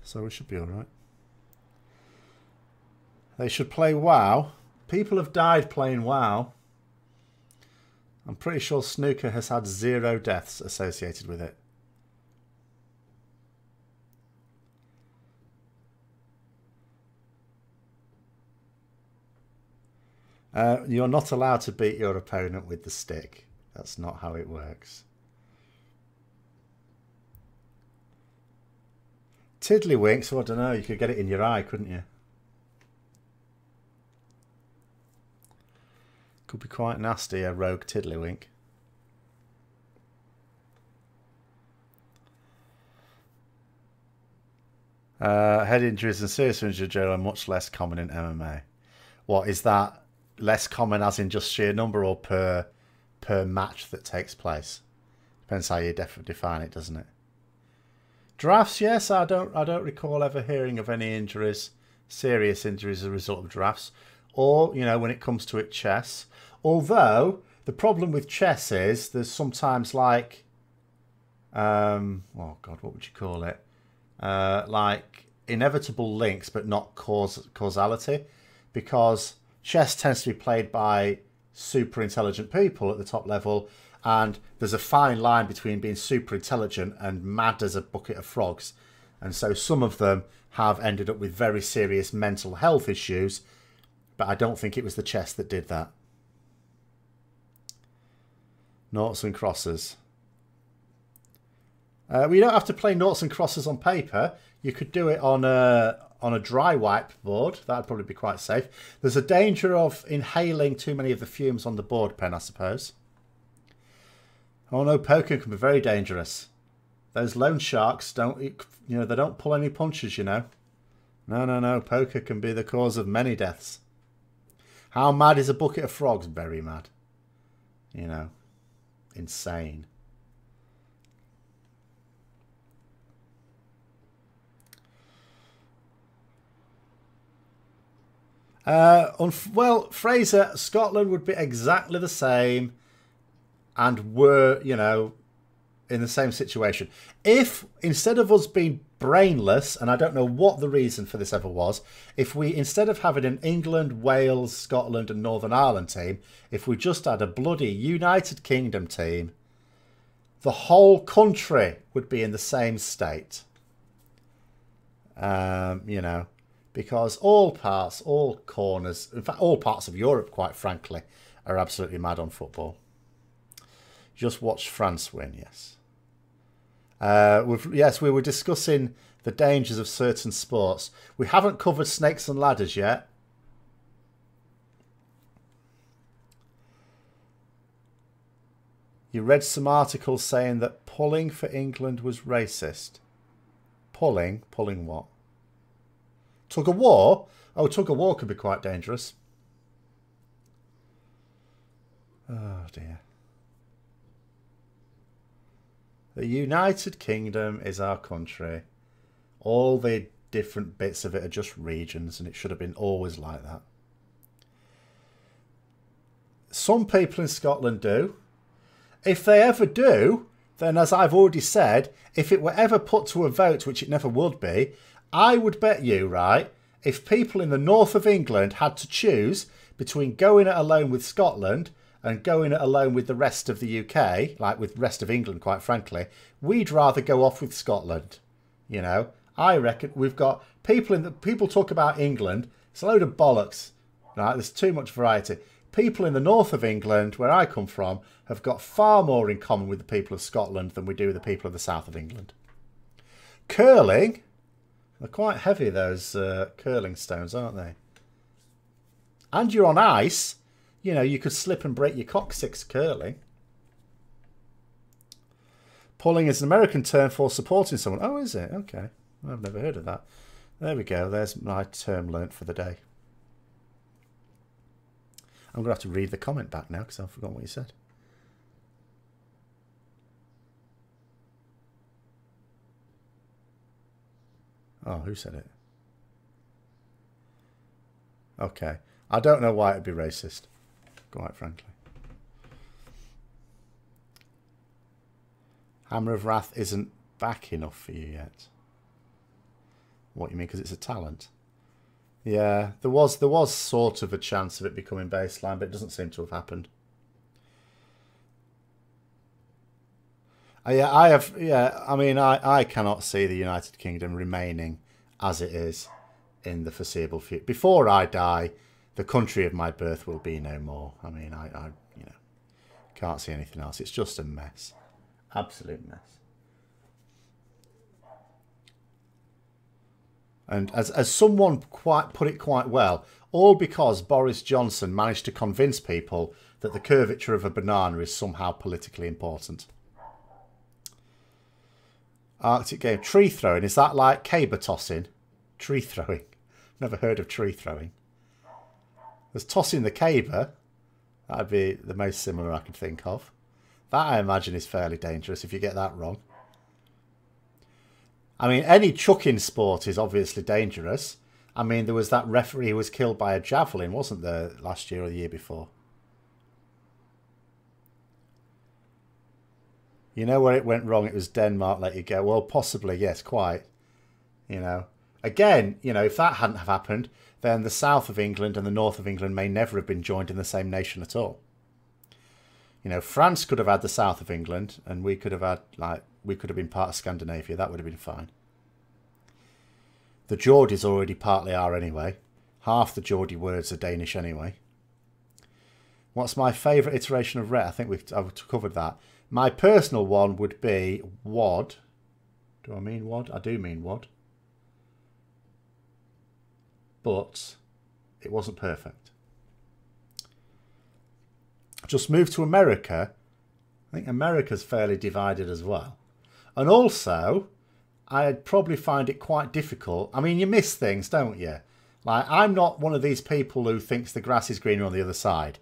So we should be all right. They should play WoW. People have died playing WoW. I'm pretty sure snooker has had 0 deaths associated with it. You're not allowed to beat your opponent with the stick. That's not how it works. Tiddlywinks, well, I don't know. You could get it in your eye, couldn't you? Could be quite nasty, a rogue tiddlywink. Head injuries and serious injuries are much less common in MMA. What is that? Less common as in just sheer number or per match that takes place? Depends how you define it, doesn't it? Drafts, yes, I don't recall ever hearing of any injuries, serious injuries as a result of drafts. Or, you know, when it comes to it, chess. Although the problem with chess is there's sometimes like oh god, what would you call it? Like inevitable links but not causality, because chess tends to be played by super intelligent people at the top level, and there's a fine line between being super intelligent and mad as a bucket of frogs. And so some of them have ended up with very serious mental health issues, but I don't think it was the chess that did that. Noughts and crosses. We don't have to play noughts and crosses on paper. You could do it on a dry whiteboard. That'd probably be quite safe. There's a danger of inhaling too many of the fumes on the board pen, I suppose. Oh no, poker can be very dangerous. Those loan sharks they don't pull any punches, you know. No. Poker can be the cause of many deaths. How mad is a bucket of frogs? Very mad. You know, insane. Well, Fraser, Scotland would be exactly the same and were, you know, in the same situation. If, instead of us being brainless, and I don't know what the reason for this ever was, if we, instead of having an England, Wales, Scotland and Northern Ireland team, if we just had a bloody United Kingdom team, the whole country would be in the same state. You know, because all parts, all corners, in fact, all parts of Europe, quite frankly, are absolutely mad on football. Just watch France win, yes. Yes, we were discussing the dangers of certain sports. We haven't covered snakes and ladders yet. You read some articles saying that pulling for England was racist. Pulling? Pulling what? Tug of war? Oh, tug of war could be quite dangerous. Oh, dear. The United Kingdom is our country. All the different bits of it are just regions, and it should have been always like that. Some people in Scotland do. If they ever do, then as I've already said, if it were ever put to a vote, which it never would be, I would bet you, right, if people in the north of England had to choose between going it alone with Scotland and going it alone with the rest of the UK, like with the rest of England, quite frankly, we'd rather go off with Scotland. You know, I reckon we've got people talk about England. It's a load of bollocks, right? There's too much variety. People in the north of England, where I come from, have got far more in common with the people of Scotland than we do with the people of the south of England. Curling, they're quite heavy, those curling stones, aren't they? And you're on ice. You know, you could slip and break your coccyx curling. Pulling is an American term for supporting someone. Oh, is it? Okay. I've never heard of that. There we go. There's my term learnt for the day. I'm going to have to read the comment back now because I've forgotten what you said. Oh, who said it? Okay. I don't know why it'd be racist, quite frankly. Hammer of Wrath isn't back enough for you yet. What, you mean because it's a talent? Yeah, there was sort of a chance of it becoming baseline, but it doesn't seem to have happened. I cannot see the United Kingdom remaining as it is in the foreseeable future. Before I die, the country of my birth will be no more. I mean, I can't see anything else. It's just a mess. Absolute mess. And as someone put it quite well, all because Boris Johnson managed to convince people that the curvature of a banana is somehow politically important. Arctic game. Tree throwing. Is that like caber tossing? Tree throwing. Never heard of tree throwing. There's tossing the caber. That'd be the most similar I could think of. That, I imagine, is fairly dangerous if you get that wrong. I mean, any chucking sport is obviously dangerous. I mean, there was that referee who was killed by a javelin, wasn't there, last year or the year before? You know where it went wrong? It was Denmark let you go. Well, possibly, yes, quite. You know, again, you know, if that hadn't have happened, then the south of England and the north of England may never have been joined in the same nation at all. You know, France could have had the south of England, and we could have had, like, we could have been part of Scandinavia. That would have been fine. The Geordies already partly are anyway. Half the Geordie words are Danish anyway. What's my favourite iteration of Ret? I think I've covered that. My personal one would be WOD. Do I mean WOD? I do mean WOD. But it wasn't perfect. Just moved to America. I think America's fairly divided as well. And also, I'd probably find it quite difficult. I mean, you miss things, don't you? Like, I'm not one of these people who thinks the grass is greener on the other side.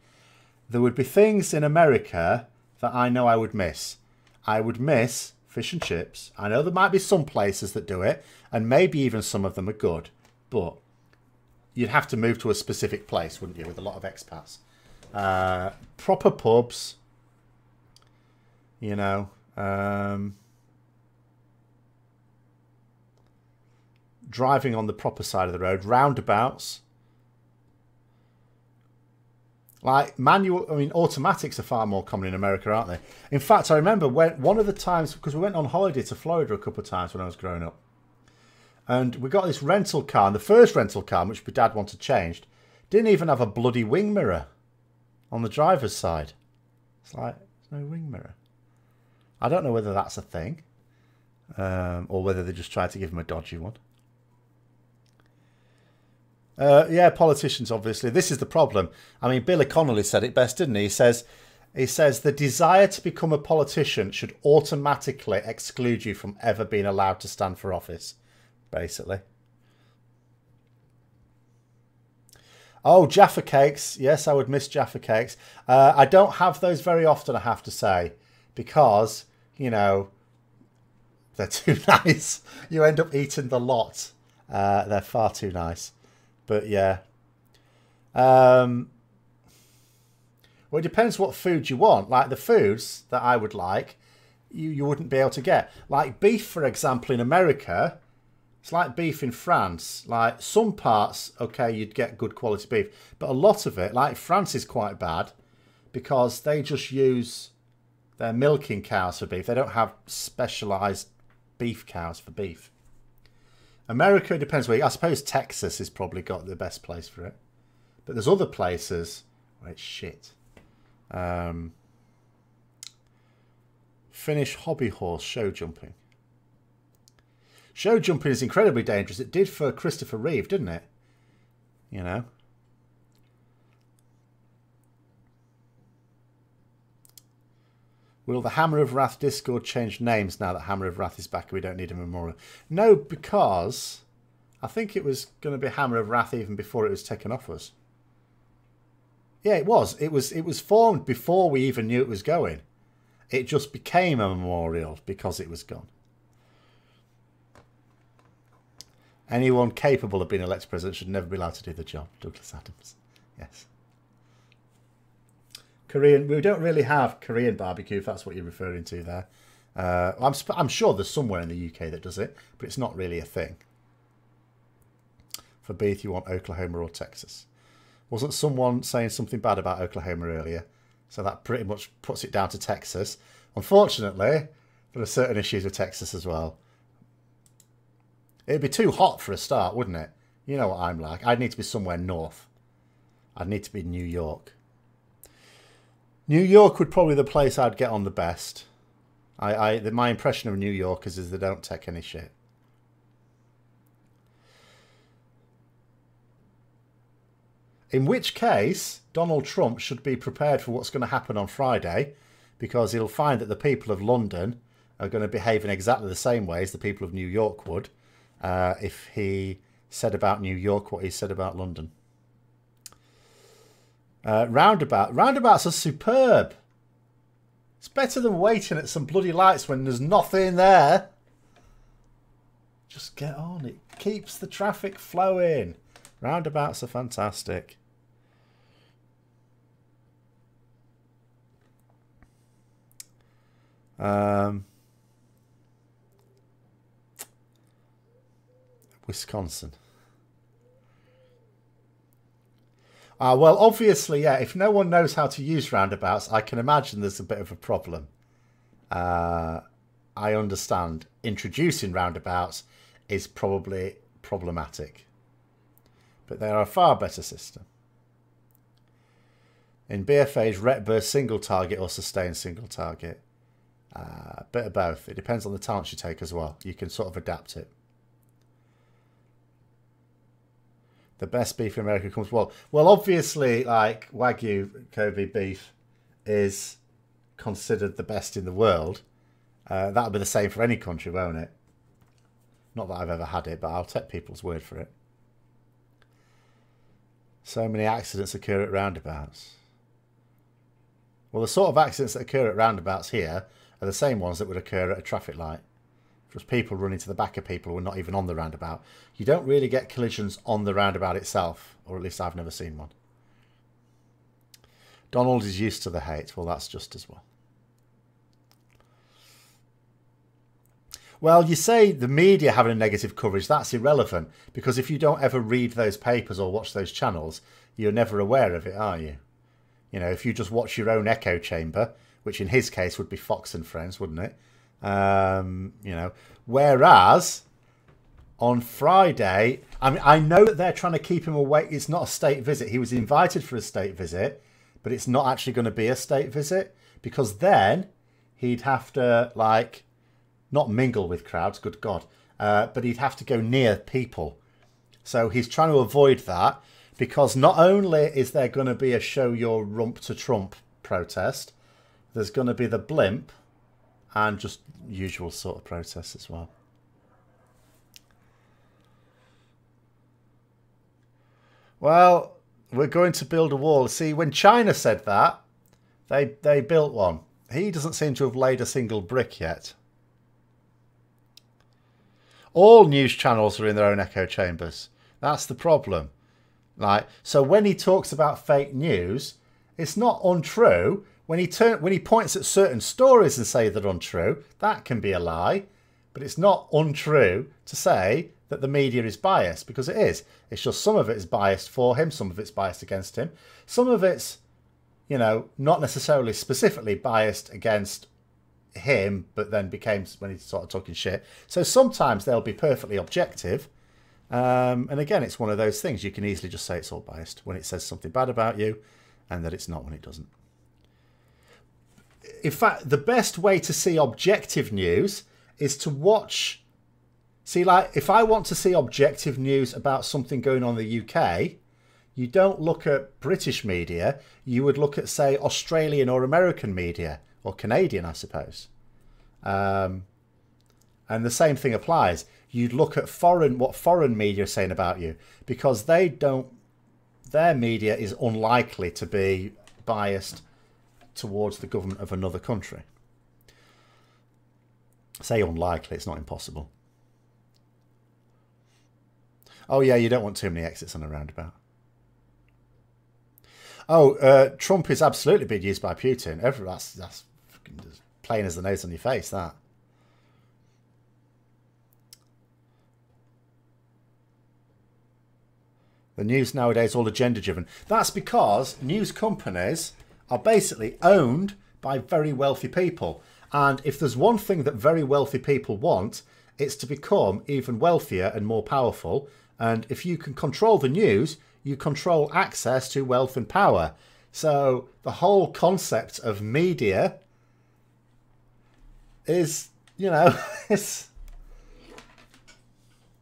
There would be things in America that I know I would miss. I would miss fish and chips. I know there might be some places that do it, and maybe even some of them are good. But you'd have to move to a specific place, wouldn't you, with a lot of expats. Proper pubs, you know, driving on the proper side of the road, roundabouts, like manual. I mean, automatics are far more common in America, aren't they? In fact, I remember when one of the times, because we went on holiday to Florida a couple of times when I was growing up, and we got this rental car, and the first rental car, which my dad wanted changed, didn't even have a bloody wing mirror on the driver's side. It's like, there's no wing mirror. I don't know whether that's a thing, or whether they just tried to give him a dodgy one. Yeah, politicians, obviously. This is the problem. I mean, Billy Connolly said it best, didn't he? He says, He says the desire to become a politician should automatically exclude you from ever being allowed to stand for office, basically. Oh, Jaffa cakes. Yes, I would miss Jaffa cakes. I don't have those very often, I have to say, because, you know, they're too nice. You end up eating the lot. They're far too nice. But yeah. Well, it depends what food you want. Like the foods that I would like, you wouldn't be able to get. Like beef, for example, in America, it's like beef in France. Like some parts, okay, you'd get good quality beef. But a lot of it, like France is quite bad because they just use their milking cows for beef. They don't have specialised beef cows for beef. America, it depends where. I suppose Texas has probably got the best place for it. But there's other places where it's shit. Finnish hobby horse show jumping. Show jumping is incredibly dangerous. It did for Christopher Reeve, didn't it? You know. Will the Hammer of Wrath Discord change names now that Hammer of Wrath is back and we don't need a memorial? No, because I think it was going to be Hammer of Wrath even before it was taken off us. Yeah, it was. It was formed before we even knew it was going. It just became a memorial because it was gone. Anyone capable of being elected president should never be allowed to do the job. Douglas Adams. Yes. Korean. We don't really have Korean barbecue, if that's what you're referring to there. I'm sure there's somewhere in the UK that does it, but it's not really a thing. For beef, you want Oklahoma or Texas. Wasn't someone saying something bad about Oklahoma earlier? So that pretty much puts it down to Texas. Unfortunately, there are certain issues with Texas as well. It'd be too hot for a start, wouldn't it? You know what I'm like. I'd need to be somewhere north. I'd need to be New York. New York would probably be the place I'd get on the best. My impression of New Yorkers is they don't take any shit. In which case, Donald Trump should be prepared for what's going to happen on Friday, because he'll find that the people of London are going to behave in exactly the same way as the people of New York would if he said about New York what he said about London. Roundabouts are superb. It's better than waiting at some bloody lights when there's nothing there. Just get on. It keeps the traffic flowing. Roundabouts are fantastic. Wisconsin. Well, obviously, yeah, if no one knows how to use roundabouts, I can imagine there's a bit of a problem. I understand introducing roundabouts is probably problematic. But they are a far better system. In BFA's ret burst single target or sustain single target. A bit of both. It depends on the talents you take as well. You can sort of adapt it. The best beef in America comes... Well, obviously, like, Wagyu Kobe beef is considered the best in the world. That'll be the same for any country, won't it? Not that I've ever had it, but I'll take people's word for it. So many accidents occur at roundabouts. Well, the sort of accidents that occur at roundabouts here are the same ones that would occur at a traffic light. Just people running to the back of people who are not even on the roundabout. You don't really get collisions on the roundabout itself, or at least I've never seen one. Donald is used to the hate. Well, that's just as well. Well, you say the media having a negative coverage. That's irrelevant, because if you don't ever read those papers or watch those channels, you're never aware of it, are you? You know, if you just watch your own echo chamber, which in his case would be Fox and Friends, wouldn't it? You know, whereas on Friday, I mean, I know that they're trying to keep him away. It's not a state visit. He was invited for a state visit, but it's not actually going to be a state visit, because then he'd have to, like, not mingle with crowds, good God, but he'd have to go near people. So he's trying to avoid that, because not only is there going to be a show your rump to Trump protest, there's going to be the blimp and just usual sort of protests as well. Well, we're going to build a wall. See, when China said that, they built one. He doesn't seem to have laid a single brick yet. All news channels are in their own echo chambers. That's the problem. Like, so when he talks about fake news, it's not untrue. When he points at certain stories and say they're untrue, that can be a lie. But it's not untrue to say that the media is biased, because it is. It's just some of it is biased for him, some of it's biased against him. Some of it's, you know, not necessarily specifically biased against him, but then became when he started talking shit. So sometimes they'll be perfectly objective. And again, it's one of those things. You can easily just say it's all biased when it says something bad about you, and that it's not when it doesn't. In fact, the best way to see objective news is to watch. See, like, if I want to see objective news about something going on in the UK, you don't look at British media. You would look at, say, Australian or American media, or Canadian, I suppose. And the same thing applies. You'd look at what foreign media are saying about you, because they don't. Their media is unlikely to be biased towards the government of another country. Say unlikely, it's not impossible. Oh yeah, you don't want too many exits on a roundabout. Oh, Trump is absolutely being used by Putin. That's fucking plain as the nose on your face, that. The news nowadays is all agenda driven. That's because news companies are basically owned by very wealthy people. And if there's one thing that very wealthy people want, it's to become even wealthier and more powerful. And if you can control the news, you control access to wealth and power. So the whole concept of media is, you know, it's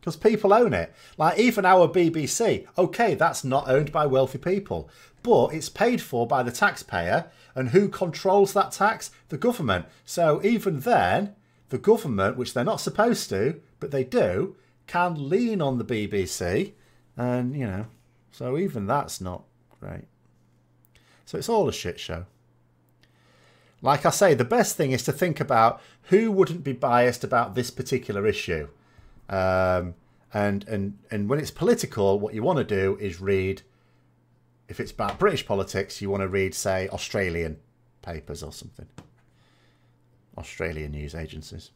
because people own it. Like even our BBC, okay, that's not owned by wealthy people, but it's paid for by the taxpayer. And who controls that tax? The government. So even then, the government, which they're not supposed to, but they do, can lean on the BBC. And, you know, so even that's not great. So it's all a shit show. Like I say, the best thing is to think about who wouldn't be biased about this particular issue. And when it's political, what you want to do is read, if it's about British politics, you want to read, say, Australian papers or something. Australian news agencies.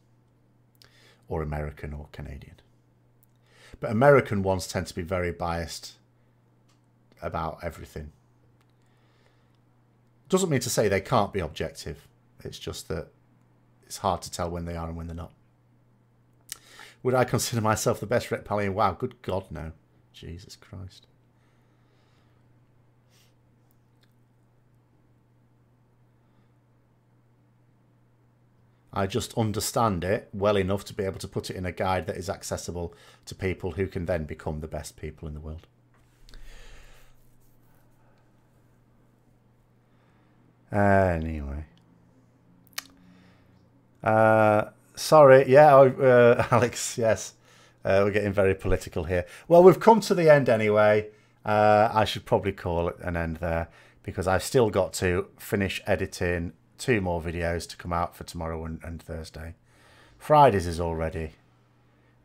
Or American or Canadian. But American ones tend to be very biased about everything. Doesn't mean to say they can't be objective. It's just that it's hard to tell when they are and when they're not. Would I consider myself the best reptilian? Wow, good God, no. Jesus Christ. I just understand it well enough to be able to put it in a guide that is accessible to people who can then become the best people in the world. Anyway. Sorry, yeah, Alex, yes. We're getting very political here. Well, we've come to the end anyway. I should probably call it an end there because I've still got to finish editing 2 more videos to come out for tomorrow and Thursday. Friday's is already.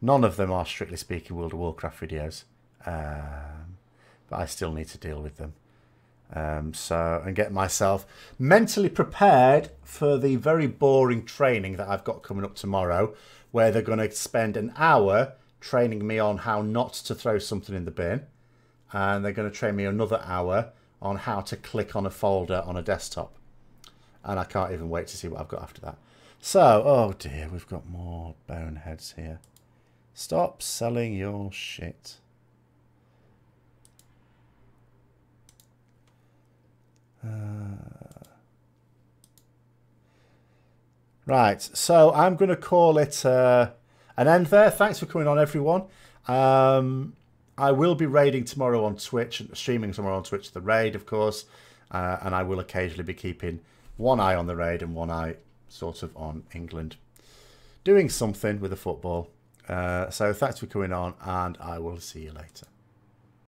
None of them are, strictly speaking, World of Warcraft videos. But I still need to deal with them. And get myself mentally prepared for the very boring training that I've got coming up tomorrow, where they're going to spend an hour training me on how not to throw something in the bin. And they're going to train me another hour on how to click on a folder on a desktop. And I can't even wait to see what I've got after that. So, oh dear, we've got more boneheads here. Stop selling your shit. Right, so I'm going to call it an end there. Thanks for coming on, everyone. I will be raiding tomorrow on Twitch, streaming tomorrow on Twitch, the raid, of course. And I will occasionally be keeping one eye on the raid and one eye sort of on England. Doing something with the football. So thanks for coming on, and I will see you later.